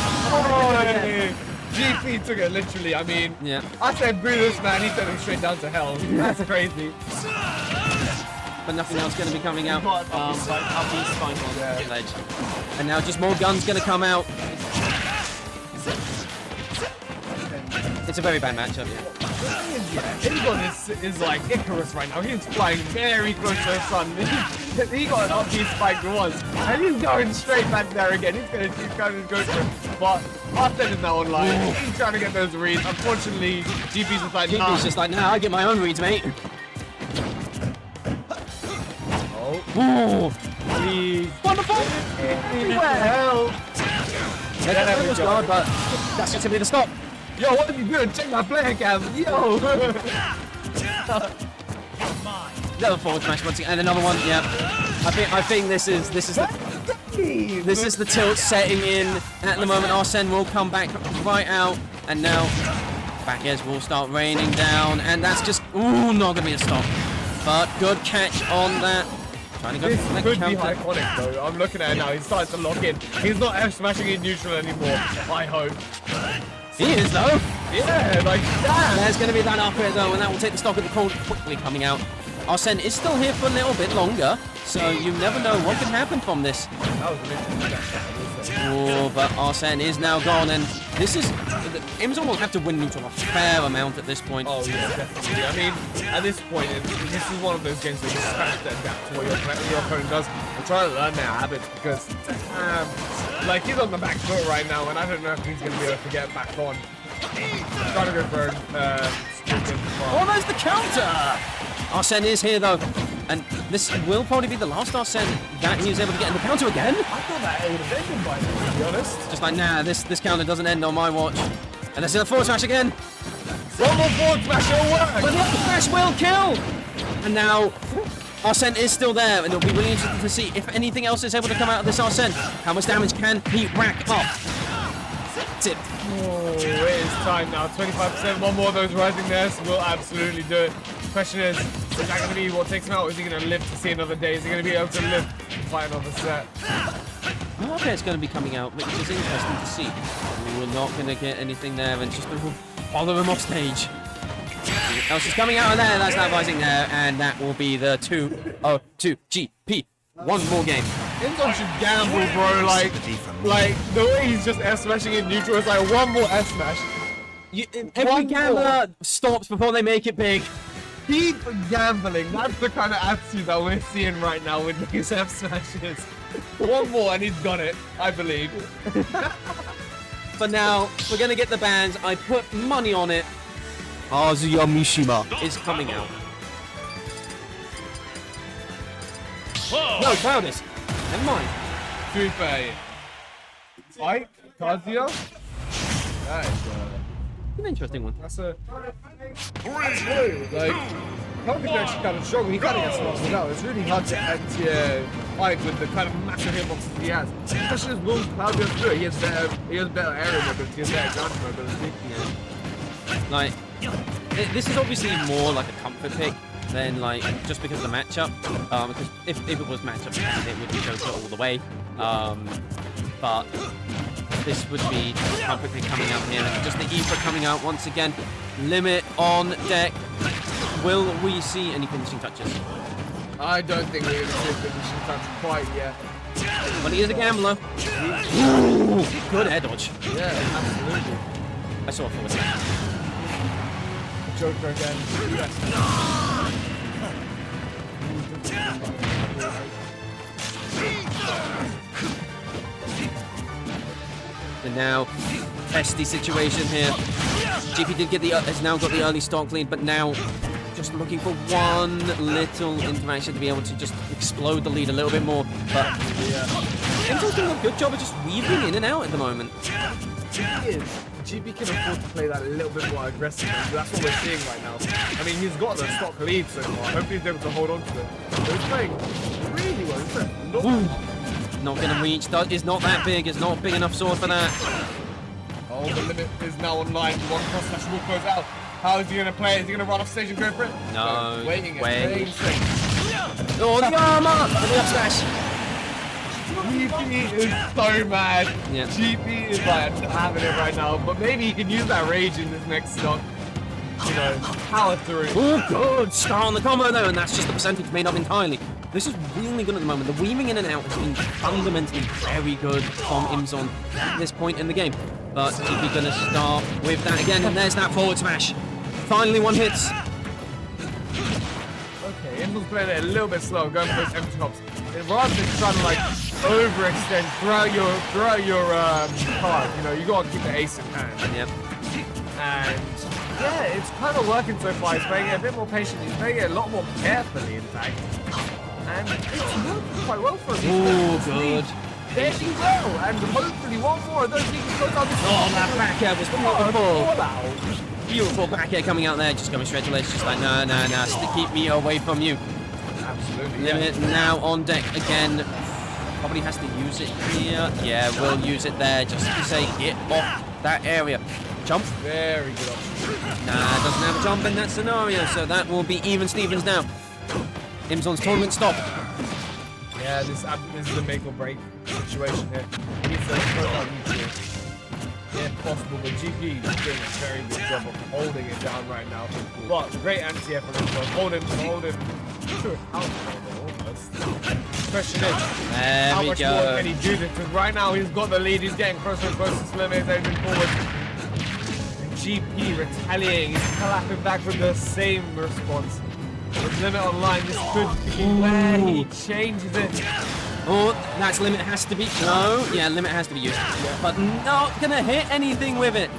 GP took it literally, I mean... Yeah. I said boo this man, he took him straight down to hell. That's crazy. But nothing else going to be coming out. But up he's fine on the ledge. And now just more guns going to come out. It's a very bad matchup, Inzon is like Icarus right now. He's flying very close to the sun. He got an up spike once, and he's going straight back there again. He's going to go for it. but Arsene is now online. He's trying to get those reads. Unfortunately, GP's just like, nah. GP's just like, nah, I get my own reads, mate. Oh. Please. Wonderful. Well. That was hard, but that's just simply the stop. Yo, what are you doing? Check my player cam. Yo. Another forward smash once again, and another one. Yeah. I think this is the tilt setting in at the moment. Arsene will come back right out, and now back airs will start raining down, and that's just not gonna be a stop. But good catch on that. Trying to go this for the could counter. be iconic though. I'm looking at it now. He's starting to lock in. He's not F smashing in neutral anymore. I hope. He is though. Yeah, like that. There's going to be that up here though, and that will take the stock of the cold quickly coming out. Arsene is still here for a little bit longer, so you never know what can happen from this. That was amazing. Oh, but Arsene is now gone, and this is... Amazon will have to win neutral a fair amount at this point. Oh yeah, definitely. I mean, at this point, this is one of those games where you just have to adapt to what your opponent does and try to learn their habits, because like he's on the back foot right now, and I don't know if he's going to be able to get back on. Trying to go for oh, there's the counter! Arsene is here though, and this will probably be the last Arsene that he was able to get in the counter again. I thought that it would have ended by now, to be honest. Just like, nah, this counter doesn't end on my watch. And there's a forward smash again. One more forward smash, it'll work! But the upper smash will kill! And now, Arsene is still there, and it'll be really interesting to see if anything else is able to come out of this Arsene. How much damage can he rack up? That's it. Oh, it is time now. 25%. One more of those rising nairs will absolutely do it. Question is that going to be what takes him out? Or is he going to live to see another day? Is he going to be able to live to fight another set? Okay, it's going to be coming out, which is interesting to see. We're not going to get anything there, and just follow him off stage. Something else is coming out of there. That's that rising there, and that will be the 2-0-2 GP. One more game. Inzon should gamble, bro. Like the way he's just F smashing in neutral, it's like one more F smash. Every gambler stops before they make it big. Keep gambling. That's the kind of attitude that we're seeing right now with these F smashes. One more and he's got it, I believe. For now, we're gonna get the bans. I put money on it. Kazuya Mishima is coming out. No, Cloudus. Never mind. To be fair, Ike, Kazuya? That is an interesting one. That's a... Like, Kazuya actually kind of struggle. He kind of gets lost out. It's really hard to anti Ike with the kind of massive hitboxes he has. Especially as Will Kazuya do it. He has better area mobility, he has better ground mobility. Like, this is obviously more like a comfort pick than like just because of the matchup. Because if it was matchup, it would be Joker all the way. But this would be a comfort pick coming out here. Just the Aoife coming out once again. Limit on deck. Will we see any finishing touches? I don't think we're going to see a finishing touch quite yet. But he is a gambler. Ooh, good air dodge. Yeah, absolutely. I saw a forward smash. Joker again. Yes. And now, testy situation here. GP did get has now got the early stock lead, but now just looking for one little interaction to be able to just explode the lead a little bit more. But Enzo's doing a good job of just weaving in and out at the moment. GP can afford to play that a little bit more aggressively. That's what we're seeing right now. I mean, he's got the stock lead so far. Hopefully he's able to hold on to it. But he's playing really well. He's playing not going to reach. Is not that big. It's not a big enough sword for that. Oh, the limit is now online. One cross slash will goes out. How is he going to play? Is he going to run off stage and go for it? No. Waiting. Oh, the armor! And the up smash. GP is so mad. Yeah. GP is like having it right now, but maybe he can use that rage in this next stock. You know, power through. Oh, good start on the combo though, and that's just the percentage made up entirely. This is really good at the moment. The weaving in and out has been fundamentally very good from Imzon at this point in the game. But GP gonna start with that again, and there's that forward smash. Finally one hits. Okay, Imzon's playing it a little bit slow, going for those empty hops. Rather than trying to like overextend throughout your card. You know, you gotta keep the ace in hand. Yep. And yeah, it's kind of working so far. He's playing it a bit more patient. He's playing it a lot more carefully, in fact. And it's working quite well for him. Oh, good. Very well. And hopefully one more of those he can go down this. Oh, that back air was beautiful. Beautiful back air coming out there, just going straight to ledge, just like, no, keep me away from you. Absolutely. Limit now on deck again. Probably has to use it here. Yeah, we'll use it there, just to say, get off that area. Jump. Very good option. Nah, doesn't have a jump in that scenario, so that will be even Stevens now. Imzon's tournament stop. Yeah, this is a make or break situation here. He needs to throw out neutral. If possible, but GP is doing a very good job of holding it down right now. But great anti-air from him. Hold him. Almost. Question is, how much more can he do this? Because right now he's got the lead. He's getting closer and closer to Limit. He's edging forward. And GP retaliating. He's clapping back with the same response. With Limit online, this could be where he changes it. Oh, that's Limit has to be... No, yeah, Limit has to be used. Yeah. But not gonna hit anything with it.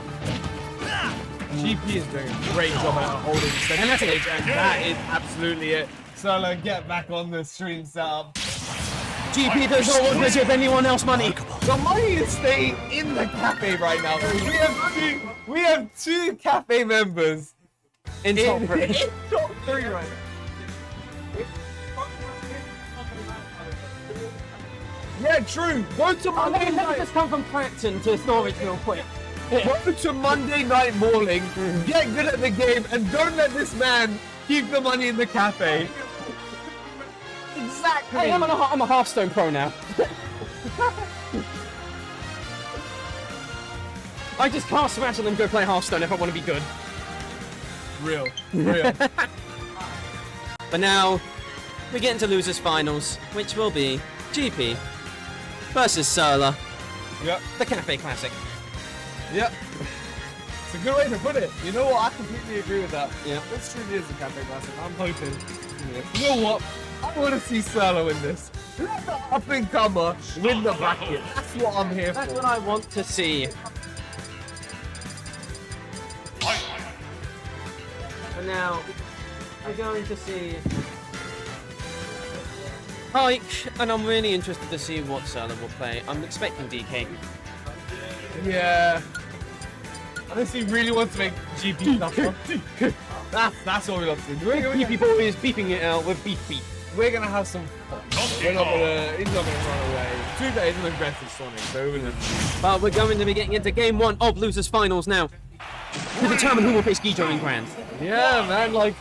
GP is doing a great job at holding the second stage, and that is absolutely it. Solo, get back on the stream setup. GP does not want to give anyone else money. The money is staying in the cafe right now. We have two cafe members in top 3. In top 3 right now. Yeah, true. Go to Monday night. Just come from Clacton to storage real quick. Go to Monday night mauling, get good at the game, and don't let this man keep the money in the cafe. Exactly. Hey, I'm a Hearthstone pro now. I just can't smash and then go play Hearthstone if I want to be good. Real. But now, we get into losers finals, which will be GP versus Surla. Yep. The Cafe Classic. Yep. It's a good way to put it. You know what? I completely agree with that. Yeah. This truly is a Cafe Classic. I'm hoping. You know what? I want to see Surla win this. Let the up and comer win the bracket. That's what I'm here for. That's what I want to see. And now, we're going to see Hike, and I'm really interested to see what Surla will play. I'm expecting DK. Yeah. Unless he really wants to make GP suffer. That's what we love to do. People is beeping it out with beep beep. We're gonna have some fun. He's not gonna run away. Too bad he's an aggressive Sonic, so but we're going to be getting into game 1 of losers finals now. To determine who will face Gijo in Grand. Yeah, man, like,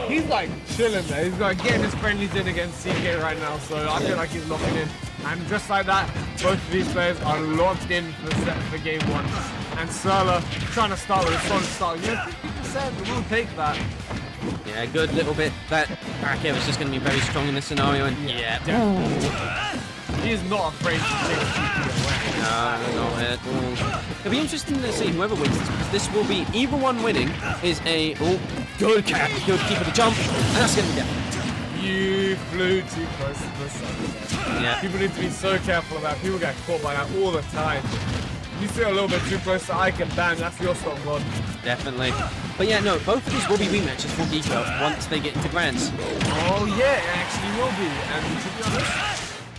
he's like chilling there. He's like getting his friendlies in against CK right now, so I feel like he's locking in. And just like that, both of these players are locked in for game 1. And Surla trying to start with a solid start. Yeah, 50%, but we'll take that. Yeah, good little bit. That back air was just going to be very strong in this scenario, and yeah. He is not afraid to take GP away. No, not at all. It'll be interesting to see whoever wins this, because this will be either one winning is a good keep of the jump, and that's going to be it. You flew too close to the sun. Yeah. People need to be so careful about it. People get caught by that all the time. You sit a little bit too close to Ike and bang, that's your stop gone. Definitely. But yeah, no, both of these will be rematches for Gijo once they get into Grands. Oh yeah, it actually will be. And to be honest,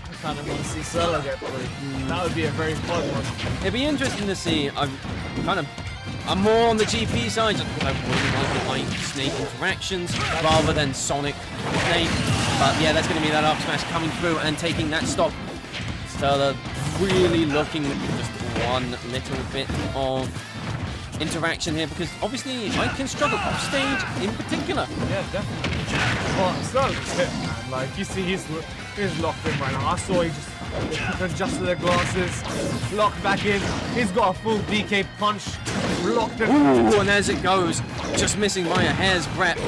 I kind of want to see Surla get through. That would be a very fun one. It'd be interesting to see. I'm more on the GP side just because I really like the Snake interactions rather than Sonic Snake. But yeah, that's going to be that up smash coming through and taking that stop. Surla really looking at just one little bit of interaction here, because obviously I can struggle off stage in particular. Yeah, definitely. Well, Surla's hit, man. Like, you see he's locked in right now. I saw he just adjusted the glasses, locked back in. He's got a full DK punch, locked in. Ooh, and as it goes, just missing by a hair's breadth.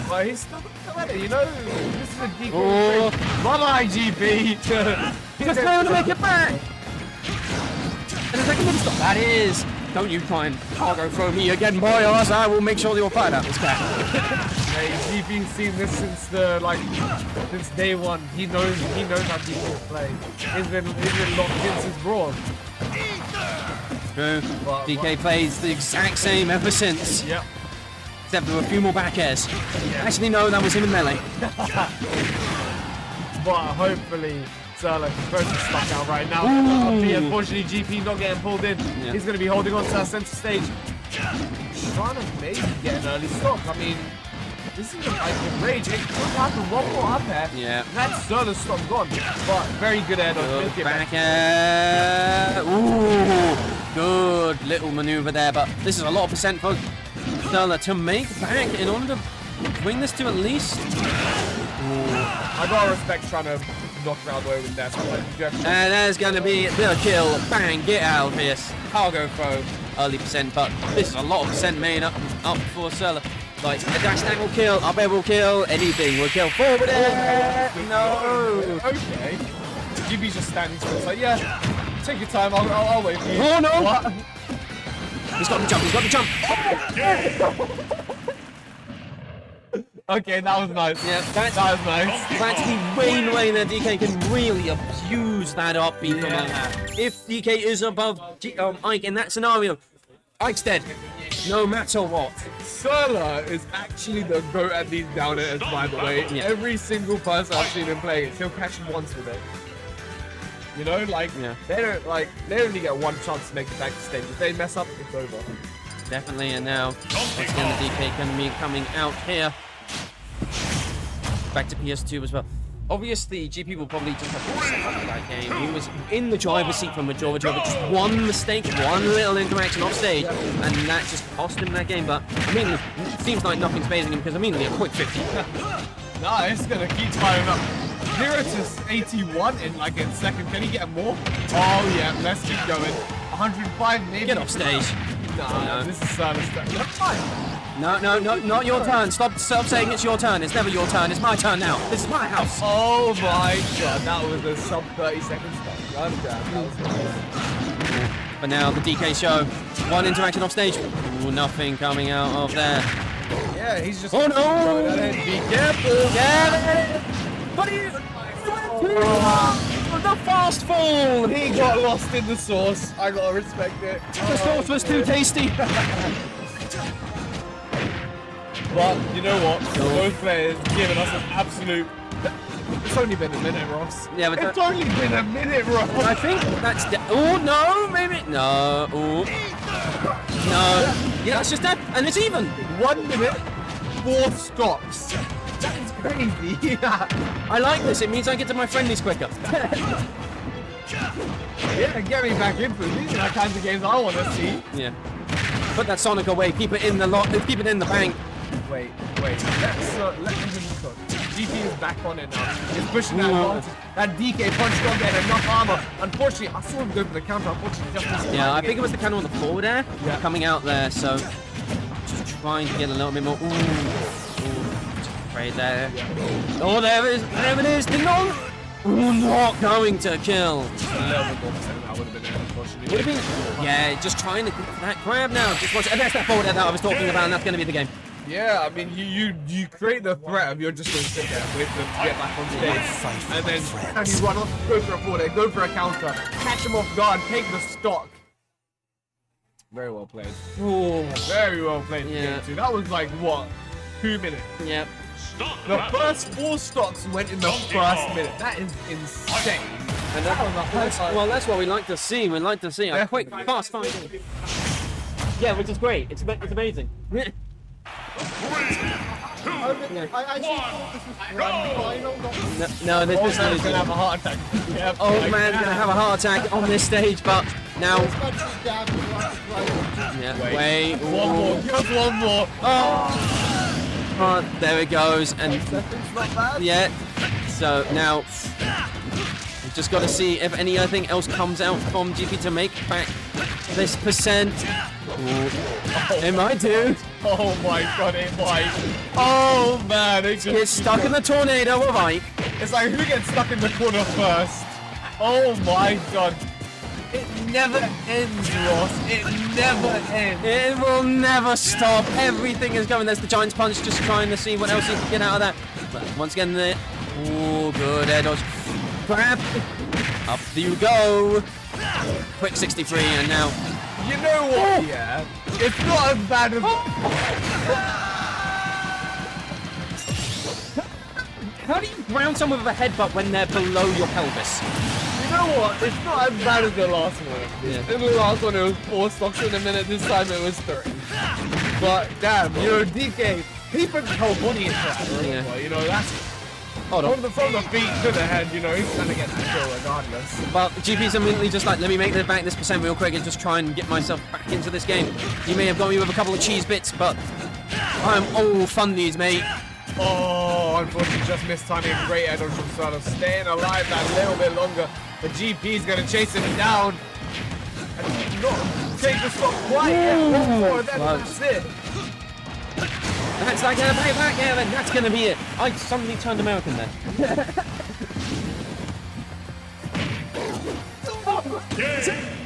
But he's still got it, you know? This is a DK. Oh. Bye-bye, GP. He's going to make it back. And it's like a little stop. That is Don't you try and cargo throw me again, boy, or else I will make sure you'll find out this guy. Hey, GP's seen this since since day one. He knows how people play. He's been locked in since Brawl. True. DK plays the exact same ever since. Yep. Except for a few more back airs. Actually, no, that was him in melee. But hopefully, Surla is very stuck out right now. Unfortunately, GP not getting pulled in. Yeah. He's going to be holding on to that center stage. Trying to maybe get an early stop. I mean, this is like a rage. It could happen one more up air. Yeah. That's Surla's stop gone. But very good air. Good back air. Ooh, good little maneuver there. But this is a lot of percent for Surla to make back in order to bring this to at least. I gotta respect trying to knock around away with that. And there's gonna be the kill. Bang, get out of this. Cargo throw, early percent, but this is a lot of percent made up for Surla. Like, a dash tag will kill, up air will kill, anything will kill. Forward air! No! Okay. GB's just standing still. It's like, yeah, take your time, I'll wait for you. Oh no! What? He's got the jump, he's got the jump! Okay, that was nice. Yeah, that was nice. That's the way that DK can really abuse that upbeat from that. If DK is above Ike in that scenario, Ike's dead. No matter what. Surla is actually the GOAT at these down airs, by the way. Yeah. Every single person I've seen him play, he'll catch him once with it. You know, like, they only get one chance to make it back to stage. If they mess up, it's over. Definitely, and now, once again, the DK can be coming out here. Back to PS2 as well. Obviously, GP will probably just have to set up that game. He was in the driver's seat for majority of it. Just one mistake, one little interaction off stage, and that just cost him that game. But immediately, it seems like nothing's phasing him because immediately a quick 50. Nah, it's gonna keep firing up. 0 to 81 in like a second. Can he get more? Oh yeah, let's keep going. 105 maybe. Get off stage. Nah, this is Surla's turn. That's fine. No, not your turn. Stop saying it's your turn. It's never your turn. It's my turn now. This is my house. Oh my god, that was a sub 30 second stop. God damn, that was nice. But now the DK show. One interaction off stage. Ooh, nothing coming out of there. Yeah, he's just. Oh no! Be careful! Yeah! But he. The fast fall! He got lost in the sauce. I gotta respect it. The sauce was too tasty. But you know what? Both players giving us an absolute. It's only been a minute, Ross. Yeah, but it's only been a minute, Ross. I think that's. Oh no, maybe no. Ooh. No. Yeah, that's just that, and it's even. 1 minute, 4 stops. That is crazy. I like this. It means I get to my friendlies quicker. Yeah, get me back into it. These are the kinds of games I want to see. Yeah. Put that Sonic away. Keep it in the lot. Keep it in the bank. Wait. Let me just talk. GP is back on it now. He's pushing that advantage. That DK punch don't get enough armor. Unfortunately, I saw him go for the counter. Unfortunately, just missed. Yeah, I think it was the counter on the forward air coming out there. So just trying to get a little bit more. Ooh. Just afraid there. Yeah. Oh, there it is. There it is. Ding dong. Ooh, not going to kill. A little bit more percent that would have been there, unfortunately. Would have been. Yeah, just trying to get that grab now. Just watch. And that's that forward air that I was talking about, and that's going to be the game. Yeah, I mean, you create the threat of you're just going to sit there and wait for them to get back on stage. And then you run off, go for a forward, go for a counter, catch them off guard, take the stock. Very well played. Ooh. Very well played. Yeah. Too. That was like, what, 2 minutes? Yep. The first 4 stocks went in the first minute. That is insane. And well, that's what we like to see. We like to see a quick, fast fight. Yeah, which is great. It's amazing. No, this is gonna have a heart attack. Yep. Old man's gonna have a heart attack on this stage, but now. Yeah, wait. One more. Just one more. Oh, there it goes, and yeah. So now, we've just got to see if anything else comes out from GP to make back this percent. It might do. Oh my god, it might. Oh man, it gets stuck in the tornado of Ike. It's like, who gets stuck in the corner first? Oh my god. It never ends, Ross. It never ends. It will never stop. Everything is going. There's the Giant's Punch, just trying to see what else he can get out of that. But once again, there. Oh, good air dodge. Grab. Up you go. Quick 63, and now. You know what? Yeah. It's not as bad as. How do you ground someone with a headbutt when they're below your pelvis? You know what? It's not as bad as the last one. Yeah. In the last one, it was 4 stocks in a minute. This time, it was 3. But damn, you know, DK, he put his whole body into that. Yeah. You know, that's Hold on. from the feet to the head. You know, he's gonna get that kill regardless. Well, GP's immediately just like, let me make back this percent real quick and just try and get myself back into this game. You may have got me with a couple of cheese bits, but I'm all fundies, mate. Oh, unfortunately, just missed timing. Great air dodge from Solo. Staying alive that little bit longer. The GP's gonna chase him down. And not take the stop quite yet. One more, then that's it. That's like gonna pay back, yeah, then that's gonna be it. I suddenly turned American then.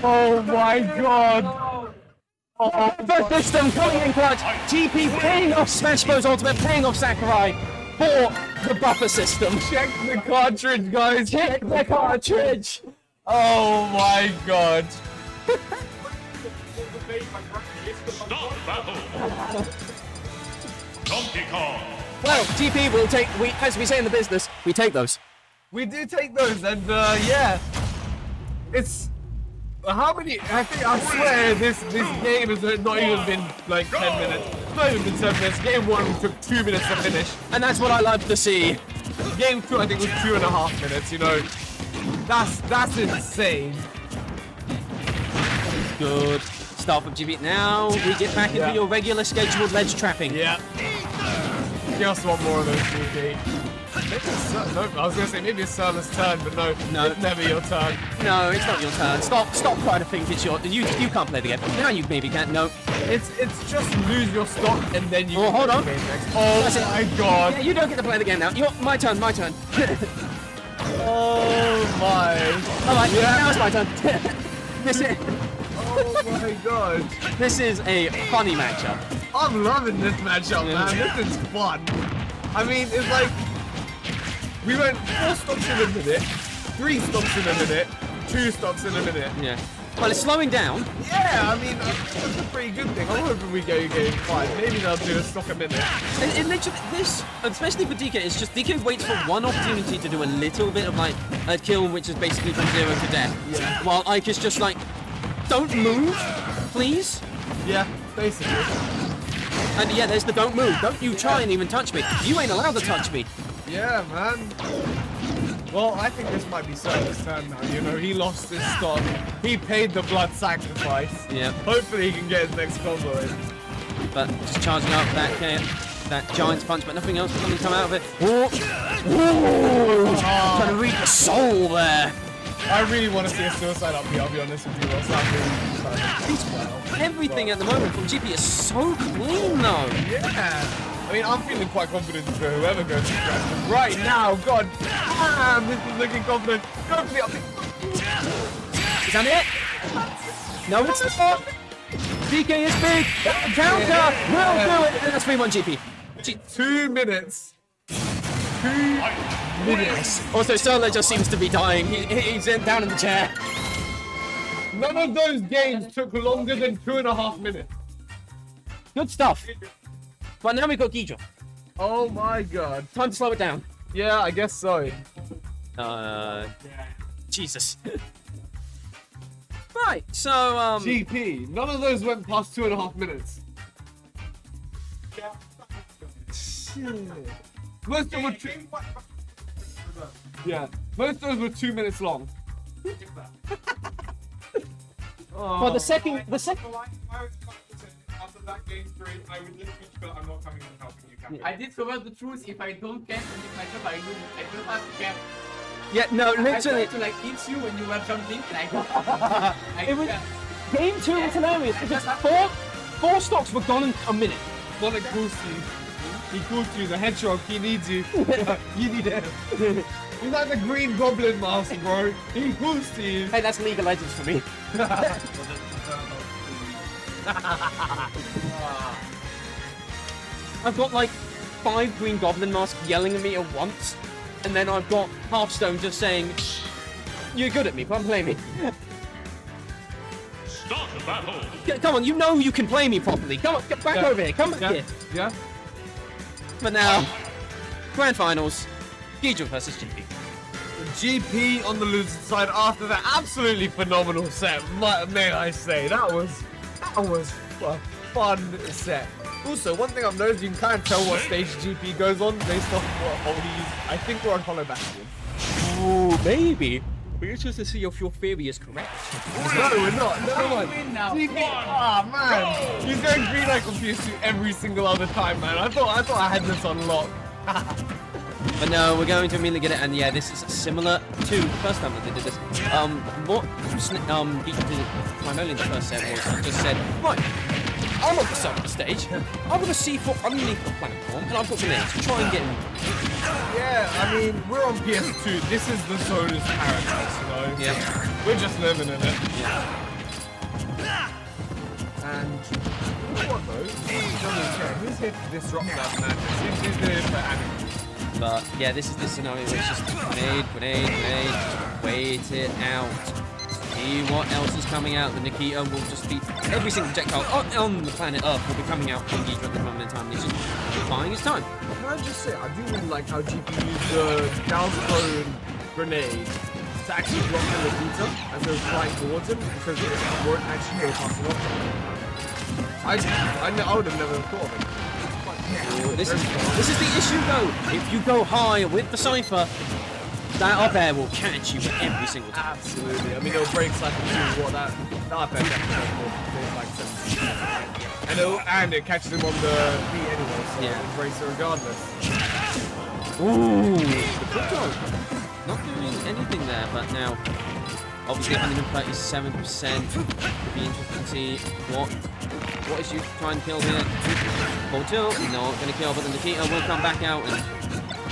Oh my god. Oh, first system coming in clutch. GP paying off Smash Bros Ultimate, paying off Sakurai for the buffer system. Check the cartridge, guys. Check the cartridge. Oh my god. Stop battle. Donkey Kong. Well, GP will take, as we say in the business, we take those. We do take those, and yeah. It's how many? I swear this game has not even been like 10 minutes. Not even been 7 minutes. Game 1 took 2 minutes to finish. And that's what I love to see. Game 2 I think was 2.5 minutes. You know, that's insane. Good. Start from GP. Now we get back into your regular scheduled ledge trapping. Yeah. Just one more of those, GP. No, I was gonna say maybe it's Serla's turn, but no, it's never your turn. No, it's not your turn. Stop trying to think it's your. You can't play the game. Now you maybe can. No. It's just lose your stock and then you. Oh, hold on. Oh my god. Yeah, you don't get to play the game now. My turn. My turn. Oh my. All right. Yeah. Now it's my turn. This is. Oh my god. This is a funny matchup. I'm loving this matchup, man. This is fun. I mean, it's like we went 4 stocks in a minute, 3 stocks in a minute, 2 stocks in a minute. Yeah. Well, it's slowing down. Yeah, I mean, that's a pretty good thing. I'm hoping we go game 5. Maybe they'll do a stock a minute. It literally, this, especially for DK, it's just DK waits for one opportunity to do a little bit of like a kill, which is basically from 0 to death. Yeah. While Ike is just like, don't move, please. Yeah, basically. And yeah, there's the don't move. Don't you try and even touch me. You ain't allowed to touch me. Yeah, man. Well, I think this might be Serla's turn now. You know, he lost his stock. He paid the blood sacrifice. Yeah. Hopefully he can get his next combo in. But just charging up that Giant's Punch, but nothing else can come out of it. Whoa! Trying to read the soul there. I really want to see a suicide up here, I'll be honest with you. Ross. Everything at the moment from GP is so clean though. Yeah. I mean, I'm feeling quite confident for whoever goes to Dragon. Right now, god damn, this is looking confident. Go for the up. Is that it? No, it's not. DK is big. Counter will do it. And that's 3-1 GP. 2 minutes. 2 minutes. Also, Serla just seems to be dying. He's down in the chair. None of those games took longer than 2.5 minutes. Good stuff. But now we've got Gijo. Oh my god. Time to slow it down. Yeah, I guess so. Jesus. Right, so, GP, none of those went past 2.5 minutes. Most of them were most of those were 2 minutes long. well, the second. After that game 3, I would literally feel I'm not coming and helping you, Captain. I discovered the truth. If I don't camp in this matchup, I don't have to camp. Yeah, no, I literally. tried to like hit you when you were jumping, and I It was game 2 was hilarious because four stocks were gone in a minute. Sonic boosts you. He boosts you. The hedgehog. He needs you. You need him. He's like the Green Goblin master, bro. He boosties. Hey, that's League of Legends for me. I've got like 5 Green Goblin masks yelling at me at once, and then I've got Hearthstone just saying, "You're good at me, come play me." Start the battle. Come on, you know you can play me properly. Come on, get back over here. Come back here. Yeah. But now, Grand Finals, Gijo versus GP. GP on the losing side after that absolutely phenomenal set, may I say. That was a fun set. Also, one thing I've noticed, you can kind of tell what stage GP goes on based off what hold he uses. I think we're on Hollow Bastion. Ooh, maybe. We're just to see if your theory is correct. No, we're not. No one. Win now. GP. Ah, man. He's going green like confused you every single other time, man. I thought I had this on lock. But no, we're going to immediately get it, and yeah, this is similar to the first time that they did this. What Gijo did primarily in the first set was he just said, right, I'm on the center stage, I've got a C4 underneath the platform, and I've got grenades to try and get him. Yeah, I mean, we're on PS2. This is the Soda's paradise, you know? Yeah. We're just living in it. Yeah. And you know what though? He doesn't care. He's here to disrupt that madness. He's here for anime. But yeah, this is the scenario where it's just grenade, just wait it out. See what else is coming out. The Nikita will just be every single projectile on the planet Earth will be coming out from Gijo at the moment in time. He's just buying his time. Can I just say, I do really like how GP used the down thrown grenade to actually block the Nikita as they were flying towards him because it weren't actually able to pass it off. I would have never thought of it. This is the issue though. If you go high with the Cypher, that up air will catch you every single time. Absolutely. I mean, it'll break Cypher too. What that up air definitely like 7. And it catches him on the feet anyway, so it breaks it regardless. Ooh, the crypto. Not doing anything there, but now obviously 137%. It'd be interesting to see what is you trying to kill here. Hold tilt, not gonna kill, but then the Nikita will come back out and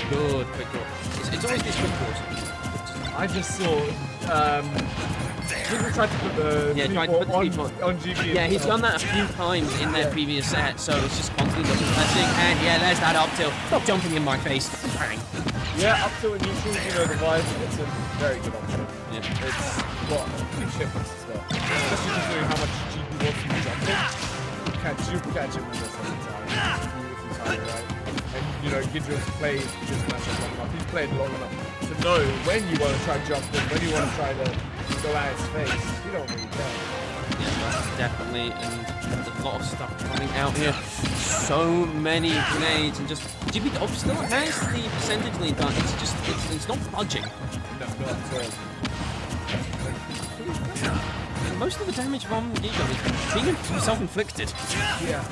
good quick draw. It's always these quick draws. I just saw people tried to put the on GP. Yeah, he's done that a few times in their previous set, so it's just constantly looking pressing. And yeah, there's that up tilt. Stop jumping in my face. Bang. Yeah, up tilt and neutral, you know the vibe. It's a very good up tilt. Yeah. It's got a few shifts as well. Especially considering how much GP wants you jumping. You catch him with this every time. Beautiful timing, right? And you know, Gijo's played this matchup long enough. He's played long enough to know when you want to try jump in, when you want to try to go at his face. You don't really care. Yeah, definitely, and there's a lot of stuff coming out here. So many grenades, and just GP still has the percentage lead, but it's just it's not budging. No, not at all. Most of the damage from Gijo is being self-inflicted. Yeah.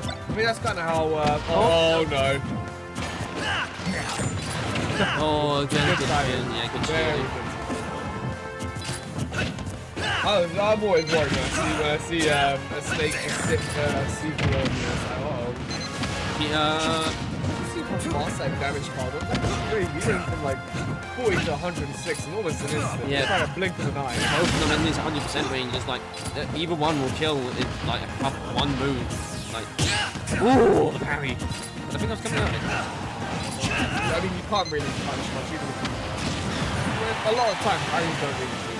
I mean, that's kind of how. Oh no. Oh, good timing. Yeah, good shooting. I'm always worried when I see a snake sit C4 on me. It's like, Yeah. Boss like damage pile. You're from like 40 to 106 in almost an instant. Yeah. It's like a blink of an eye. Both of them in this 100% range, just like either one will kill in like one move. Like, ooh, the parry. But I think I was coming out of it. I mean, you can't really punch much even if you. A lot of time, parries don't really do.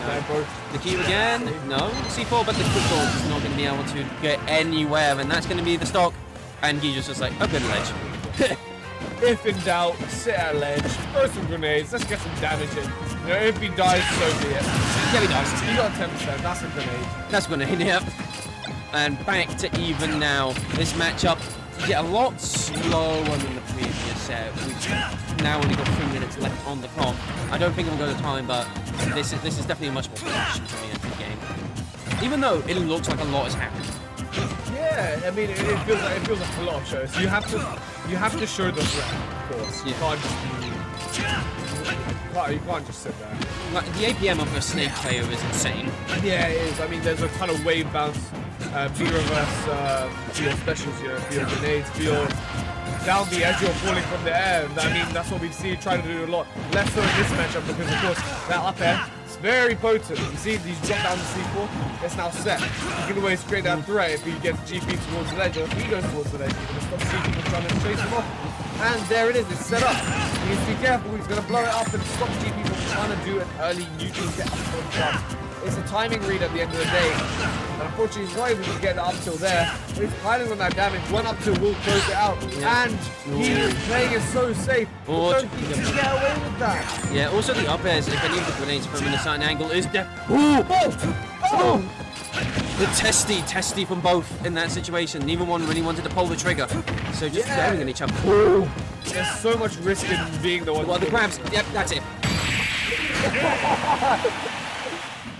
They're both. The key again. No, C4, but the quick draw is not going to be able to get anywhere, and that's going to be the stock. And Gijo's just like, oh, good ledge. If in doubt, sit at a ledge, throw some grenades, let's get some damage in. You know, if he dies, so be it. Yeah, he dies. You got 10%, that's a grenade. That's going to hit him. And back to even now. This matchup, you get a lot slower than the previous set. We've now only got 3 minutes left on the clock. I don't think I'm going to time, but this is definitely a much more passion to me in the game. Even though it looks like a lot has happened. Yeah, I mean, it feels like a lot of shows. You have to show the threat, of course. You can't just you can't just sit there. Like, the APM of a snake player is insane. Yeah, it is. I mean, there's a ton of wave bounce for your specials, for your grenades, for your down B as you're falling from the air. I mean, that's what we've seen trying to do a lot. Less so in this matchup because, of course, that up air is very potent. You see, these drop down to C4, it's now set. You can always create that threat if he gets GP towards the ledge, or if he goes towards the ledge, you can stop CP from trying to chase him off. And there it is, it's set up. He needs to be careful, he's going to blow it up and stop GP from trying to do an early neutral get up on jump. It's a timing read at the end of the day. And unfortunately, he's not able to get it up till there. He's piling on that damage. One up till will close it out. Yeah. And he is playing it so safe. Don't think he can get away with that. Yeah, also the up airs, if any of the grenades from in a certain angle, is the testy from both in that situation. Neither one really wanted to pull the trigger. So just staring at each other. There's so much risk in being the one. Well, the grabs, yep, that's it.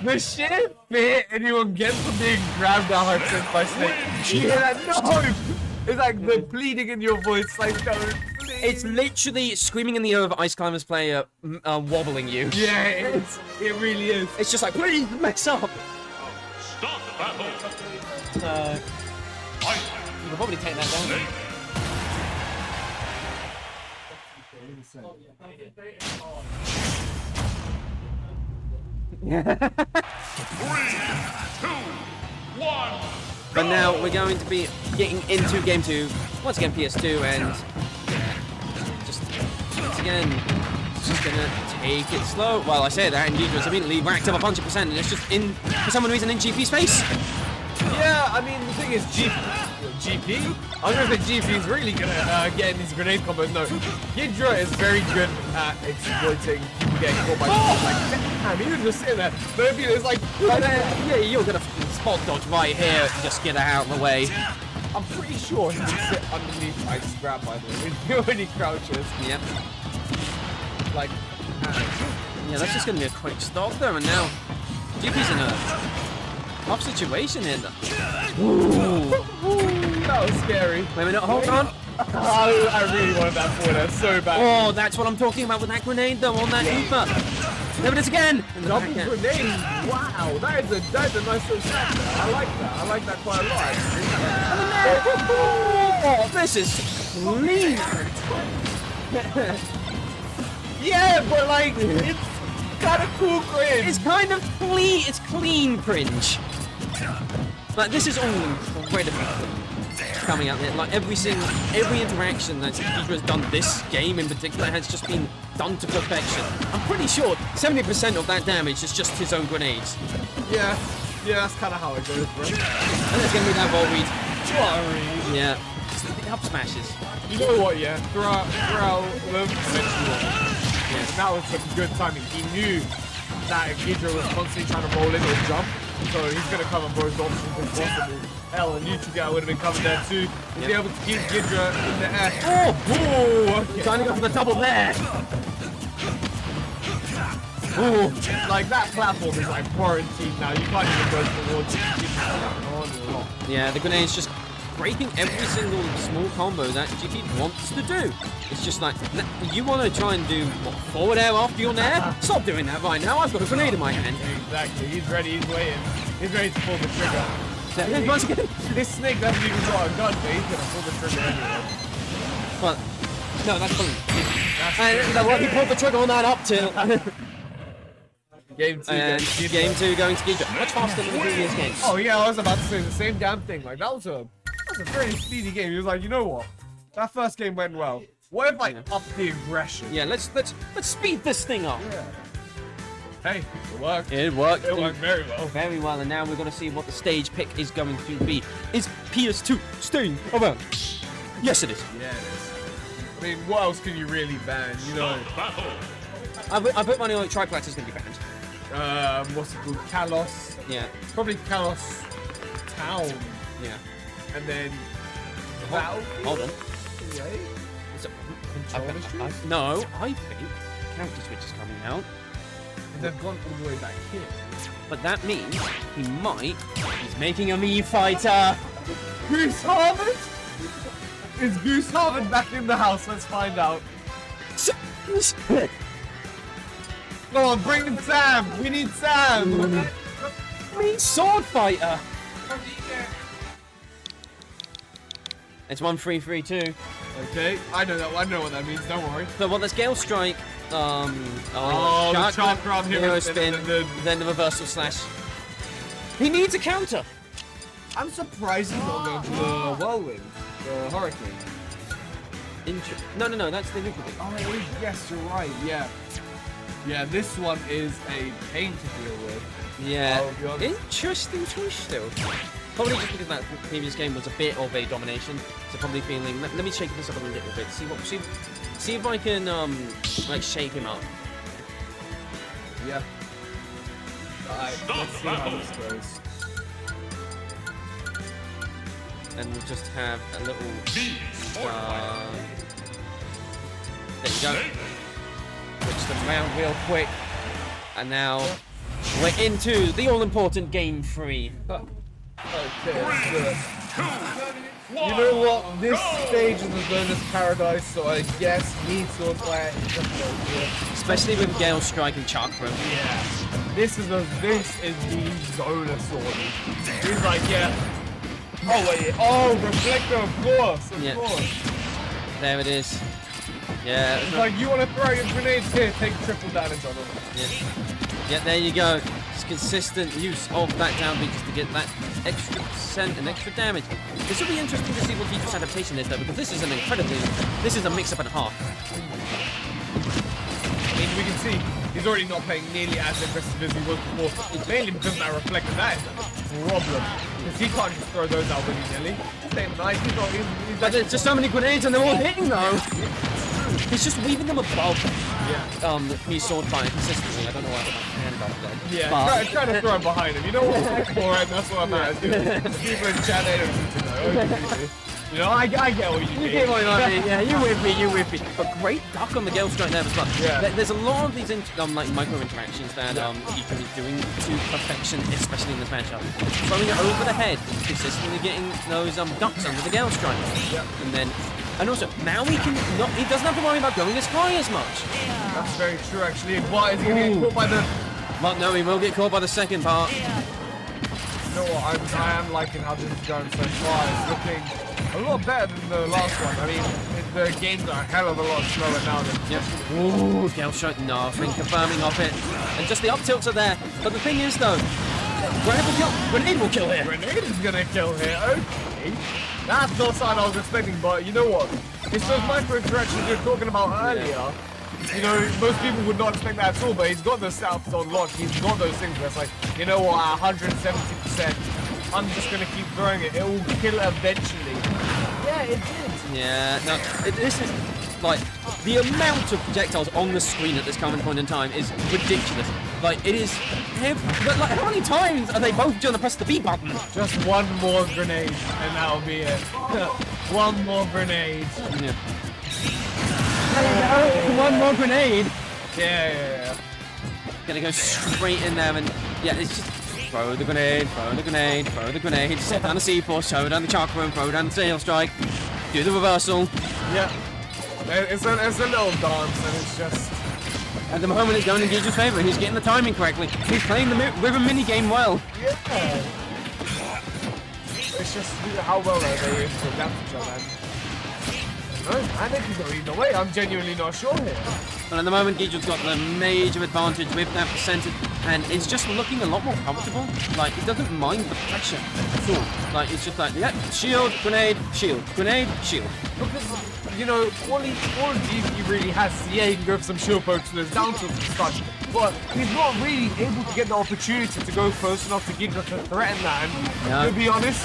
The sheer fear anyone gets from being grabbed 100% by Snake. You hear that? No! It's like the pleading in your voice, like, no, please. It's literally screaming in the ear of Ice Climbers player wobbling you. Yeah, it is. It really is. It's just like, please, mess up. Start the battle. You can probably take that down. But now we're going to be getting into game 2. Once again, PS2, and just once again, just gonna take it slow. Well, I say that, and Gidra's immediately racked up 100%, and it's just in, for some reason, in GP's face. Yeah, I mean, the thing is, GP? I was gonna say GP is really gonna get in these grenade combos. No, Gidra is very good at exploiting getting caught by like, damn, he was just sitting there. But it's like, yeah, you're gonna spot dodge right here, just get out of the way. I'm pretty sure he can sit underneath Ice grab, by the way, when he crouches. Yep. Like, yeah, that's just gonna be a quick stop there, and now GP's in a tough situation here. That was scary. Wait a minute, hold on. I really wanted that forward so bad. Oh, that's what I'm talking about with that grenade though, on that Ooper. There it is again. Double grenade. Wow, that's a nice little shot there. I like that. I like that quite a lot. Oh, this is clean. Yeah, but like, it's kind of cool cringe. It's kind of clean. It's clean cringe. Like, this is all incredibly clean coming out there. Like, every interaction that Gidra's done this game in particular has just been done to perfection. I'm pretty sure 70% of that damage is just his own grenades. Yeah, that's kind of how it goes, bro. And there's gonna be that Volt read. Yeah. Just the up smashes. You know what, yeah? Throughout the that was some good timing. He knew that Gidra was constantly trying to roll in or jump, so he's going to cover both options if possible. Hell, a neutral guy would have been coming there too. He'd be able to keep Gidra in the air. Oh, okay. Trying to go for the double there. Oh, like that platform is like quarantined now. You can't even go towards it. Yeah, the grenade's just breaking every single small combo that GP wants to do. It's just like, you want to try and do what, forward air after your nair? Stop doing that right now. I've got a grenade in my hand. Exactly. He's ready. He's waiting. He's ready to pull the trigger. Once again, this Snake doesn't even got a gun, but he's gonna pull the trigger anyway. But no, that's funny. He pulled the trigger on that up till. Game 2. And game 2 going to Gidra. Much faster than the previous game. Oh yeah, I was about to say the same damn thing. Like that was a very speedy game. He was like, you know what? That first game went well. What if I up the aggression? Yeah, let's speed this thing up. Yeah. Hey, it worked. It worked. It worked very well. Very well, and now we're going to see what the stage pick is going to be. Is PS2 staying around? Yes, it is. Yeah, it is. I mean, what else can you really ban? You know. I put money on it. Triplex is going to be banned. What's it called? Kalos. Yeah. Probably Kalos Town. Yeah. And then Hold on. No, I think Counter Switch is coming out. And they've gone all the way back here. But that means he's making a Mii fighter. Goose Harvard? Is Goose Harvard back in the house? Let's find out. Come on, bring in Sam. We need Sam. Mii sword fighter. It's 1-3-3-2. Okay, I know what that means. Don't worry. So well, there's Gale Strike. The chakra hero spin, then the reversal slash. He needs a counter. I'm surprised he's not going for the whirlwind, the hurricane. No, that's the liquid. Oh, yes, you're right. Yeah. Yeah, this one is a pain to deal with. Yeah. I'll be honest. Interesting choice still. Probably just because that previous game was a bit of a domination, so probably feeling. Let me shake this up a little bit. See if I can like shake him up. Yeah. Alright, let's see how this goes. And we'll just have a little. There you go. Switch them around real quick, and now we're into the all-important game 3. Okay, you know what? This stage is a bonus paradise, so I guess me sword fire is just good. Especially with Gale Strike and Chakra. Yeah. This is the Zola sword. He's like, yeah. Oh wait, oh, reflector, of course, of course. There it is. Yeah. It's like you want to throw your grenades here, take triple damage on them. Yeah, there you go. Just consistent use of that downbeat just to get that extra percent and extra damage. This will be interesting to see what Vito's adaptation is though, because this is a mix-up and a half. I mean, we can see he's already not playing nearly as aggressive as he was before. It's mainly because of that reflector. That is a problem. Because he can't just throw those out willy-nilly. Same night, But there's just so many grenades and they're all hitting though. He's just weaving them above his sword fire consistently. I don't know why I put my hand up there. Yeah, trying to throw him behind him. You know what? Alright, that's what I'm at. People in chat, they don't need to know. You know, I get what you mean. You get what I mean. Yeah, you with me. But great duck on the Gale Strike there as well. Yeah. There's a lot of these like micro interactions that Ethan is doing to perfection, especially in this matchup. Throwing it over the head, consistently getting those ducks under the Gale Strike. And also, now he doesn't have to worry about going as high as much. That's very true, actually. What, is he going to get caught by the... But no, he will get caught by the second part. You know what, I am liking how this is going so far. It's looking a lot better than the last one. I mean, the games are a hell of a lot slower now than... Ooh, Gale Strike, nothing confirming off it. And just the up tilts are there. But the thing is, though, Grenade will kill here. Grenade is going to kill here, okay. That's not something I was expecting, but you know what? It's those micro interactions you were talking about earlier. You know, most people would not expect that at all, but he's got those setups on lock. He's got those things where it's like, you know what, at 170%, I'm just going to keep throwing it. It will kill it eventually. Yeah, it did. Yeah, no, this is, like, the amount of projectiles on the screen at this current point in time is ridiculous. Like, it is, but like, how many times are they both going to press the B button? Just one more grenade, and that'll be it. One more grenade. Yeah. One more grenade. Yeah. Gonna go straight in there, and yeah, it's just throw the grenade, throw the grenade, throw the grenade, set down the C4, throw down the chakra, and throw down the Gale Strike, do the reversal. Yeah. It's a little dance, and it's just... At the moment, it's going in Giju's favour. He's getting the timing correctly. He's playing the rhythm minigame well. Yeah. It's just how well are they able to adapt to each other. I think he's going either way. I'm genuinely not sure here. But at the moment, Giju's got the major advantage with that percentage, and it's just looking a lot more comfortable. Like, he doesn't mind the pressure at all. Like, it's just like, yeah, shield, grenade, shield, grenade, shield. Because, you know, all GG really has, yeah, he can go for some shield pokes and there's down tilts and such, but he's not really able to get the opportunity to go close enough to Giga to threaten that. And to be honest,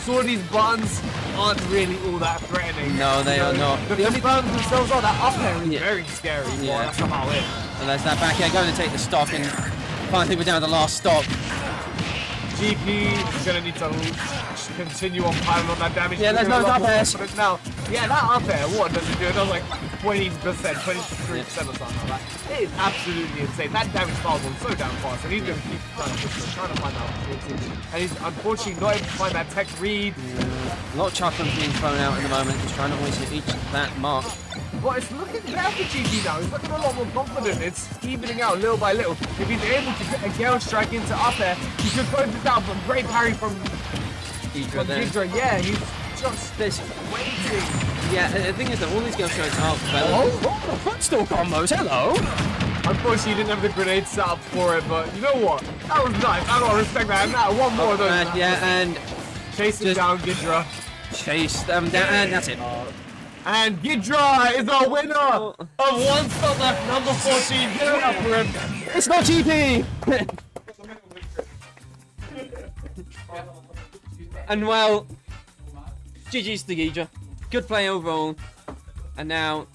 some of these buttons aren't really all that threatening. No, they are not. The only buttons themselves are that up air is very scary. Yeah. That's about it. And there's that back air going to take the stock, and finally we're down to the last stock. GP is going to need to continue on piling on that damage. Yeah, there's no up air. Now, yeah, that up air, what does it do? It does like 20%, 23% or something like that. It is absolutely insane. That damage files on so damn fast, and he's going to keep trying to find that opportunity. And he's unfortunately not able to find that tech read. A lot of chakras being thrown out at the moment. He's trying to always hit that mark. But it's looking better for GG now. He's looking a lot more confident. It's evening out little by little. If he's able to get a Gale Strike into up air, he could close it down, but great parry from Giga. Yeah, he's just This. waiting. Yeah, the thing is that all these girls shows are well. Oh, footstool combos. Hello. Unfortunately, you didn't have the grenade set up for it, but you know what? That was nice. I gotta respect that. And now one more of those. Yeah, and chasing down Ghidra. Chase them down, and that's it. And Ghidra is our winner of one spot left, number 14. Get it up for him. It's not GP. And well, GG's to Ghidra. Good play overall. And now,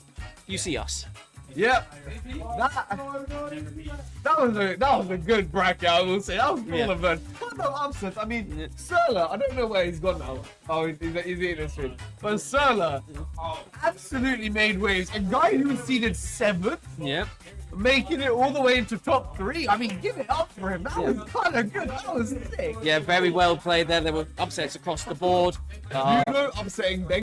you see us. Yep. That was a good bracket, I will say. That was full of fun. What the upsets? I mean, Surla, I don't know where he's gone now. Oh, he's eating his food. But Surla absolutely made waves. A guy who was seeded 7th, Yep. making it all the way into top 3. I mean, give it up for him. That was kind of good. That was sick. Yeah, very well played there. There were upsets across the board. You know, upsetting